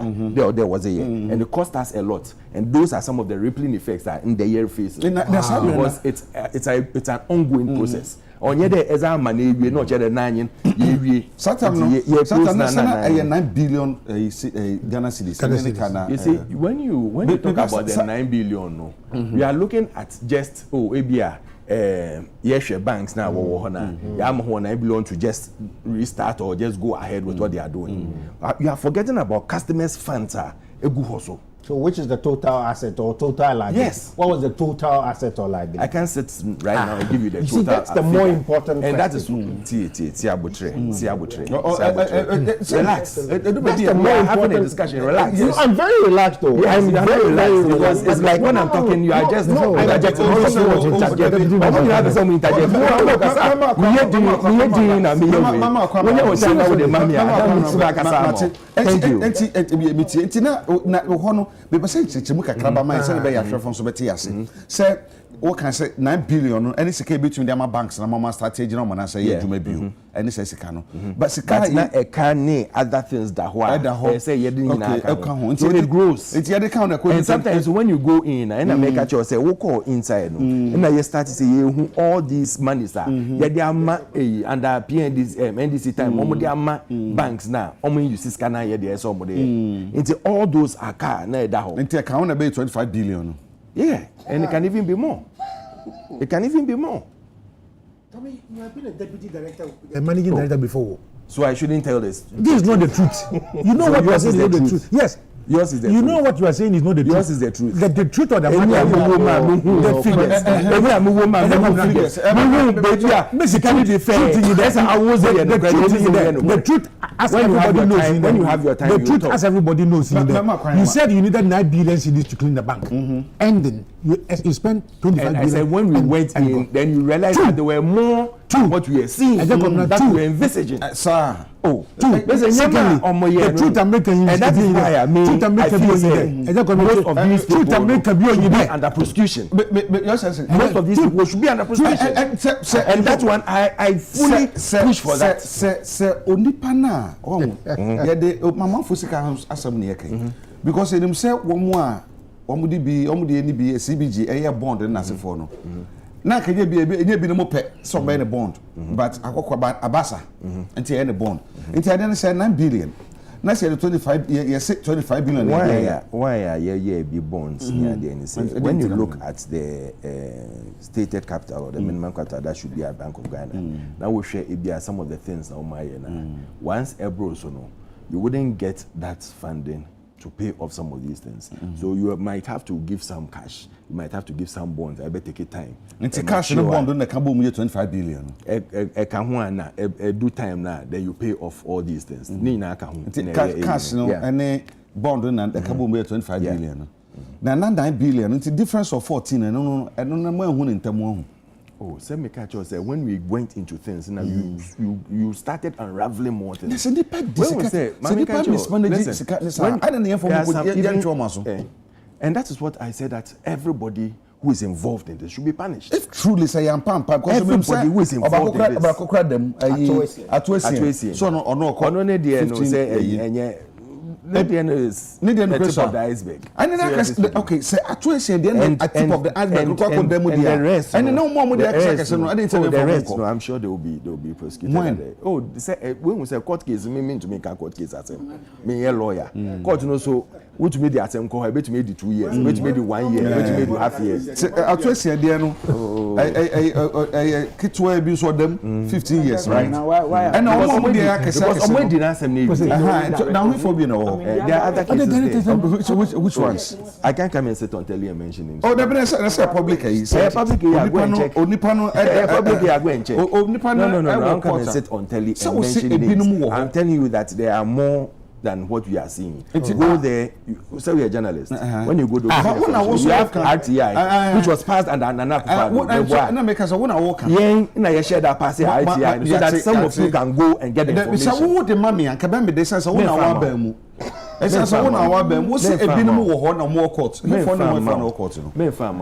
There was a year. And it cost us a lot. And those are some of the rippling effects that in the year face. Because it's an ongoing process. On your day as our money, we're not just a 9 Sometimes 9 billion Ghana cedis. You see, when you talk about the 9 billion, we are looking at just ABR. Banks now I belong to just restart or just go ahead with what they are doing. You are forgetting about customers' funds. So which is the total asset or total liability? Yes. What was the total asset or liability? I can sit right now and give you the total. See, that's the more important and question. that is relax. That's the We more are having a important discussion. Relax. No, I'm very relaxed though. Yes, I'm very relaxed because it's like when I'm No, talking, you are just no, interjecting. no, You don't want to no, interject. no, I want you to have some interject. Thank you. Enti na ho no be pese chichemu kakra ba man se be ya hwefo so beti ase se wo kan say 9 billion no any sika between them banks na mama strategy na mona say adwuma biu any say sika no but sika na e can ne other things that why say ye dey nyina aka so it grows it ye dey count na and sometimes when you go in and make a choice say wo call inside no and you start to say you all these monies are ye dey ama under PNDC NDC time omo dey ama banks na omo use sika na ye dey so omo dey into all those aka na e da ho into account na be 25 billion. Yeah, and it can even be more. It can even be more. Tommy, you have been a deputy director, a managing director before. So I shouldn't tell this. This is not the truth. You know So what you are yours saying is is not the the truth. truth. Yes. Yours is the you truth. know what you are saying is not the truth. Yours is the truth. The truth of the Any matter. the figures. The truth, as everybody knows. When you have your time, the truth, as everybody knows. You said you needed 9 billion cedis to clean the bank. Ending, you spent 25 billion. I said when we went in, then you realized that there were more to what we are seeing that we were envisaging. Sir. Oh, secondly, the truth American and that's why I mean, I feel most of these people should be under prosecution. Most of these people should be under prosecution. And that one, I fully push for that. Sir, onipana. Oh, yeah, the mama fusika asam niyeke. Because they say one more, omudi NB, CBG, a bond and nasi for no. Na kaje bi no pe so be the bond but akokwa abasa enti any bond enti I then say 9 billion na say 25 yes 25 billion why be bonds near the NC when you look at the stated capital or the minimum capital that should be at Bank of Ghana now we share it be some of the things na once ebro so no you wouldn't get that funding to pay off some of these things. So you might have to give some cash. You might have to give some bonds. I better take it time. It's cash no bond on the cabo 25 billion. Do time now. Then you pay off all these things. Cash no any bond on the cabo 25 billion. Now 9 billion. It's a difference of 14. And no more in term. Oh, so me catch us when we went into things now you started unraveling more things. Listen, the and that is what I said that everybody who is involved in this should be punished. If truly say I'm because everybody who is involved in this. So no say the tip of the iceberg. Okay, say actually the tip of the iceberg. And no more the rest. No, I'm sure they will be prosecuted. When? Oh, say when we say court case, mean to make a court case as me a lawyer. Court no so which made the attempt call bet made the 2 years, which made the 1 year, which made the half years. Actually say there no kitwe be so them 15 years, right? And now more because now we for being there are other cases. Which ones? I can't come and sit on telly and mention names. Oh, that's a public. Public, you are going to check. Public, you are going to check. No. I can't come and sit on telly and mention names. I'm telling you that there are more than what we are seeing. Go there, say we are journalists. When you go to you have RTI, which was passed under Nana Kufa. Share that pass RTI so that some of you can go and get the information. Esa won our bem wo se ebinom wo ho na more court no for no court no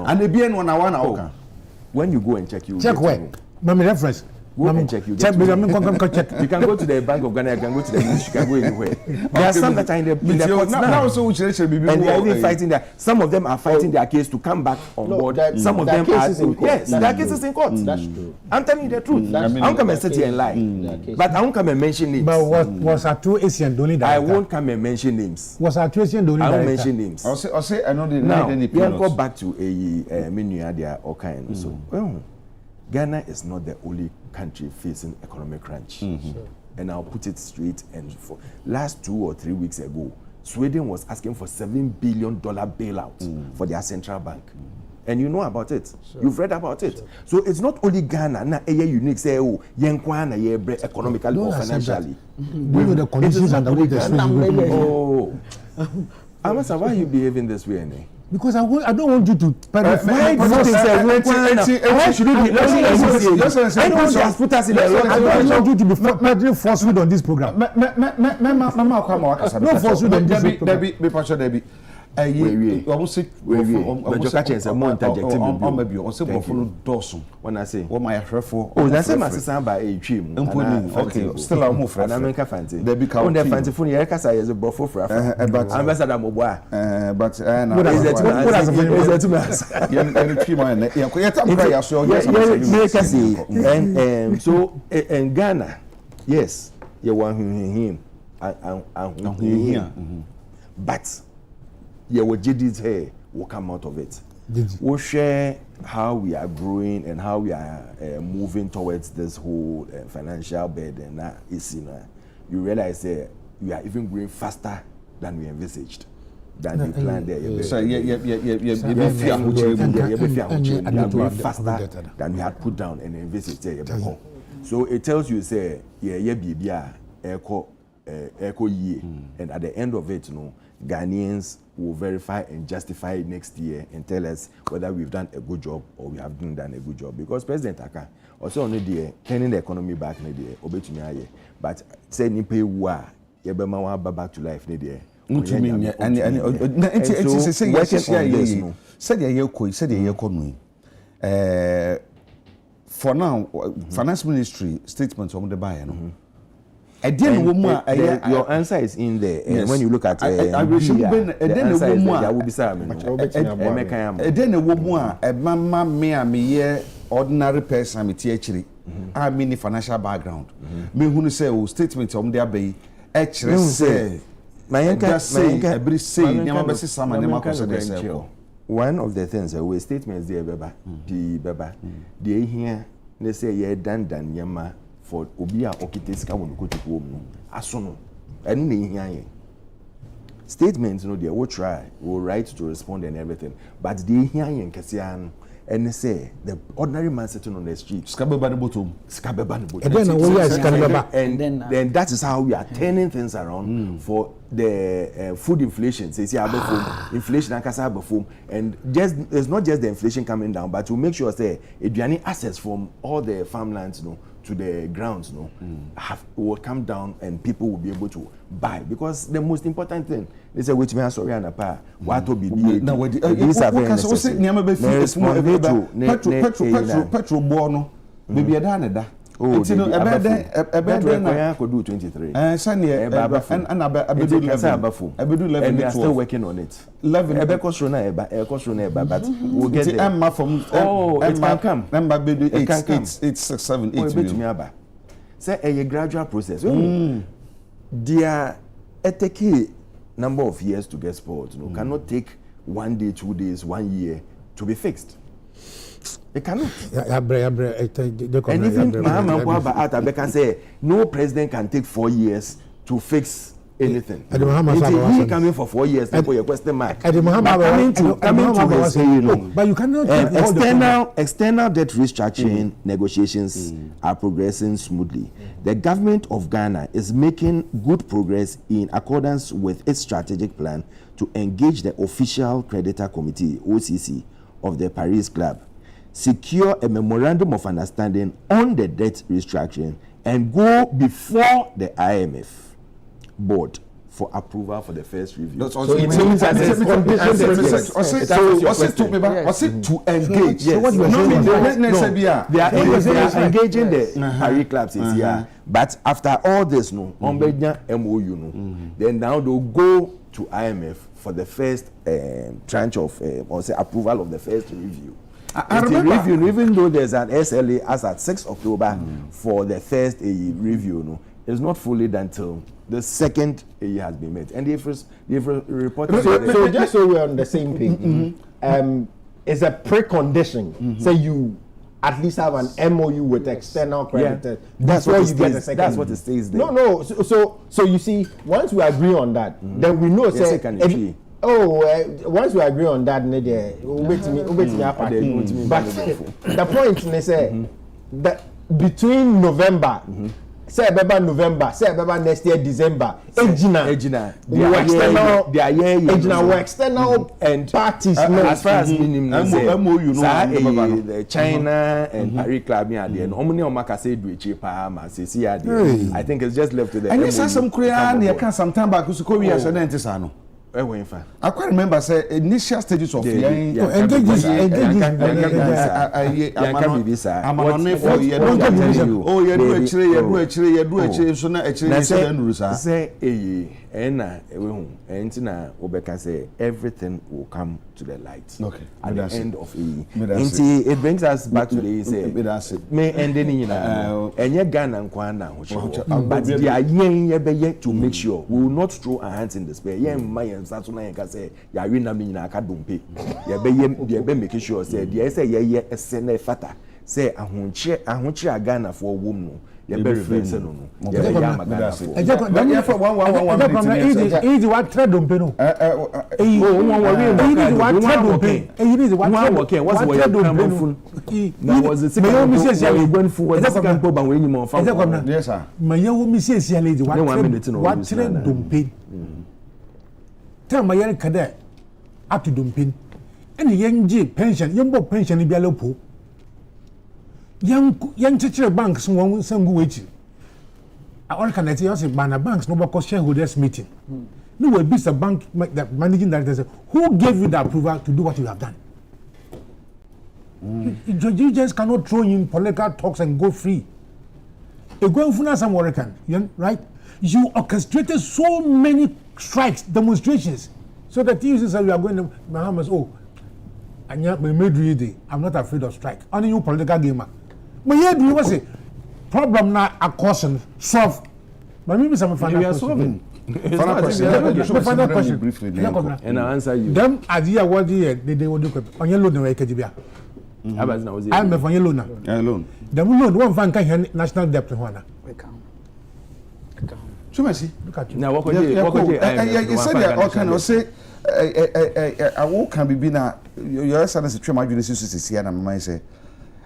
and ebien no na wa na oka when you go and check where mama reference go and check check you can go to the Bank of Ghana, you can go to the ministry, you can go anywhere. There are some that are in the courts now. And they are even fighting there. Some of them are fighting their case to come back on board. Some of them are yes, there are cases in court. That's true. I'm telling you the truth. I won't come and sit here and lie. But I won't come and mention names. But was Atu Asian the only director? I won't come and mention names. Was Atu Asian the only director? I won't mention names. I'll say I know the now, we go back to a menu idea or kind. So Ghana is not the only country facing economic crunch. And I'll put it straight and for last 2 or 3 weeks ago, Sweden was asking for $7 billion bailout for their central bank. And you know about it. Sure. You've read about it. Sure. So it's not only Ghana, na unique, say, oh, Yenkwana, economically or financially. We know the conditions under which the Swedish. Oh. Amasa, why are you behaving this way, Annie? Because I don't want you to. Why should you be? I don't want put us in the wrong. I don't want you to be peddling falsehood on this program. No falsehood on this program. Almost catch us a month. When I say, "Oh, my for oh, that's a massive by a trim." Okay, still I'm more and I'm a fancy. They become the fancy for your casa as a buffalo for Ambassador Moboa. But and so in Ghana, yes, you want him, but your JD's hair will come out of it. We'll share how we are growing and how we are moving towards this whole financial burden. Now, you realize we are even growing faster than we envisaged, than we planned there. So, we are faster than we had put down and envisaged there. So it tells you, say, echo year, and at the end of it, Ghanaians will verify and justify it next year and tell us whether we've done a good job or we haven't done a good job. Because President Aka also on the turning the economy back in the obetumi, but say ni pay wa yebema wa back to life and for now, finance ministry statements on the buyer. Your answer is in there. Yes. When you look at the answer is there. Ordinary person, I mean, financial background. Me who say statements on their bay. Actually, say, one of the things we statements there, Baba, the here they say ye dan yama. For Obia Okiteska when you go to home, Asono, and here. Statements, they will try, will write to respond and everything, but they hear in Cassian and they say the ordinary man sitting on the street, and then that is how we are turning things around for the food inflation. Say, inflation and kasaba and just it's not just the inflation coming down, but to make sure say if you have any assets from all the farmlands, to the grounds, will come down and people will be able to buy, because the most important thing they say which may sorry and a pa what to be these are very necessary. Petrol bono maybe a done. Oh, it's could do 23. And we are still working on it. 11 but we'll get it. It can come. It can come. 6, 7, 8. Say a gradual process. There a number of years to get spoiled. Cannot take 1 day, 2 days, 1 year to be fixed. It cannot. And even Mahama can say no president can take 4 years to fix anything. He coming for 4 years for your question mark. Coming to his, but you cannot external debt restructuring negotiations are progressing smoothly. The government of Ghana is making good progress in accordance with its strategic plan to engage the official creditor committee (OCC) of the Paris Club, secure a memorandum of understanding on the debt restructuring, and go before the IMF board for approval for the first review. So it means that there's conditions to engage. Yes. They are engaging the Paris clubs here. But after all this, MOU, then now they'll go to IMF for the first tranche of or say approval of the first review. I remember, even though there's an SLA as at 6 October for the first review, it's not fully done till the second AE has been met, and they've reported. So just so we're on the same page, it's a precondition. Say you at least have an MOU with external creditors that's before what you get the second. That's what it stays there. No. So you see, once we agree on that, then we know. Yes, once we agree on that, but the point is that between November. Say November, say next year December. Ejina, external and parties. As far as MOU, the China and Paris Club, and Omni Omaka said we cheap. I think it's just left to the. And yes, some Korean, you can sometime back to Korea, and then Tisano. I quite remember say initial stages of the everything will come to the light. Okay. At the end of it brings us back to the say may ending in and yet Ghana and Kwana, but they are yet to make sure we will not throw our hands in despair. And Satuna and say, Yarina Mina Kadumpe. Yabe making sure, say, yes, a sene fata. Say, I won't cheer Ghana for a woman. You're very personal. Tell my young cadet up to dumping any young G pension, young boy pension in Bialopo. Young teacher banks won't send waiting. I organize us in Banner Banks, no more shareholders meeting. No way, be a bank that managing director. Who gave you the approval to do what you have done? You just cannot throw in political talks and go free. You're going for some American, right? You orchestrated so many strikes, demonstrations, so that you say we are going to Bahamas. Oh, and yet I'm not afraid of strike. Only you political gamer. But here do you want to say problem now a caution solve? But maybe some final question. Final question briefly. And I answer you. Them idea what they will do on your loan away Kajibia. I'm a for your loan. The loan one fan can national debt one. Look at you. Now, what you said that can say I won't can be now. Your son is a true university here, and I say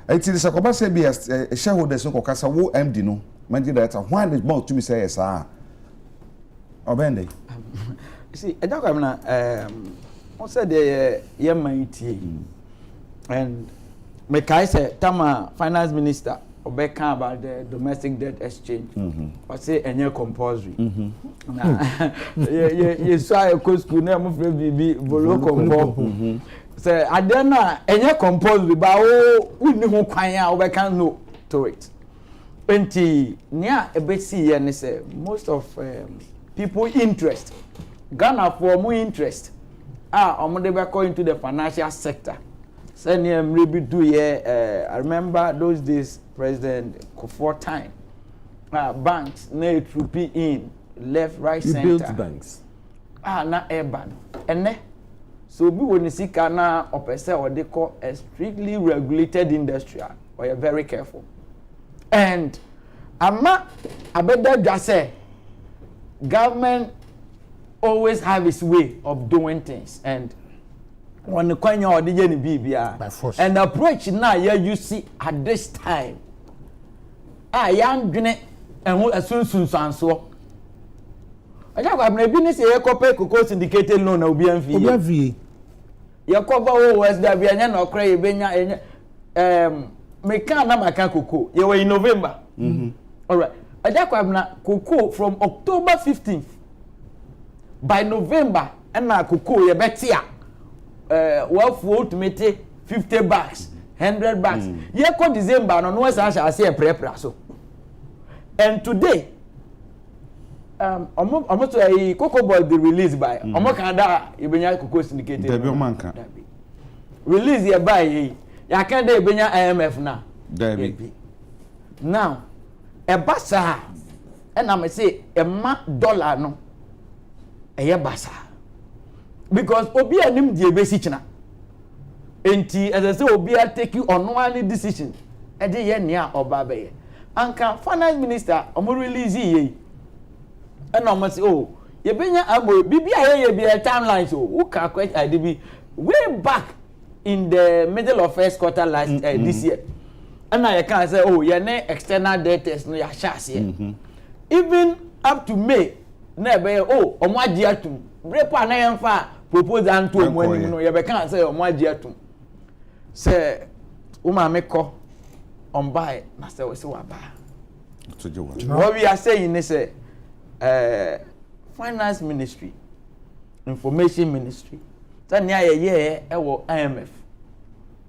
it is a commercial be a shareholder so Casa wo MD no. Mind you that one is more to me say yes, Obende. See, I don't know. What's the year mighty and Mekai said, Tama finance minister. Obeka about the domestic debt exchange. Or say any compulsory. You saw a co school name of BB Volo Compo. Say, I don't know any compulsory, but oh, we know Kwanya Obeka no to it. 20 near a bit see and say most of people interest. Ghana for more interest. I'm going into the financial sector. Senior maybe 2 years. I remember those days. President Kufuor time, banks need to be in left, right, center. You built banks. Na urban. And so we when you see Ghana or what they call a strictly regulated industry, or you're very careful. And I better just say, government always have its way of doing things, and when the coin or the BBR and the approach now you see at this time. Young Guinea and who as soon so. I have a business a copy cocoa syndicated loan will be MV. Your cover was there be an or cray benya make a cocoa. You were in November. All right. I have cocoa from October 15th. By November, and now cocoa, you bet here. Well, for ultimately 50 bucks, 100 bucks. You call December, no one shall say a prep. So, and today, almost a cocoa boy be released by Omokanda, Ibenya Cocoa Syndicated. Release your buy ye. Ya can't de Ibenya IMF now. Now, a bassa, and I may say a $1 no, a year bassa. Because Obi and him the basic na. enti as I say obi a take you on one decision e dey ye nea oba be ye anka finance minister omo release ye and omo say oh ye benya abo bibia ye be timeline so who can question IDB way back in the middle of first quarter last this year and I can say oh ye ne external debtors no ya shase even up to May na be oh omo agi atum brepa na yemfa proposal nto omo anim no ye be can say omo agi atum say uma meko on buy na say we say wa ba what we are saying is finance ministry information ministry that near ye ewo IMF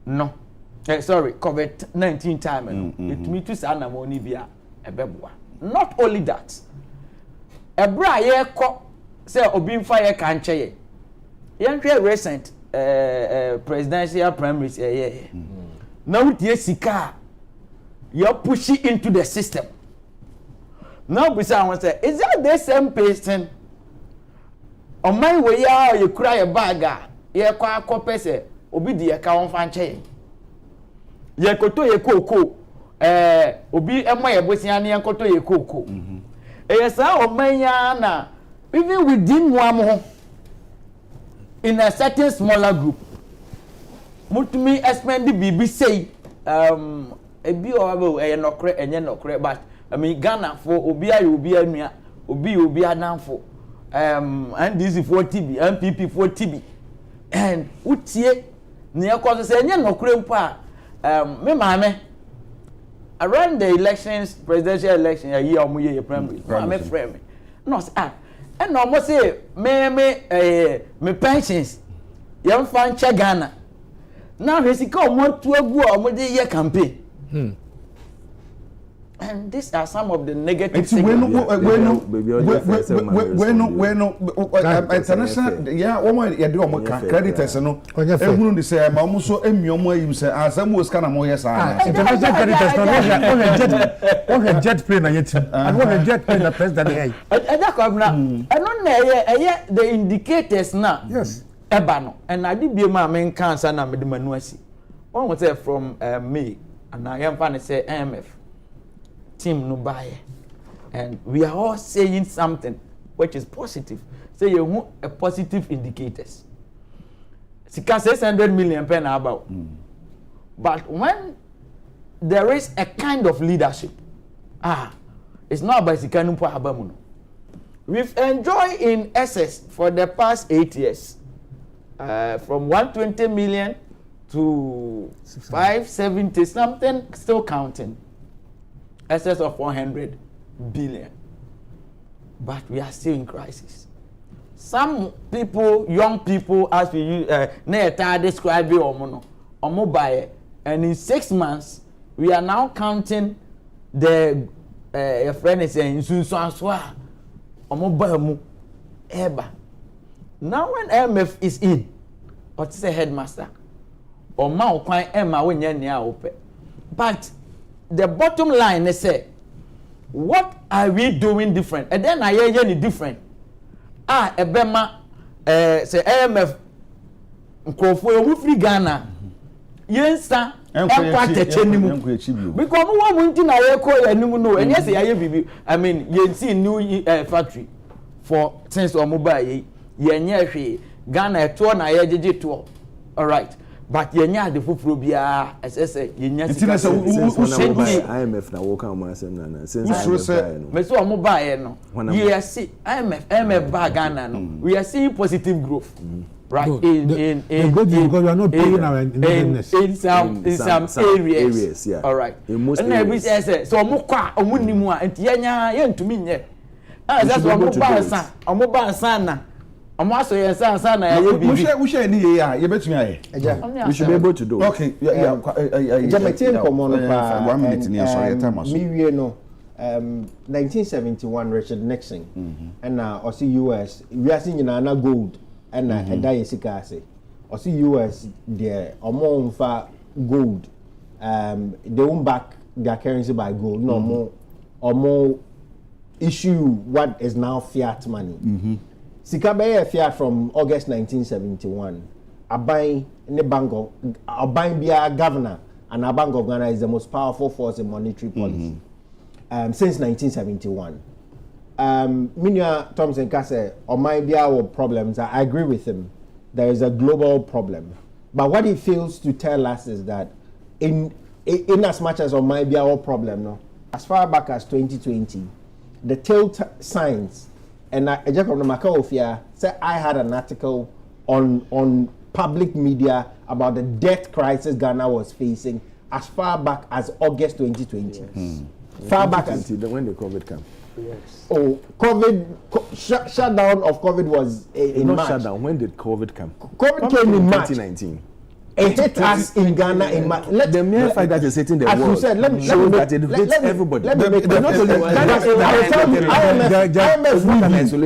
no sorry COVID-19 time it me to say na money bia ebeboa not only that ebra ye ko say obi mfa ye kan che ye nhwe recent presidential primaries ye now tie sika you push it into the system now we say I want say is that the same person on my way ya you cry a bag ye kwa akopese obi di ye ka won fa nche ye koto ye koko obi emo ye bosia ne koto ye koko sa o manya na even within one in a certain smaller group mutumi expend bibi say ebi o e nokre enye nokre but I mean Ghana for obi anua obi adanfo and this is for TB MPP for TB and utie ne yakọ say enye nokre mpa me maame around the elections presidential election year omoye primary maame frame no say and no mo say me pensions yam fan che Ghana now hesika omo tu agu omo de ye campaign and these are some of the negative things. International, yeah, woman, you do creditors, no. Everyone is saying, Mamuso, Emiomo, you say, as I was kind of more, yes, international creditors, on a jet plane, and what a jet plane, the president. And on the indicators now, yes, Ebano, and I did be my main cancer, and I'm the Manuasi. One was there from May, and I am going to say IMF. Team no buy, and we are all saying something which is positive. Say you want a positive indicators. Sika 600 million pen about, but when there is a kind of leadership, it's not by Sika nupo abamuno. We've enjoyed in excess for the past 8 years, from 120 million to 570 something, still counting. Excess of 100 billion, but we are still in crisis. Some people, young people, as we use, describe it or buy, and in 6 months we are now counting the a friend is saying Sunswa or mobile eba. Now when MF is in, or to say headmaster or Mao Kwai Emma when you're near open, but the bottom line is say, what are we doing different? And then I hear any different. Ebema say AMF Nkrofo we free Ghana. Yensa enkwat techenimu. Because we want to na ye ko yanimu no. And yes ye bibi. I mean, yensi new factory for since o mobile ye nye hwe Ghana to na ye jeje to. All right. But yenya de fufuro bia ss yenya sika IMF na wo kan mo asem na since me so omo buy no we are see IMF bag Ghana no we are seeing positive growth right in because we are not paying our business in some areas yeah. All right in most areas so omo kwa omo nimu a enti yenya yentumi nye that's omo ba sana I'm also yes, na we share any year. You bet me. We should be able to do. Okay, yeah. 1 minute near sorry time also. Me no 1971 Richard Nixon and also US we are seeing na gold and na die sika ase. Also US there amount for gold they won't back their currency by gold no more issue what is now fiat money. Sika be fiat from August 1971 Abai ne Bango, Abai Bia governor, and our Bank of Ghana is the most powerful force in monetary policy since 1971. Minya Thompson Kase, or my Bia problems, I agree with him. There is a global problem. But what he fails to tell us is that in as much as on my Bia problem, no, as far back as 2020, the signs, and Jacob Namakofia said I had an article on public media about the debt crisis Ghana was facing as far back as August 2020. Yes. Far back as when the COVID came. Yes. Oh, COVID shutdown of COVID was in March. Shutdown. When did COVID come? COVID came in March 2019. It hit us in Ghana in March. The mere fact that it's hitting the world, you said, shows that it hits everybody.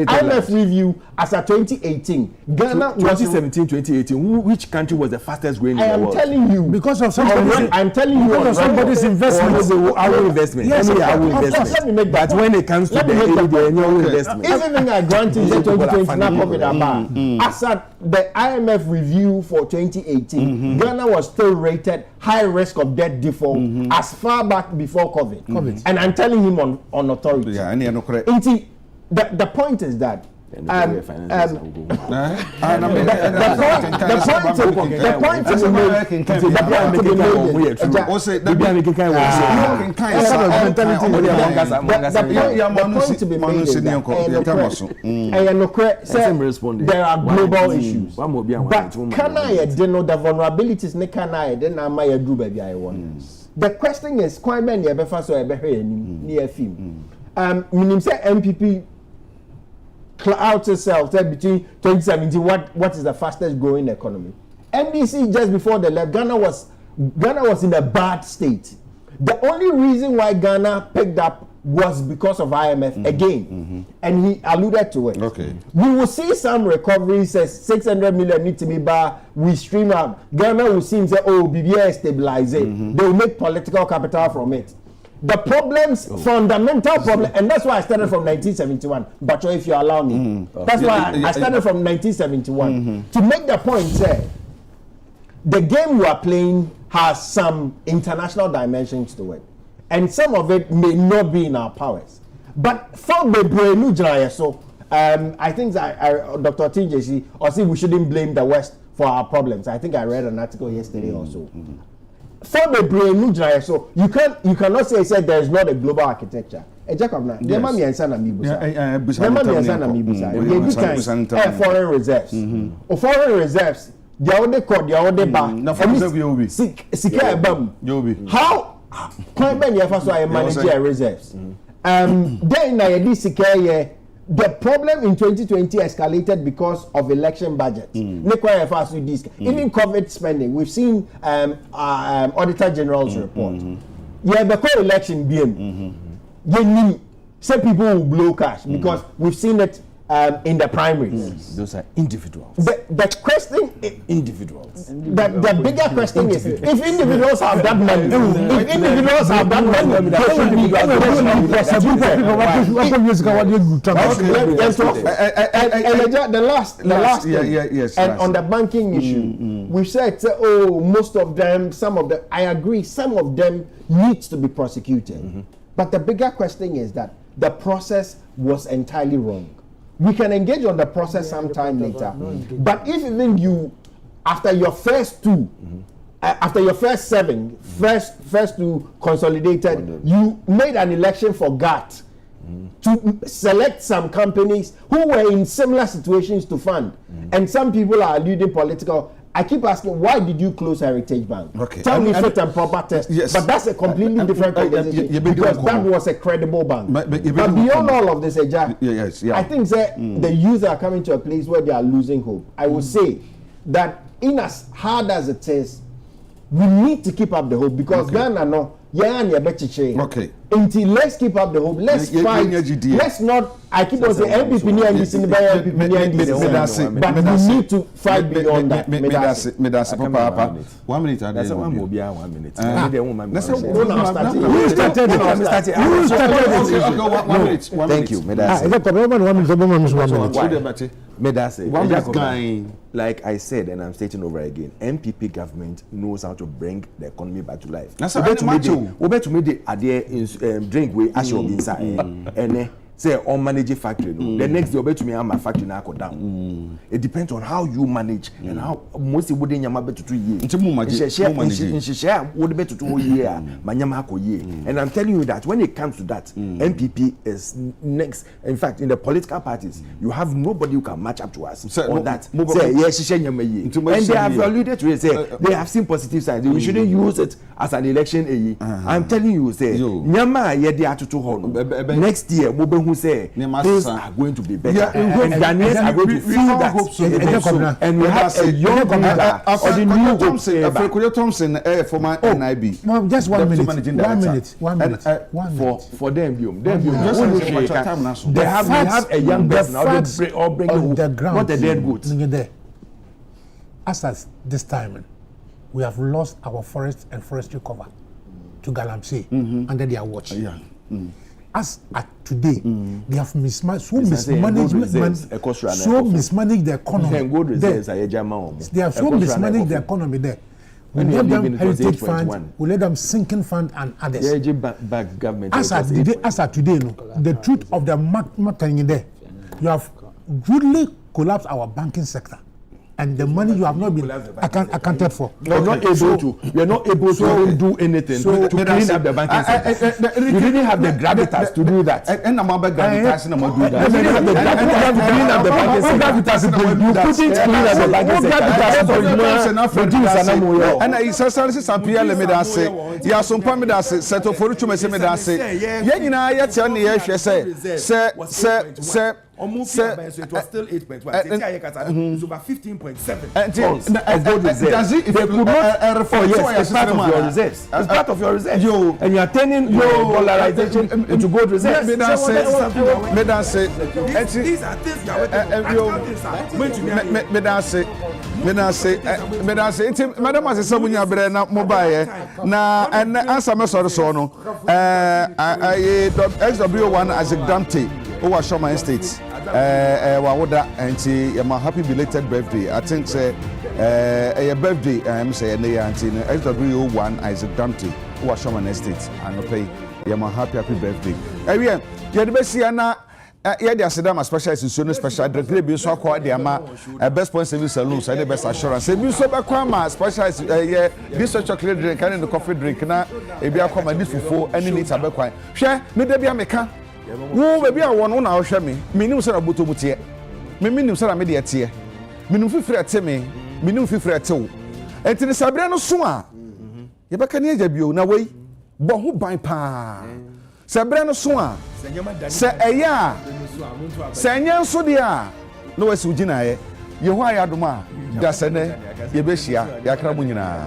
IMF review as a 2018. Ghana 2017, 2018. Which country was the fastest growing in the world? I am telling you because of somebody's. I'm telling you because of somebody's investment. Our investment. Yes, let me make that. But when it comes to the annual investment, even I grant you 2020 COVID about as the IMF review for 2018. Ghana was still rated high risk of debt default as far back before COVID. And I'm telling him on authority. Yeah, and no correct. The point is that the point to be made is that there are global issues. But can I deno the vulnerabilities ne can I then am I do baby I want. The question is quite many ebefa so ebe near film. Minim say MPP out itself between 2017 what is the fastest growing economy. NDC just before they left, Ghana was in a bad state. The only reason why Ghana picked up was because of IMF again, and he alluded to it. Okay, we will see some recovery. Says 600 million need to be bar. We stream out. Ghana will seem say BBI stabilize it. They will make political capital from it. The problems, fundamental problem, and that's why I started from 1971. But if you allow me, that's why I started from 1971 to make the point. Say, the game you are playing has some international dimensions to it, and some of it may not be in our powers. But for the brain, so I think that Dr. TJC or see we shouldn't blame the West for our problems. I think I read an article yesterday also. For the brain, so you cannot say there is not a global architecture. Jacob, na dema mi ensa na mibusa. Dema mi ensa na mibusa. Foreign reserves. O foreign reserves, they only call, they only ba. Sika ebam. How? Quite many of us are managing reserves. Then na yedi sika ye. The problem in 2020 escalated because of election budgets. Even COVID spending. We've seen Auditor General's report. Yeah, the election being, some people will blow cash because we've seen it in the primaries. Those are individuals. The question is individuals. The bigger question is if individuals have that money, they should be the last and on the banking issue, we've said most of them, some of them, I agree, some of them needs to be prosecuted. But the bigger question is that the process was entirely wrong. We can engage on the process sometime later. But if even you, after your first two, after your first two consolidated, you made an election for GATT to select some companies who were in similar situations to fund. And some people are alluding political. I keep asking, why did you close Heritage Bank? Okay. Tell me fit and proper test. Yes. But that's a completely different organization because that was a credible bank. But beyond all of this, I think that the youth are coming to a place where they are losing hope. I will say that in as hard as it is, we need to keep up the hope because Ghana okay. Until let's keep up the hope. Let's fight. Let's not. I keep on saying MPP ni NDC ni MPP ni NDC. But we need to fight beyond that. Me that's papa. 1 minute. That's 1 minute. Let's say Who started it? Thank you. Like I said, and I'm stating over again, MPP government knows how to bring the economy back to life. That's we bet to make the idea drink way as your inside and say on manage factory. The next day, bet to me I'm a factory now go down. It depends on how you manage and how most would in your bet to 2 years. Share would bet to 2 years. And I'm telling you that when it comes to that, MPP is next. In fact, in the political parties, you have nobody who can match up to us on that. Say yes, and they have alluded to it. Say they have seen positive signs. We shouldn't use it as an election. I'm telling you, say next year. Who say things are going to be better and Ghanaians are going to feel that and we have a young leader or the new Thompson former NIB. Just 1 minute. 1 minute. For them they have a young person now they all bring the ground not a dead goat. As at this time we have lost our forest and forestry cover to Galamsey under their watch. As at today, they have mismanaged the economy. They have so mismanaged the economy there. We let them heritage fund, we let them sinking fund and others. As at today, the truth of the matter there, you have rudely collapsed our banking sector. And the money you have not been accounted for. You're not able to do anything to clean up the banking sector. You didn't have the gravitas to do that. And I'm about gravitas and I'm going to do that. You didn't have the gravitas to clean up the banking sector. You couldn't clean up the banking sector. And I said, some Pierre Lemedase, Yason Pamedase, Seto Foruchu Medase, Yanina Yatian, say, it was still 8.1. It's over 15.7 tons of gold reserves. They could not it's part of your reserves. It's part of your reserves. And you are turning your dollarization into gold reserves. These are things you are Madam as Samunya Brena mobile na and answer me sorry so no XW1 as a Dante over Shoma Estate Wawoda and my happy belated birthday. I think say a birthday I'm saying XW1 Isaac Dante over Shoma Estate and okay my happy birthday. Yeah, the best yeah, they are Sedama specialized in special drink. They be so called the best point service saloons and the best assurance. They be so back specialized this chocolate drink and the coffee drink. Na e be akoma this fufu any need to be kwan. Hwe me da bia meka. Wo be bia wo no na hwe me. Me nim se na boto mutie. Me nim se na me de tie. Me nim fifiri ate me. Me nim fifiri ate wo. Enti ne sabre no so a. Ye beka ne agya bio na wei. Bo ho ban pa. Sabre no so a. Se eya se enya nso dia no wasi ugina ye ho ayadoma da sene ye be hia yakra mu nyina.